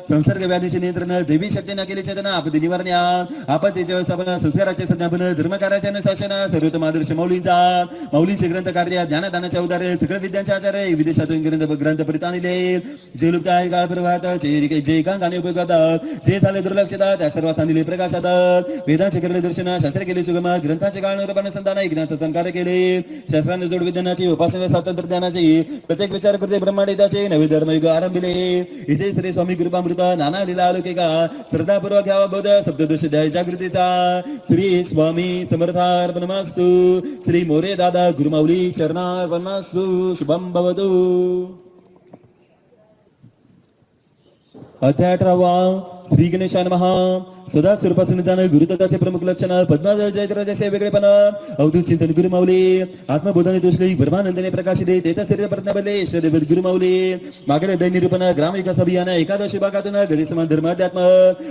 संसर्ग व्याधीचे नियंत्रण देवी शक्तीने केले चेतना आपत्ती निवारण आपत्तीचे व्यवस्थापन संस्काराचे संज्ञापन धर्मकार्याचे अनुशासन सर्वोत्तम आदर्श माऊलींचे ग्रंथ कार्य ज्ञानदानाचे अवतार सगळे विद्यांचे आचार्य विदेशातून ग्रंथ परित आणले जे लुप्त आहे काळ प्रवाहात जे एकांकाने उपयोगात जे झाले दुर्लक्षितात त्या सर्वांस आणले प्रकाशात वेदांचे केले दर्शन शास्त्र केले सुगम ग्रंथ काळ यज्ञाचा संकार केले शास्त्राने जोड विज्ञानाची उपासना तंत्रज्ञानाची प्रत्येक विचार करते ब्रह्मांडाचे नवे धर्मयुग आरंभिले इथे श्री स्वामी कृपामृत नाना लीला अलौकिका श्रद्धापूर्वक घ्यावा बौद्ध सप्तदश ध्याय जागृतीचा श्री स्वामी समर्थार्पणमस्तु श्री मोरे दादा गुरुमाऊली चरणार्पणमस्तु शुभम भवतु अध्याय 18 श्री गणेशाय नमः सदा स्वरूपासून निदान गुरुतत्वाचे प्रमुख लक्षण पद्माजा जयराजाचे वेगळेपण अवधूत चिंतन गुरुमाऊली आत्मबोधने दोषली ब्रह्मानंदने प्रकाशिले तेजस्वी प्रज्ञाबले इष्टदेव गुरुमाऊली मागेले दैन निरूपण ग्रामविकास अभियान एकादश विभागातून गती समान धर्म अध्यात्म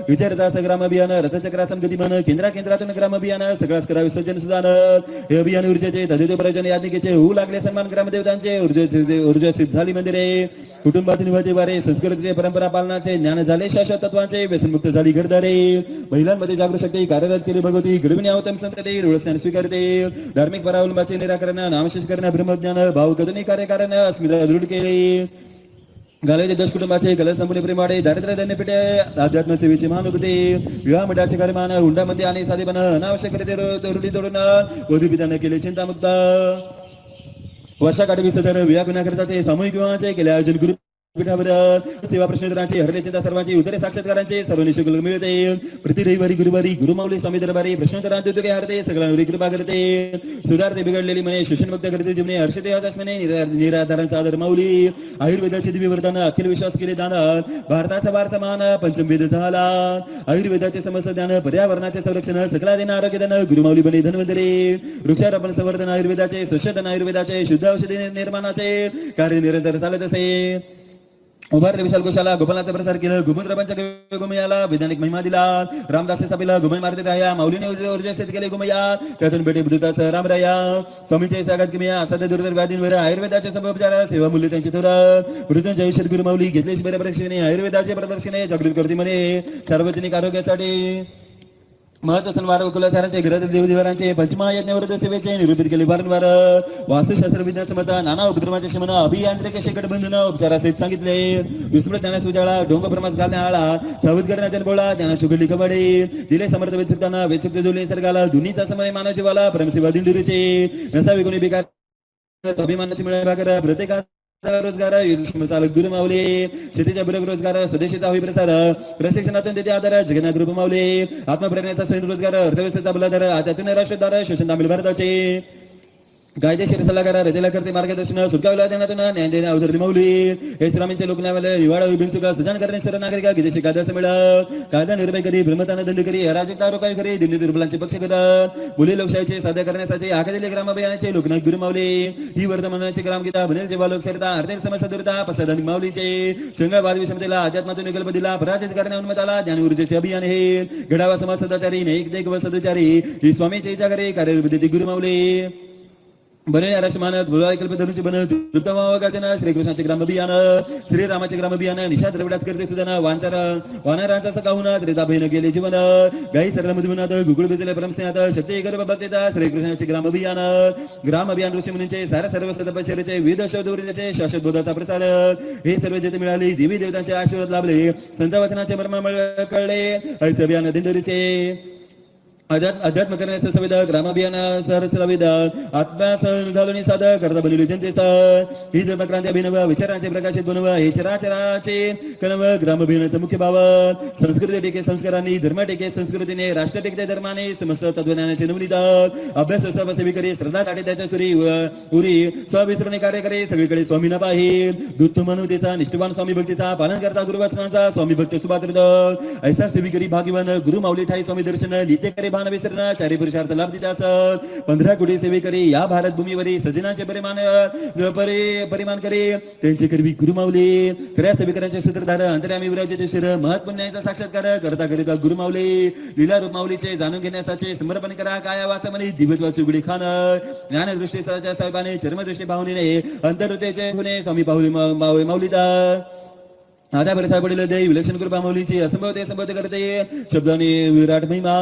विचारदास ग्राम अभियान रथचक्रासन गतिमान केंद्रातून ग्राम अभियान सगळ्याच करा विसर्जन सुधान हे अभियान ऊर्जेचे तदेव प्रयोजन याज्ञिकेचे होऊ लागले सन्मान ग्रामदेवतांचे ऊर्जा सिद्ध झाली मंदिरे कुटुंबातील वारे संस्कृतीचे परंपरा पालनाचे ज्ञान झाले शाश्वत तत्वांचे व्यसनमुक्त झाली घरदारे महिलांमध्ये जागृत शक्ती कार्यरत केली भगवती घडविणे अवतम संतते डोळस्याने स्वीकारते धार्मिक परावलंबाचे निराकरण नामशेष करणे ब्रह्मज्ञान भावगदनी कार्यकारण अस्मिता दृढ केले घालायचे दश कुटुंबाचे कलश संपूर्ण प्रेमाडे दारिद्र्य दैन्य पेटे अध्यात्म सेवेचे महानुभूती विवाह मंडळाचे कार्यमान हुंडामध्ये आणि साधेपण अनावश्यक रूढी तोडून वधू पिताने केले चिंतामुक्त वर्षाकाठी विसर्जन व्याकुना खर्चाचे सामूहिक विवाहाचे केले आयोजन गुरु पीठावर सेवा प्रश्नोत्तरांचे हरले चिंता सर्वांची उत्तरे साक्षात्कारांचे सर्व निशुल्क मिळते. प्रति रविवारी गुरुवारी गुरुमाऊली स्वामी दरबारी प्रश्नोत्तरांचे उद्योगे हरते सगळ्यांवर कृपा करते. सुधारते बिघडलेली मने शोषणमुक्त करते जीवने हर्षते आकाशमने निराधारण सादर माऊली आयुर्वेदाचे दिव्य वरदान अखिल विश्वास केले दान भारताचा वारसा मान पंचमवेद झाला. आयुर्वेदाचे समस्त ज्ञान पर्यावरणाचे संरक्षण सकला देण आरोग्य दान गुरुमाऊली बने धन्वंतरी वृक्षारोपण संवर्धन आयुर्वेदाचे संशोधन आयुर्वेदाचे शुद्ध औषधी निर्माणाचे कार्य निरंतर चालत असे. उभारले विशाल गोशाला गोपालाचा प्रसार केलं गोमूत्रपंच गोमयाला वैज्ञानिक महिमा दिला. रामदास स्थापिला गोमय मारते राया माऊलीने ऊर्जास्थित केले गोमया त्यातून बेटे बुद्धताच रामराया स्वामीचे सागात किमया असाध्य दुर्धर व्याधींवर आयुर्वेदाचे सर्वोपचार सेवा मूल्य त्यांचे थोर मृत्युंजय श्री गुरुमाऊली घेतले शिबिर प्रदर्शने आयुर्वेदाचे प्रदर्शने जागृत करते म्हणे सार्वजनिक आरोग्यासाठी महत्व सणवार कुलाचारांचे घरातील देवदेवारांचे पंचमहायज्ञ सेवेचे निरूपित केले वारंवार वास्तुशास्त्र विज्ञान समता नाना उपद्रवाचे शमन अभियांत्रिक शेकटबंधन उपचारासहित सांगितले. विस्मृत ज्ञानास उजाळा डोंग ब्रह्मास घालण्या आळा सावध करण्या जनबोळा ज्ञानाची उघडली कबडे दिले समर्थ वेदसुक्तांना वेदसुक्त जोडले निसर्गाला दुनीचा समय मानव जीवाला परमसेवा दिंडीरूचे नसावे कोणी बेकार अभिमानाची मिळावी भाकर प्रत्येका रोजगार चालक गुरुमाऊली शेतीच्या बुरक रोजगार स्वदेशीचा होई प्रसार प्रशिक्षणातून देते आधार जगन्नाथ गुरुमाऊली आत्मप्रेरणेचा स्वयंरोजगार अर्थव्यवस्थेचा बलाधार त्यातून राष्ट्रधार शोषण तामिळ भारताचे कायदेशीर सल्लागार रजेला करते मार्गदर्शन सुटका विलायनातून न्याय देणे अवधरती माऊली हे श्रामींचे लोकन्यायालय निवाडा बिनचुका सुजान करणे सर्व नागरिका विदेशी कायदा मिळत कायदा निर्भय करी भ्रमताना दंड करी अराजकता रोखाई करी दिल्ली दुर्बलांचे पक्ष करत मुली लोकशाहीचे साध्य करण्यासाठी आखादिले ग्राम अभियानाचे लोकनायक गुरुमाऊली ही वर्तमानाची ग्रामगीता बनेल जेव्हा लोकशाहीता अर्धेल समस्या दूरता पसाधनिक माऊलीचे चंगळवाद विषमतेला अध्यात्मातून विकल्प दिला पराजित करण्या उन्मताला ज्ञान ऊर्जेचे अभियान हे घडावा समाज सदाचारी नैक देख व सदाचारी ही स्वामीचे इच्छा करे कार्यविद्येती गुरुमाऊली बने राष्ट्रमानक कल्प धरूची बनत तृप्तमावागाचना श्रीकृष्णाचे ग्राम अभियान श्रीरामाचे ग्राम अभियान निषाद द्रविडास करते सुधाना वानरांचा सकाहुनात रेता बहिण गेले जीवन गाई सरळ मधुनाथ गुगुळ बिजले परमस्नेहात शक्ती गर्भ भक्तेता श्रीकृष्णाचे ग्राम अभियान ऋषी मुनींचे सारा सर्व तपश्चर्याचे विविध शोधोरीचे शाश्वत बोधाचा प्रसार हे सर्व जेथे मिळाले देवी देवतांचे आशीर्वाद लाभले संत वचनाचे मर्म कळले ऐसे अभियान दिंडोरीचे अध्यात्म करण्याचा संविधा ग्रामाभियान सरसविधा आत्म्यास निघालोनी साधक करता बनवली जनतेस ही धर्मक्रांती अभिनव विचारांचे प्रकाशित बनव हे चराचराचे कनव ग्रामाभियानाचा मुख्य भाव संस्कृती टेके संस्कारांनी धर्म टेके संस्कृतीने राष्ट्र टेकते धर्माने समस्त तत्वज्ञानाचे नवनीत अभ्यास सेवी करे श्रद्धा ताटे त्याच्या सुरी उरी स्वविसरणे कार्य करे सगळीकडे स्वामी न पाहिजे दूत मानवतेचा निष्ठवान स्वामी भक्तीचा पालन करता गुरुवचनाचा स्वामी भक्त सुभाकृत ऐसा सेवी करी भाग्यवान गुरु माऊली ठाई स्वामी दर्शन लिते करे भान विसरणा चारी पुरुषार्थ लाभ देत असत 15 कोटी सेवेकरी या भारत भूमीवरील सजनाचे परिमाण करे त्यांचे करवी गुरुमाऊली खऱ्या सेवेकरांचे सूत्रधार अंतर्यामी विराजित शिर महत्पुण्याचा साक्षात्कार करता करिता गुरुमाऊली लीला रूप माऊलीचे जाणून घेण्यासाठी समर्पण करा काया वाचमनी दिव्यत्वाची उघडी खान ज्ञानदृष्टी सहाच्या साहेबाने चर्मदृष्टी पाहुणे अंतर्हृदयाचे गुणे स्वामी पाहुली माऊलीदार आधा बरसा पडले देव विलक्षण कृपा माऊलीची असंभवते संभवते करते शब्दाने विराट महिमा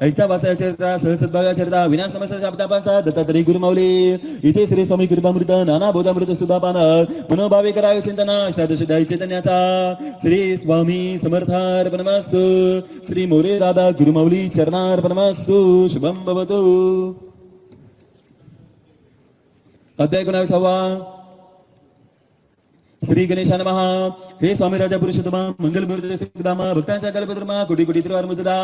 ऐकता वासा चरित्रा सहसद्भाव्या चरित्रा विना समस्या शब्दापांचा दत्तात्रय गुरुमाऊली इथे श्री स्वामी कृपामृत नाना बोधामृत सुधापान मनोभावे करावे चिंतन अष्टादशदायी चैतन्याचा श्री स्वामी समर्थार्पणमस्तु श्री मोरे दादा गुरुमाऊली चरणार्पणमस्तु शुभम भवतु. अध्याय 19 श्री गणेशा नमः. हे स्वामी राजा पुरुषोत्तमा मंगलमूर्ती सुखधामा भक्तांच्या कल्पद्रमा कोटी कोटी त्रिवार मुजदा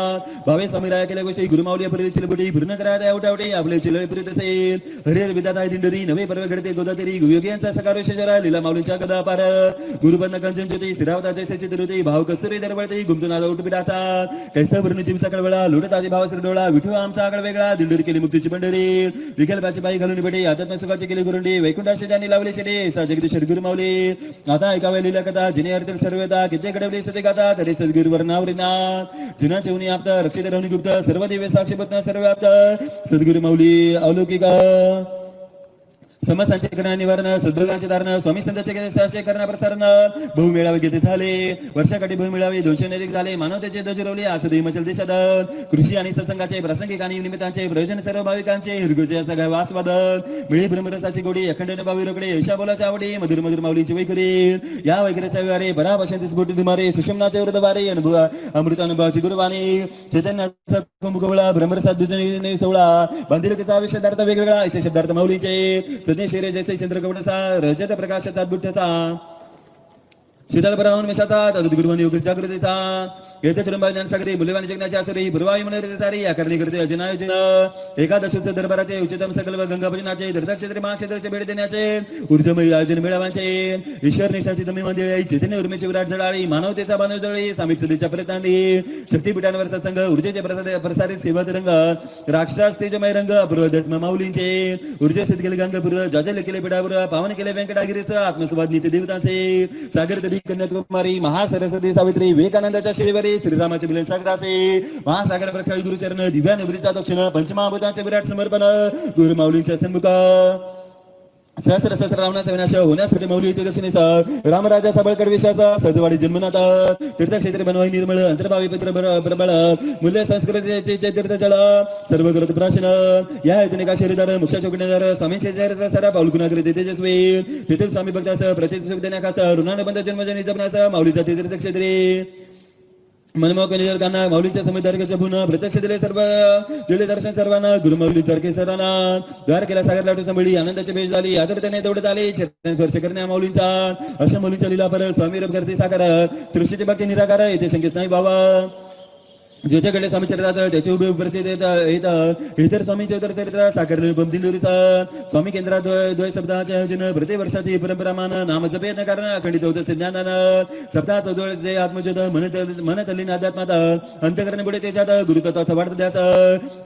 भावे स्वामी राया केल्या गोष्टी गुरुमाऊली अपरित चिलपुटी पूर्ण करा त्या उठावटे आपले चिलळे पुरीत असेल हरिहर विधाता दिंडोरी नवे पर्व घडते गोदातेरी योग्यांचा सकार शेजरा लीला माऊलींच्या गदा पार गुरुपद्न कंचन ज्योती स्थिरावता जैसे चित्रुती भाव कसुरी दरवळते गुमतून आजा उठपिटाचा कैसा भरून चिमसा कळवळा लोटत आधी भाव सरडोळा विठू आमचा आकड वेगळा दिंडोरी केली मुक्तीची पंढरी विकल्पाची पायी घालून बटे आध्यात्म सुखाची केली गुरुंडी वैकुंठाशी ज्यांनी लावले शेडे सा जगदीश्वर गुरुमाऊली आता ऐकावे लिहिल्या कथा जिने अर्थ सर्वता किती घडवली सते गाता तरी सद्गुरुवर नावरीना जुना चेवणी आपत रक्षित रवणी गुप्त सर्व दिव्य साक्षी पत्न सर्व आपत सद्गुरु माऊली अवलौकिक समस्यांचे करणं निवारण सद्भोगांचे धारण स्वामी संतांचे करणं प्रसारण बहुमेळावे घेते झाले वर्षाकाठी बहुमेळावे 200 अधिक झाले मानवतेचे ध्वज रोवले आसुदी हिमाचल देशात कृषी आणि सत्संगाचे प्रासंगिक आणि निमित्तांचे प्रयोजन सर्व भाविकांचे हिरगुळचे सगळ्या आस्वादन मिळी ब्रह्मरसाची गोडी अखंड भावी रोकडे यशा बोलाच्या आवडी मधुर मधुर माऊलीची वैखरी या वैखरीच्या विहारे पराभशांती स्फोटी दुमारे सुषमनाचे वृद्धवारे अनुभव अमृत अनुभवाची गुरुवाणी चैतन्याचा कुंभकोळा ब्रह्मरसात दुजनी सोहळा बांधिलकीचा विषयार्थ वेगवेगळा असे शब्दार्थ माऊलीचे सज्ञ जैसे चंद्रकवडसा रजत प्रकाशाचा बुद्धसा शीतल ब्राह्मण मेषाचा तद गुरुवानी योग जागृतीचा येते चुडंबा ज्ञानसागरी मूल्यवान जगण्याची आसुरी भुरवाई मनोरथ सारी या करणी करते अजनायोजन एकादशोत्सव दरबाराचे उच्चतम सकल व गंगा भजनाचे दर्दक्षेत्र महाक्षेत्राचे भेट देण्याचे ऊर्जमय आयोजन मेळाव्याचे ईश्वर निष्ठाची दमी मंदिरे चैतन्य उर्मेची विराट जळाळी मानवतेचा बांधव जळी सामिक सदेच्या प्रयत्नांनी शक्तीपीठांवर सत्संग ऊर्जेचे प्रसारित सेवा रंग राष्ट्रास तेजमय रंग अपूर्व दत्म माऊलींचे ऊर्जेसित केले गंगापूर जाजल केले पिठापूर पावन केले व्यंकटागिरीस आत्मसंवाद नित्य देवतांचे सागर तरी कन्याकुमारी महासरस्वती सावित्री विवेकानंदाच्या शिळीवरी श्रीरामाचे मिलन सागरासे महासागर प्रक्षाळी गुरुचरण दिव्यानुभूतीचा दक्षिण पंचमहाभूतांचे विराट समर्पण गुरु माऊलींच्या सन्मुख सहस्र सहस्र रावणाचा विनाश होण्यासाठी माऊली येते दक्षिणेचा रामराजा सबळकड विश्वासा सजवाडी जन्मनाथा तीर्थक्षेत्र बनवाई निर्मळ अंतर्भावी पत्र प्रबळ मूल्य संस्कृतीचे तीर्थजळ सर्व ग्रंथ प्राचीन या हेतूने का शरीरदार मुक्षा चौकणीदार स्वामींचे चरित्र सारा पाऊलकुनागरी तेजस्वी तेथील स्वामी भक्तास प्रचित सुख देण्याखास ऋणानुबंध जन्मजनी जपण्यास माऊलीचा तीर्थक्षेत्री मनमोहक निदर्गांना माऊलीच्या समुदार्गाच्या पुन्हा प्रत्यक्ष दिले सर्व दिले दर्शन सर्वांना गुरु माऊली सारखे सर्वांना द्वार केला सागर लाटू संभळी आनंदाची भेट झाली आदरतेने दौडत आले चरण स्पर्श करण्या माऊलींचा अशा मुलींच्या लीला पर स्वामी रूप करते साकार सृष्टीची भक्ती निराकार येथे शंकेच नाही बाबा ज्याच्याकडे स्वामी चरित्रात त्याचे उभे परिचय येतात इतर स्वामींचे उतर चरित्र साकार बमदिंडोरीचा स्वामी केंद्रात द्वय सप्ताहाचे आयोजन प्रत्येक वर्षाची परंपरामान नाम जपयत्न कारण अखंडित होत ज्ञानान सप्ताहात उद्वळते आत्मजोत मन तल्लीन अध्यात्मात अंतकरण पुढे त्याच्यात गुरुतत्वाचा वाढत ध्यास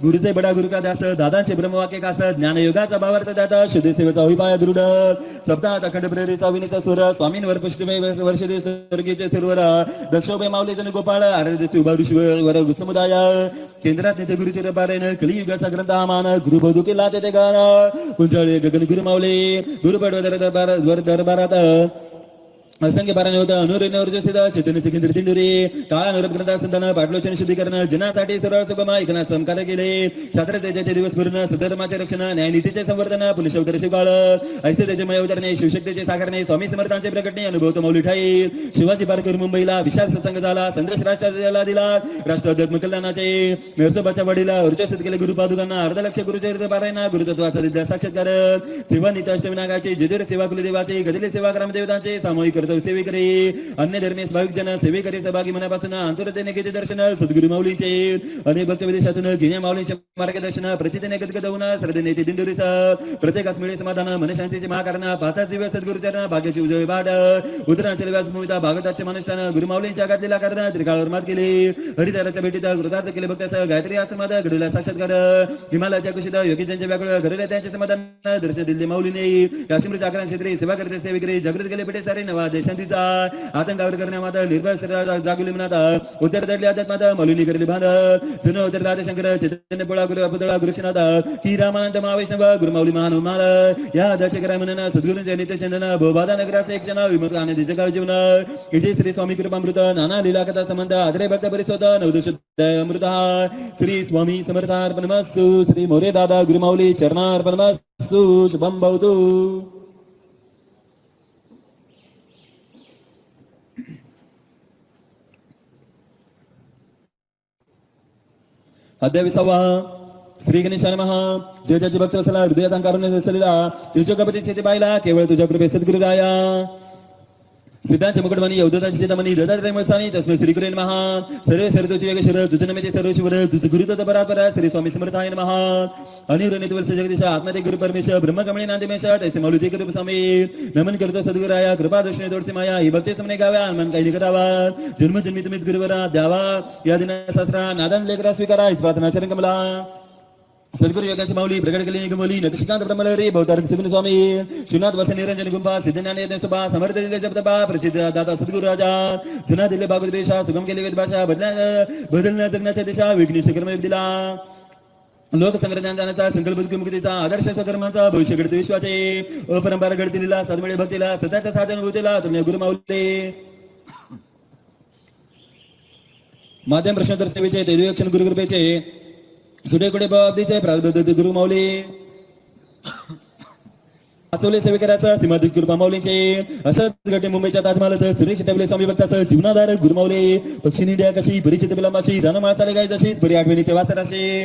गुरुचे बडा गुरु का ध्यास दादांचे ब्रह्मवाक्य कास ज्ञानयोगाचा भावार्थ दादा शुद्ध सेवेचा अभिपाय दृढ सप्ताहात अखंड प्रेरीचा विनीचा स्वर स्वामींवर पुष्टिमय वर्षदे स्वर्गीचे सुरवर दक्षोबे माऊली जन गोपाळ आरदे उभा ऋषीवर समुदाय केंद्रात नेते गुरुचे पारायण कलियुगाचा ग्रंथ आमान गुरु बधू केला ते गाण कुंजळे गगन गुरु माऊले गुरुपड दरबारात असंख्य पारायण होता अनुरेनवर्जसित चैतन्याचे केंद्र दिंडोरी काळा नरब ग्रंथ संतान पाठलोचन शुद्धीकरण जनासाठी सरळ सुगम ऐकण्यात संकार केले छात्र तेजाचे दिवस पूर्ण सधर्माचे रक्षण न्यायनीतीचे संवर्धन पोलीस अवतार शिवकाळ ऐसे तेजमय अवतरणे शिवशक्तीचे साकारणे स्वामी समर्थांचे प्रकटणे अनुभवतो माऊली ठाई शिवाजी पार्कर मुंबईला विशाल सत्संग झाला संदेश राष्ट्राला दिला राष्ट्राध्यात्म कल्याणाचे नरसोबाच्या वाडीला ऊर्जसित केले गुरुपादुकांना अर्ध लक्ष गुरुचरित्र पारायण गुरुतत्वाचा दिद्या साक्षात्कार सेवा नित्य अष्टविनायकाचे जेजुरी सेवा कुलदेवाचे गदिले सेवा ग्रामदेवतांचे सामूहिक सेवेकरी अन्य धर्मेस भाविक जन सेवेकरी सहभागी मनापासून अंतरतेने घेते दर्शन सद्गुरु माऊलींचे अनेक भक्त विदेशातून घेण्या माऊलींचे मार्गदर्शन प्रचितीने गदगद होऊन श्रद्धेने ते दिंडोरीस प्रत्येकास मिळे समाधान मनशांतीचे महाकारण पाहताच दिवस सद्गुरुचरण भाग्याची उजवे भाट उतराचे व्यास भूमिता भागवताचे अनुष्ठान गुरु माऊलींच्या आगातलेला कारण त्रिकाळावर मात केली हरिदाराच्या भेटीत कृतार्थ केले भक्तास गायत्री आश्रमात घडूला साक्षात्कार हिमालयाच्या कुशीत योगीजांचे व्याकुळ घडले त्यांचे समाधान दर्शन दिले माऊलीने काश्मीरच्या आकारात क्षेत्री सेवा करते सेवेकरी जागृत केले पेटे सारे नवा शांतीचा आतंकावर करण्यात निर्भय जागुली मनात उत्तर दडली आध्यात्मात मलुनी करली बांध जुन उतरला शंकर चैतन्य पोळा गुरु पुतळा गुरुनाथ ही रामानंद महावैष्णव गुरुमाऊली महानुमाल या आदाचे करा म्हणून सद्गुरूंचे नित्य चंदन भोबादा नगराचे एक क्षण विमुक्त आनंदीचे गाव जीवन इथे श्री स्वामी कृपामृत नाना लीला कथा संबंध आदरे भक्त परिशोध नवदुशुद्ध अमृत श्री स्वामी समर्थार्पणमस्तु श्री मोरे दादा गुरुमाऊली चरणार्पणमस्तु शुभम भवतु. अध्याय 20 श्री गणेशाय नमः. जय जय भक्त वसला हृदयात अंकारून असलेला तुझ्या कपटी शेती पाहिला केवळ तुझ्या कृपे सद्गुरु राया सिद्धांचे मुकुटमणी यवदतांची चिंतामणी दत्तात्रय मसानी तस्मै श्री गुरे नमः. सर्व सर्वतोची योगेश्वर तुझे नमे सर्व शिवर तुझे गुरुत्व परापर श्री स्वामी समर्थाय नमः. अनिर्णित वर्ष जगदीश आत्मते गुरु परमेश्वर ब्रह्मकमळे नांदेमेश तैसे माऊली गुरु स्वामी नमन करतो सद्गुराया कृपा दर्शने दोडसे माया ही भक्ती समने गाव्या मन काही करावा जन्मजन्मी तुम्हीच गुरुवरा द्यावा या दिना शास्त्रा नादन लेकरा स्वीकारा प्रार्थना शरण कमला. सद्गुरु योगाची माऊली प्रगट केली निगमोली नक्षकांत ब्रह्मलहरी भवतार सद्गुरु स्वामी श्रीनाथ वस निरंजन गुंफा सिद्धज्ञान सुभा समर्थ दिले जपतपा प्रचित दाता सद्गुरु राजा जना दिले भागवत बेशा सुगम केले वेद भाषा बदलण्या जगण्याच्या दिशा विघ्नेश कर्मयोग दिला लोक संग्रहाचा संकल्प मुक्तीचा आदर्श स्वकर्माचा भविष्य घडते विश्वाचे अपरंपरा घडतीला सद्मळे भक्तीला सदाच्या साधन होतीला तुम्ही गुरु माऊली माध्यम प्रश्नोत्तर सेवेचे तेजवीक्षण गुरुकृपेचे सुडे कुडे बाबतीचे प्रारब्ध गुरु माऊली आचवले सेवेकराचा सीमाधिक कृपा माऊलींचे असंच घटे मुंबईच्या ताजमहालात सुरेश टबले स्वामी भक्ताचं जीवनाधार गुरु माऊली पक्षी निड्या कशी परिचित बिलंबाशी धनमाळ चाले गाय जशी बरी आठवणी तेव्हा सराशी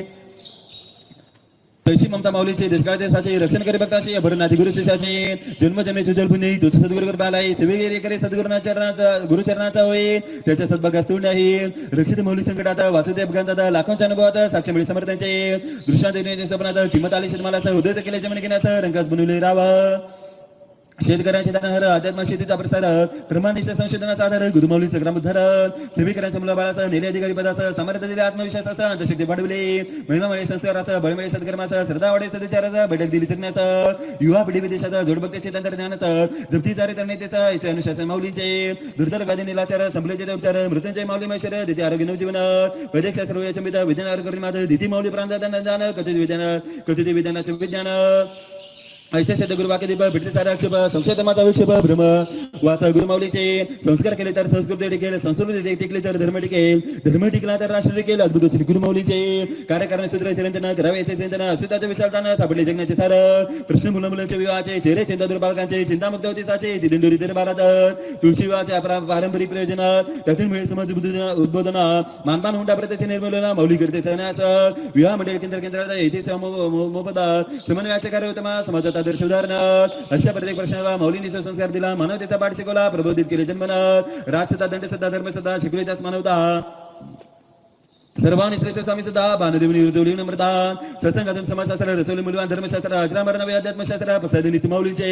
तशी ममता माऊलीचे देशकाळ देशाचे रक्षण करे भक्ताचे भरनाथी गुरु शिष्याचे जन्मजन्मेचे जल पुण्य तुझ सद्गुरु कर बालाय सेवे करे सद्गुरुना चरणाचा गुरुचरणाचा होय त्याच्या सद्भागास तोंड आहे रक्षित माऊली संकटात वासुदेव भगवंतात लाखोंच्या अनुभवात साक्ष मिळे समर्थांचे दृष्टांत स्वप्नात किंमत आली शेतमालास उदय केल्याचे म्हणे घेण्यास रंगास बनवले रावा शेतकऱ्यांचे दानहर अध्यात्म शेतीचा प्रसार प्रमाणिष्ठ संशोधनाचा आधार गुरुमाऊलीचं ग्रामोद्धार सेविकरांच्या मुलाबाळासह नेले अधिकारी पदासह सामर्थ्य दिले आत्मविश्वासासह अंतशक्ती वाढवले महिमामुळे संस्कारासह बळमिळे सत्कर्मासह श्रद्धावाडे सदाचारासह बैठक दिली जगण्यासह युवा पिढी विदेशाचा जोडभक्तीचे तंत्रज्ञानासह जप्ती चारित्रणेतेसह इथे अनुशासन माऊलींचे दुर्धर व्याधी निलाचार संपलेचे उपचार मृत्यूंजय माऊली मैश्वर दिती आरोग्य नवजीवन वैदिक शास्त्र यशमित विज्ञान आरोग्य माध दिती माऊली प्रांतदान कथित विज्ञानाचे विज्ञान ऐसे सिद्ध गुरु वाक्य दीप भेटते सारा आक्षेप संशय माता विक्षेप भ्रम वाचा गुरुमाऊलीचे संस्कार केले तर संस्कृती टिकेल संस्कृती टिकली तर धर्म टिकेल धर्म टिकला तर राष्ट्र टिकेल अद्भुत गुरुमाऊलीचे कार्यकारण सूत्र चिरंतन करावेचे चिंतन अस्तित्वाचे विशालताना सापडले जगण्याचे सार प्रश्न मुलामुलांचे विवाहाचे चेहरे चिंता दुर्बालकांचे चिंतामुक्त होतीसाचे दिंडोरी दरबारात तुळशी विवाहाचे पारंपरिक प्रयोजन त्यातून मिळे समाज उद्बोधन मानपान हुंडा प्रत्यक्ष निर्मूलन माऊली करते सहनास विवाह मंडळ केंद्रात येथे मोबदा समन्वयाचे कार्य उत्तम समाजात आदर्श उदाहरण अशा प्रत्येक प्रश्नाला माऊलींनी संस्कार दिला मानवतेचा पाठ शिकवला प्रबोधित केले जन्मनाथ राजसत्ता दंडसत्ता धर्मसत्ता शिकवली त्यास मानवता सर्वांनी श्रेष्ठ स्वामी सदा बाणदेवनी हृदवली नम्रता सत्संगातून समाजशास्त्र रचवले मूल्यवान धर्मशास्त्र अजरामर नवे अध्यात्मशास्त्र प्रसाद नीती माऊलीचे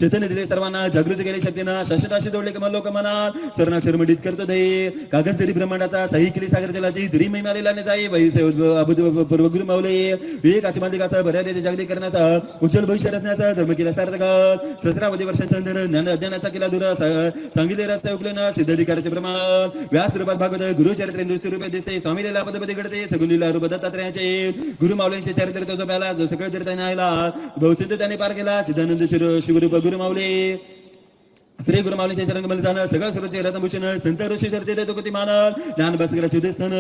चैतन्य दिले सर्वांना जागृत केले शक्तीनं शाश्वताशी जोडले कमल लोक मना शरणाक्षर मंडित करतो दे कागद तरी ब्रह्मांडाचा सही केली सागर जलाची दुरी महिमा लिहिला जाई पूर्व गुरु माऊली विवेकाची मालिकाचा बऱ्या देते जागतिक करण्याचा उज्ज्वल भविष्य रचण्याचा धर्म केला सार्थक सहस्रावधी वर्षांचा ज्ञान अध्ययनाचा केला दूर सांगितले रस्ते उकलेन सिद्धाधिकाराचे प्रमाण व्यास रूपात भागवत गुरुचरित्र नृत्य रूपे दिसते स्वामी पदपदी घडते सगुलीला रूप दत्तात्रयाचे गुरु माऊलींचे चरित्र तो जपायला जो सगळे तीर्थाने आला बहुसिद्ध त्याने पार केला चिदानंद शिवरूप गुरु माऊली श्री गुरु माऊलींचे शरणकमल जाण सगळं सर्वचे रत्नभूषण संत ऋषी चर्चे देतो गती मान ज्ञान भास्कराचे उदयस्थान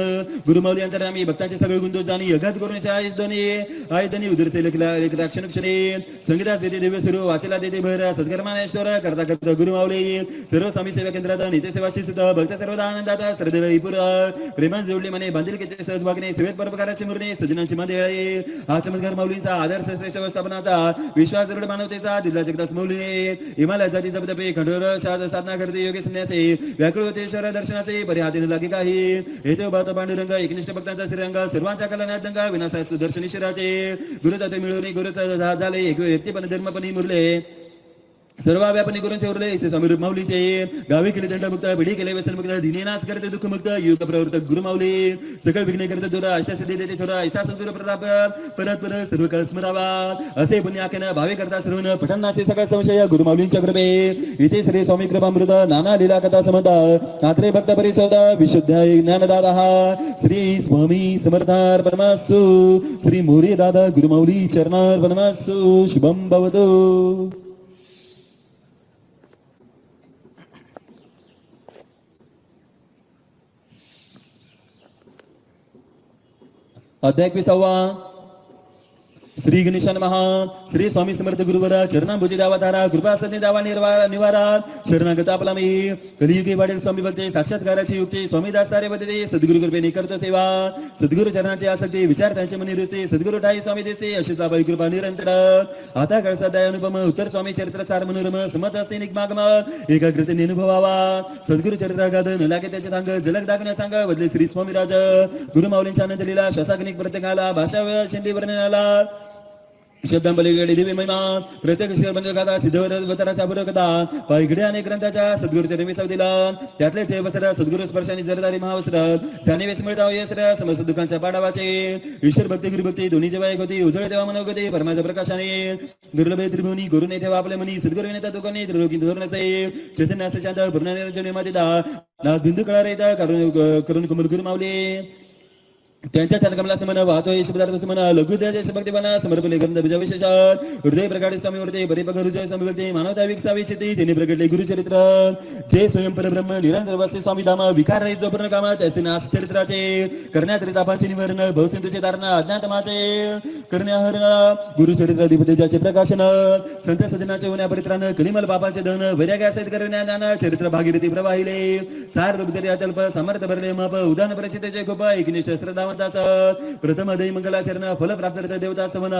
गुरु माऊली अंतर आम्ही भक्तांचे सगळे गुंतो जाणी अघात करून आयुष दोन्ही आयुधनी उदरसे लेखला क्षण क्षणी संगीतास देते दिव्य सुरू वाचेला देते भर सत्कर्मानेश्वर करता करता गुरु माऊली सर्व स्वामी सेवा केंद्रात नित्य सेवा शिस्त भक्त सर्वदा आनंदात श्रद्धेला पुर प्रेमान जोडले म्हणे बांधिलकीचे सहजभागने सेवेत परोपकाराची मुरणे सजनांची मंदिळे हा चमत्कार माऊलींचा आदर्श श्रेष्ठ व्यवस्थापनाचा विश्वास दृढ मानवतेचा दिला जगदास माऊलीने हिमालय जाती जपतपे साधना करते योगी संन्यासी व्याकुळ होते ईश्वर दर्शनाचे बरे हातीने लागे काही येथे उभारतो पांडुरंग एकनिष्ठ भक्तांचा श्रीरंग सर्वांच्या कल्याणात दंगा विनाशास दर्शन ईश्वराचे गुरुजाते मिळवणे गुरुचा झाले एक व्यक्तीपणे धर्मपणे मुरले सर्व व्यापनी गुरूंचे उरले स्वामी रूप माऊलीचे गावी केले दंडमुक्त पिढी केले व्यसनमुक्त दिनेनाश करते दुःखमुक्त युग प्रवर्तक गुरु माऊली सकळ विघ्ने करते दूर अष्टसिद्धी देते थोडा ऐसा सद्गुरु प्रताप परत सर्व काळ स्मरावा असे पुण्य आख्यान भावे करता सर्व पठणाचे सगळा संशय गुरु माऊलींच्या कृपे इथे श्री स्वामी कृपामृत नाना लीला कथा समंत नात्रे भक्त परिशोध विशुद्ध ज्ञानदादा श्री स्वामी समर्थार परमासु श्री मोरे दादा गुरु माऊली चरणार परमासु शुभम भवतु. अध्याय 21 श्री गणेशान महा श्री स्वामी समर्थ गुरुवर चरणांभुजी दावाधारा कृपा सन्नी दावा निवारा शरणागत आपला मी कलियुगी वाढेल स्वामी भक्ती साक्षात्काराची युक्ती स्वामी दासारे बदते सद्गुरु कृपेने करतो सेवा सद्गुरु चरणाची आसक्ती विचार त्यांचे मनी रुजते सद्गुरु ठाई स्वामी देसे अशी बाई कृपा निरंतर आता कळसा दया अनुपम उत्तर स्वामी चरित्र सार मनोरम समत असते निगमागम एकाग्रतेने अनुभवावा सद्गुरु चरित्रागाध न लागे त्याचे थांग जलक दाखवण्या सांग बदले श्री स्वामी राज गुरु माऊलींच्या आनंद लिला शासकनिक प्रत्येकाला भाषा शेंडी वर्णनाला शब्दांबलीकडे दिव्य महिमा प्रत्येक गाथा सिद्धवताराच्या बुरकथा पायघडे अनेक ग्रंथाच्या सद्गुरूच्या निमिसाव दिला त्यातले वस्त्र सद्गुरु स्पर्शाने जरदारी महावस्त्र त्याने वेस मिळता यस्त्र समस्त दुःखांच्या पाडावाचे ईश्वर भक्ती गुरुभक्ती दोन्ही जेव्हा एक होती उजळे तेव्हा मनोगती परमाच्या प्रकाशाने दुर्लभ त्रिभुवनी गुरुने ठेवा आपल्या मनी सद्गुरु नेता दुकानी त्रिलोकी धोरण असे चैतन्य असे शांत पूर्ण निरंजन मातिता नाथ बिंदू कळा रेता करून कुमल गुरु मावले त्यांच्या चरणकमलास म्हणा वाहतो शब्दार्थ म्हणा लघुद्याचे भक्ती म्हणा समर्पणे ग्रंथ बीजा विशेषात हृदय प्रकाटे स्वामी वरते परिपक हृदय स्वामी भक्ती मानवता विकसावी चिती त्यांनी प्रकटले गुरुचरित्र जे स्वयं परब्रह्म निरंतर वस्ते स्वामी धाम विकार रहित जोपर्ण काम त्याचे नाश चरित्राचे करण्यात रितापाचे निवारण भवसिंधूचे धारण अज्ञातमाचे करण्याहरण गुरुचरित्र अधिपतीचे प्रकाशन संत सजनाचे होण्या परित्राण कलिमल पापाचे धन वैराग्या सहित करण्यादान चरित्र भागीरथी प्रवाहिले सार रूप जरी अतल्प समर्थ भरले मप उदान परिचितेचे खूप एकनिष्ठ श्रद्धा म्हणत असत. प्रथम दही मंगलाचरण फल प्राप्त देवता सवन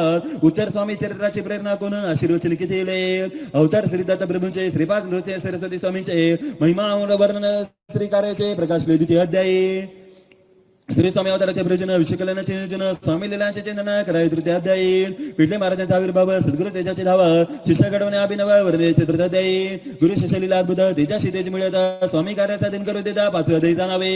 उत्तर स्वामी चरित्राची प्रेरणा कोण आशीर्वचन किती अवतार श्री दत्त प्रभूंचे श्रीपाद नृत्य सरस्वती स्वामींचे महिमा वर्णन श्री कार्याचे प्रकाश द्वितीय अध्यायी श्री स्वामी अवताराचे प्रयोजन विषयकल्याणाचे नियोजन स्वामी लिलांचे चिंतन करावे तृतीय अध्यायी पिठले महाराजांचा आविर्भाव सद्गुरु तेजाचे धाव शिष्य घडवणे अभिनव वर्णे चतुर्थ अध्यायी गुरु शिष्यलीला अद्भुत तेजाशी तेज मिळत स्वामी कार्याचा दिन करू देता पाचवे अध्यायी जाणावे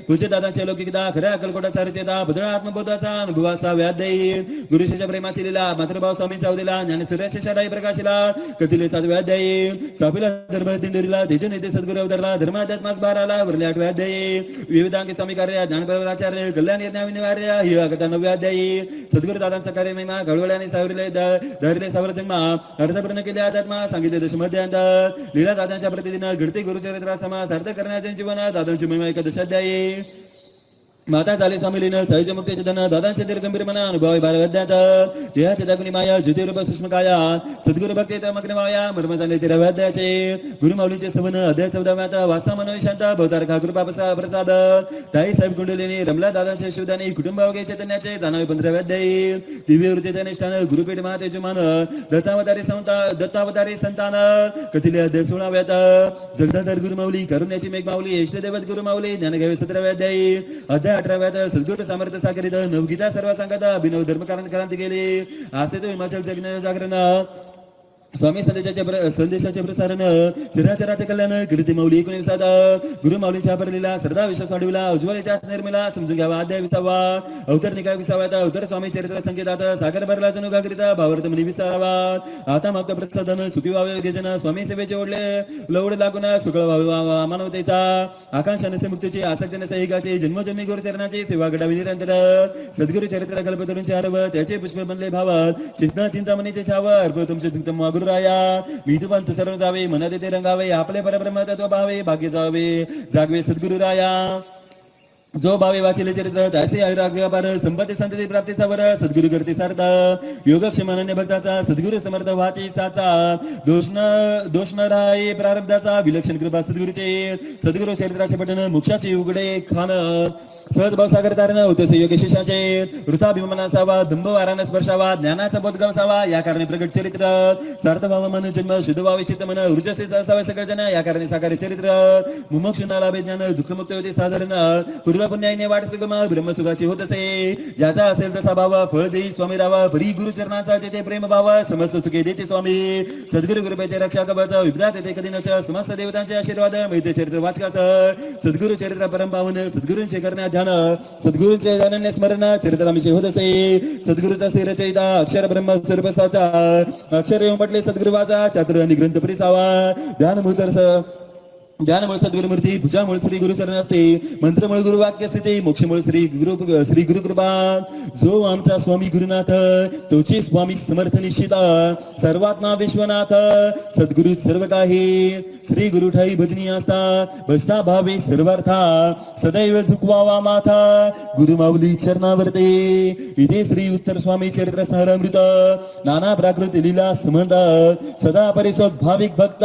पूज्य दादांचे लौकिकता खऱ्या अकलकोटाचा रचेता भद्रा आत्मबोधाचा अनुभवा सहाव्या अध्यायी गुरु शिष्य प्रेमाची लीला मातृभाव स्वामींचा अवदिला ज्ञान सूर्य शिष्यालाही प्रकाशिला कथिले सातव्या अध्यायी सापिला धर्म दिंडोरीला तेज नेते सद्गुरु अवतरला धर्माध्यात्मास बाराला वरले आठव्या अध्यायी विविधांगी स्वामी कार्य ज्ञान आचार्य कल्याण यज्ञाविनिवार्य ही अगता नव्या अध्यायी सद्गुरु दादांचा कार्य महिमा घडवळ्याने सावरले धैर्य सावर जन्मा अर्थपूर्ण केले आत्मा सांगितले दशमध्यांत लीला दादांच्या प्रतिदिन घडते गुरुचरित्रा समा सार्थ करण्याचे जीवन दादांची महिमा एकादश अध्यायी माता झाले स्वामीलीन सहज मुक्तीचे धन दादांचे दीर्घंभीर मना अनुभव बारवध्यात देहाचे दागुनी माया ज्योतिरूप सूक्ष्मकाया सद्गुरु भक्ती मग्न माया मर्म झाले 13व्या अध्यायाचे गुरुमाऊलींचे सवन अध्याय 14व्यात वासा मनोय शांत भवतार खा कृपा प्रसाद ताई साहेब कुंडलिनी रमला दादांचे शिवदानी कुटुंबावगे चैतन्याचे जाणावे 15व्या अध्यायी दिव्य वृत्तीचे निष्ठान गुरुपीठ महातेजमान दत्तावतारी संतान कथिले अध्याय 16व्यात जगदाधर गुरुमाऊली करुण्याची मेघमाऊली इष्टदेवत गुरुमाऊली ज्ञानघ्यावे 17व्या अध्यायी अध्याय 18व्यात सद्गुरु समर्थ सागरित नवगीता सर्व सांगत अभिनव धर्मकारण क्रांती केली असे तो हिमाचल जगन जागरण स्वामी संदेशाचे प्रसारण चिराचराचे कल्याण कीर्ती मौली 19 गुरु माऊलींच्या परलीला श्रद्धा विश्वास वाढविला उज्ज्वल इतिहास निर्मिला समजून घ्यावा अध्याय 20वा अवतर निकाय 20व्यात अवतर स्वामी चरित्र संकेतात सागर भरला जनुगाकरिता भावार्थ म्हणी 20वा आता मागता प्रसादन सुखी व्हावे गेजन स्वामी सेवेचे ओढले लवड लागून सुखळ व्हावा मानवतेचा आकांक्षा नसे मुक्तीची आसक्ती नसे ऐकाचे जन्मजन्मी गुरुचरणाची सेवा घडावी निरंतर सद्गुरु चरित्र कल्पतरूंचे आरव त्याचे पुष्प बनले भावात चिंतामणीचे छाव अर्प तुमचे दुक्तम राया विधुवंत सर्व जावे मनात ते रंगावे आपले परब्रह्म तत्व भावे भाग्य जावे जागवे सद्गुरु राया जो भावे वाचिले चरित्र त्याचे आयुराग्यपार संपत्ती संतती प्राप्तीचा वर सद्गुरु करते सार्थ योगक्षेम अनन्य भक्ताचा सद्गुरु समर्थ वाती साचा दोष न राहे प्रारब्धाचा विलक्षण कृपा सद्गुरुचे सद्गुरु चरित्राचे पठण मोक्षाचे उघडे खान सहज भावसागर तारण होते योग्य शिष्याचे वृथाभिमान असावा दंभ वाराने स्पर्शावा ज्ञानाचा बोधगाव असावा या कारणे प्रगट चरित्र सार्थ भाव मन जन्म शुद्ध भावे चित्त मन ऊर्जस्थित असावे सगळे जन या कारणे साकार चरित्र मुमुक्षुना लाभे ज्ञान दुःखमुक्त होते साधारण पूर्व पुण्याने वाट सुगम ब्रह्मसुखाची होत असे ज्याचा असेल तसा भाव फळ देई स्वामी रावा परी गुरुचरणाचा जेथे प्रेम भाव समस्त सुखे देते स्वामी सद्गुरु कृपेचे रक्षा कवच विभ्रात येते कधी नच समस्त देवतांचे आशीर्वाद मिळते चरित्र वाचकास सद्गुरु चरित्र परमपावन सद्गुरूंचे करण्यात ध्यान सद्गुरूंचे अनन्य स्मरण चरित्रामिषयी होत असे सद्गुरूचा रचयिता अक्षर ब्रह्म सर्वसाचा अक्षर येऊन म्हटले सद्गुरुवाचा चातुर आणि ग्रंथ परिसावा ध्यानमुळे सद्गुरुमूर्ती भुजामुळे श्री गुरुचरण असते मंत्रमुळे गुरुवाक्य स्थिती मोक्षमुळे श्री गुरु कृपा जो आमचा स्वामी गुरुनाथ तोचे स्वामी समर्थ निश्चित सर्वात्मा विश्वनाथ सद्गुरु सर्व काही श्री गुरु ठाई भजनी असता भजता भावे सर्वार्था सदैव झुकवावा माथा गुरु माऊली चरणावरते इथे श्री उत्तर स्वामी चरित्र सारामृत नाना प्राकृत लीला संबंध सदा परिसोद भाविक भक्त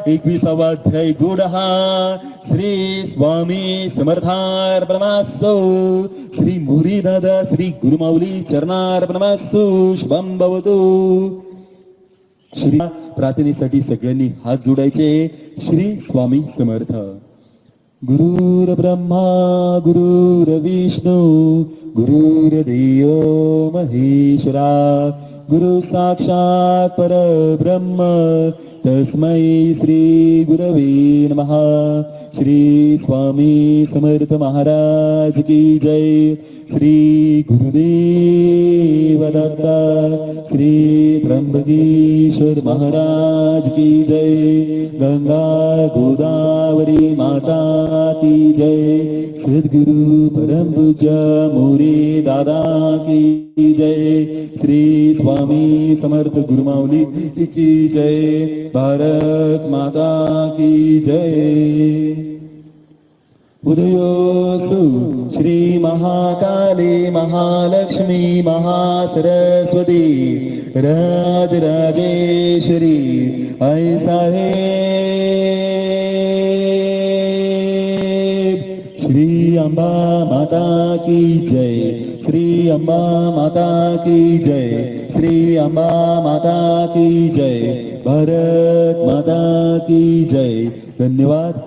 21वा अध्याय गोड श्री स्वामी समर्थार्पणमस्तु श्री मुरी दादा श्री गुरुमाऊली चरणार्पणमस्तु शुभम भवतु श्री प्रार्थनेसाठी सगळ्यांनी हात जोडायचे श्री स्वामी समर्थ गुरुर ब्रह्मा गुरुर विष्णू गुरुर्देव महेश्वरा गुरु साक्षात परब्रह्म तस्मै श्री गुरवे नमः श्री स्वामी समर्थ महाराज की जय श्री गुरुदेव दत्ता श्री त्र्यंबकेश्वर महाराज की जय गंगा गोदावरी माता की जय सद्गुरु परम पूज्य मोरे दादा की जय श्री स्वामी समर्थ गुरुमाऊली की जय भारत माता की जय उदयोसु श्री महाकाली महालक्ष्मी महासरस्वती राजराजेश्वरी आई साहेब श्री अंबा माता की जय, श्री अंबा माता की जय, श्री अंबा माता की जय, भारत माता की जय. धन्यवाद.